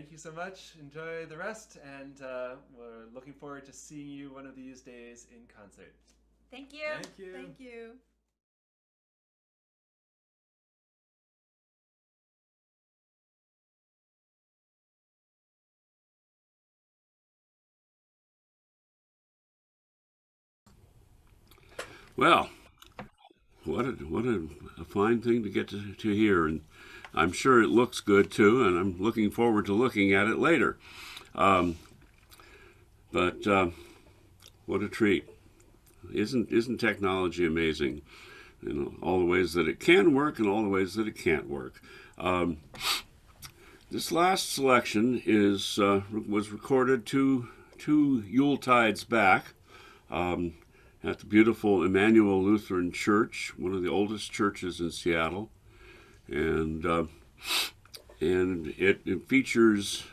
Thank you so much. Enjoy the rest, and we're looking forward to seeing you one of these days in concert. Thank you. Thank you. Thank you. Well, what a fine thing to get to hear, and I'm sure it looks good too, and I'm looking forward to looking at it later. But what a treat! Isn't technology amazing? You know, all the ways that it can work and all the ways that it can't work. This last selection was recorded two Yuletides back. At the beautiful Emmanuel Lutheran Church, one of the oldest churches in Seattle, and it features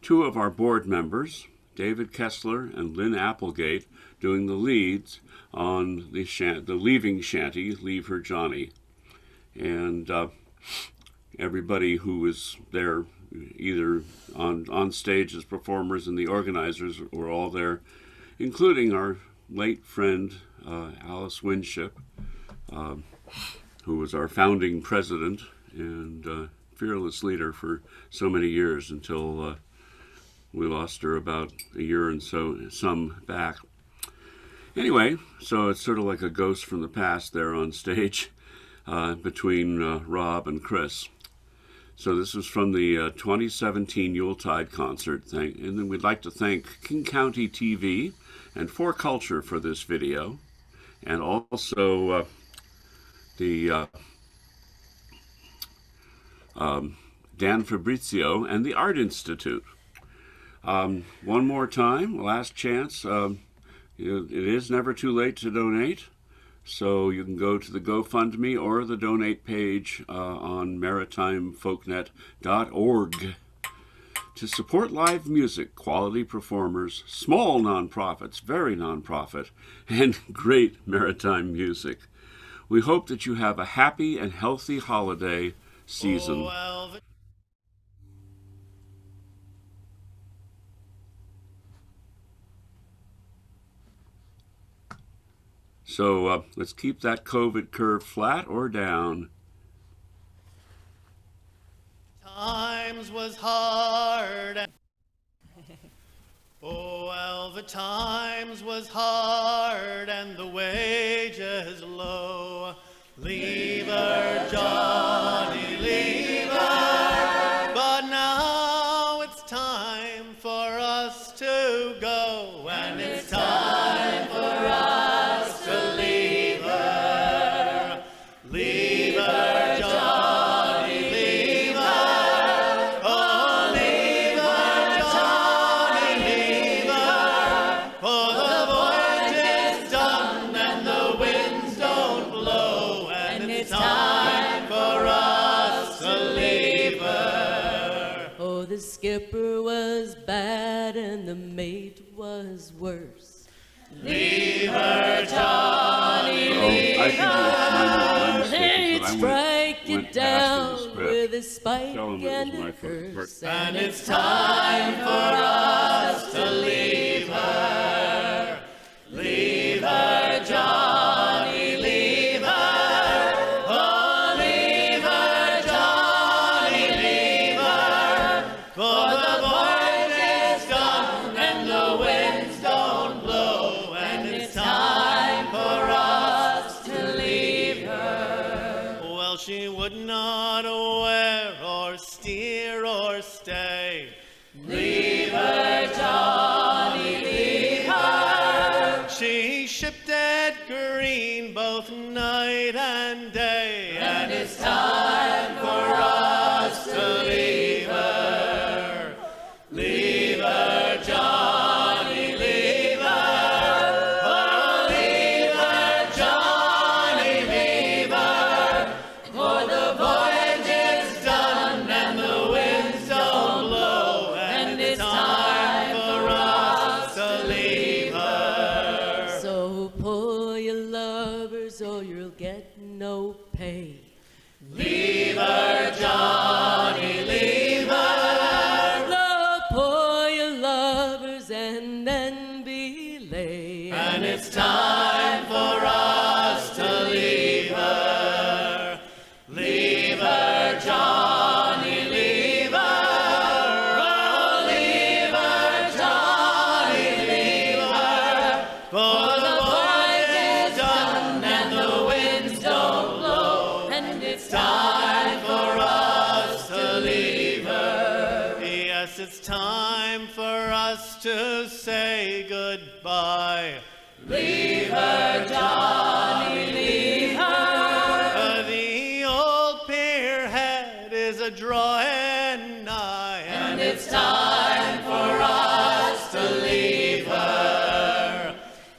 two of our board members, David Kessler and Lynn Applegate, doing the leads on the leaving shanty, "Leave Her Johnny," and everybody who was there, either on stage as performers and the organizers, were all there, including our late friend Alice Winship, who was our founding president and fearless leader for so many years until we lost her about a year and some back. Anyway, so it's sort of like a ghost from the past there on stage between Rob and Chris. So this was from the 2017 Yuletide concert, and then we'd like to thank King County TV and For Culture for this video, and also the Dan Fabrizio and the Art Institute. One more time, last chance. It is never too late to donate, so you can go to the GoFundMe or the donate page on maritimefolknet.org. to support live music, quality performers, small nonprofits, very nonprofit, and great maritime music. We hope that you have a happy and healthy holiday season. So let's keep that COVID curve flat or down. Times was hard. Oh, well, the times was hard and the wages low. Leave her, Johnny, leave her. But now it's time for us to go, and it's time for us to leave her. Leave her, Johnny, leave her. Oh, leave her, Johnny, leave her. For the voyage is done and the winds don't blow, and it's time for us to leave her. Oh, the skipper was bad and the mate was worse. Leave her, Johnny, leave I think it was my mistake, They'd but I strike went it past the down script. with a spike Tell 'em it was and my a fault. curse. And it's time for us to leave her. Leave her, Johnny, leave her. Oh, leave her, Johnny, leave her. For the voyage is done and the winds don't blow, and it's time for us to leave her. Well, she would not wear or steer or stay. Leave her, Johnny, leave her. She shipped at green both night and day, and it's time for us to leave her. Leave her, Johnny, leave her. Oh, leave her, Johnny, leave her. For the voyage is done and the winds don't blow, and it's time for us to leave her. So pull your lovers or you'll get no pay. Leave her, Johnny, leave her. it's time for us to leave her. Leave her, Johnny, leave her. Oh, leave her, Johnny, leave her. For the voyage is done and the winds don't blow, and it's time for us to leave her. Yes, it's time for us to say goodbye. Leave her, Johnny, leave her. The old pier head is a drawing nigh, and it's time for us to leave her.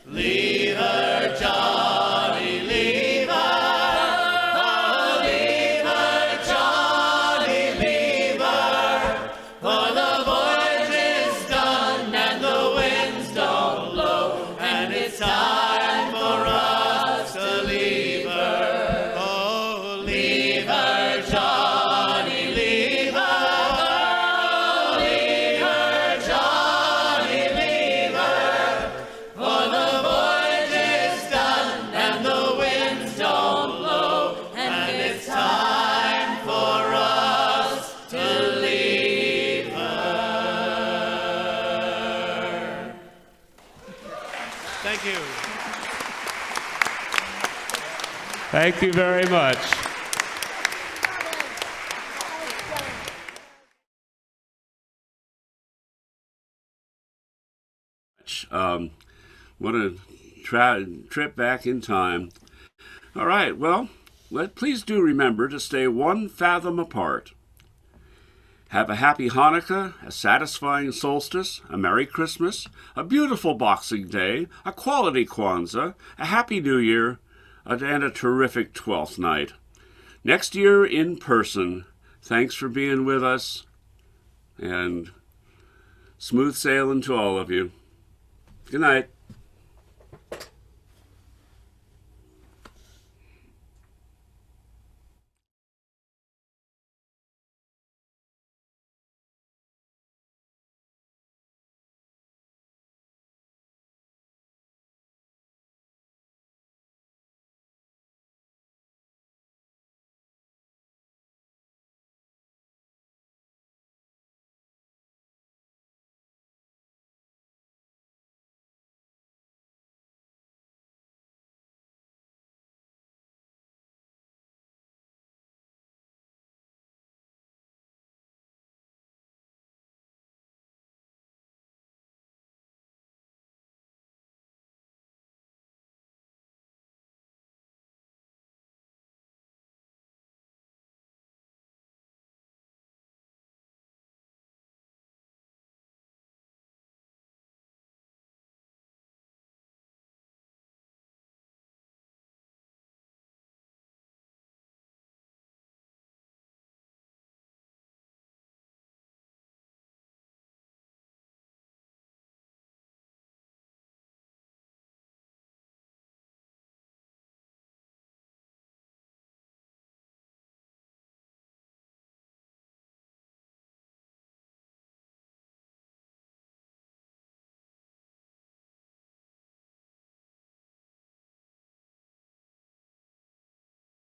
Leave her, Johnny, leave her. Oh, leave her, Johnny, leave her. For the voyage is done and the winds don't blow, and it's time for us to leave her. Oh, leave her, Johnny, leave her. Oh, leave her, Johnny, leave her. For the voyage is done and the winds don't blow, and it's time for us to leave her. Thank you. Thank you very much. What a trip back in time. All right, well, please do remember to stay 1 fathom apart. Have a happy Hanukkah, a satisfying solstice, a Merry Christmas, a beautiful Boxing Day, a quality Kwanzaa, a Happy New Year, and a terrific 12th night. Next year in person. Thanks for being with us, and smooth sailing to all of you. Good night.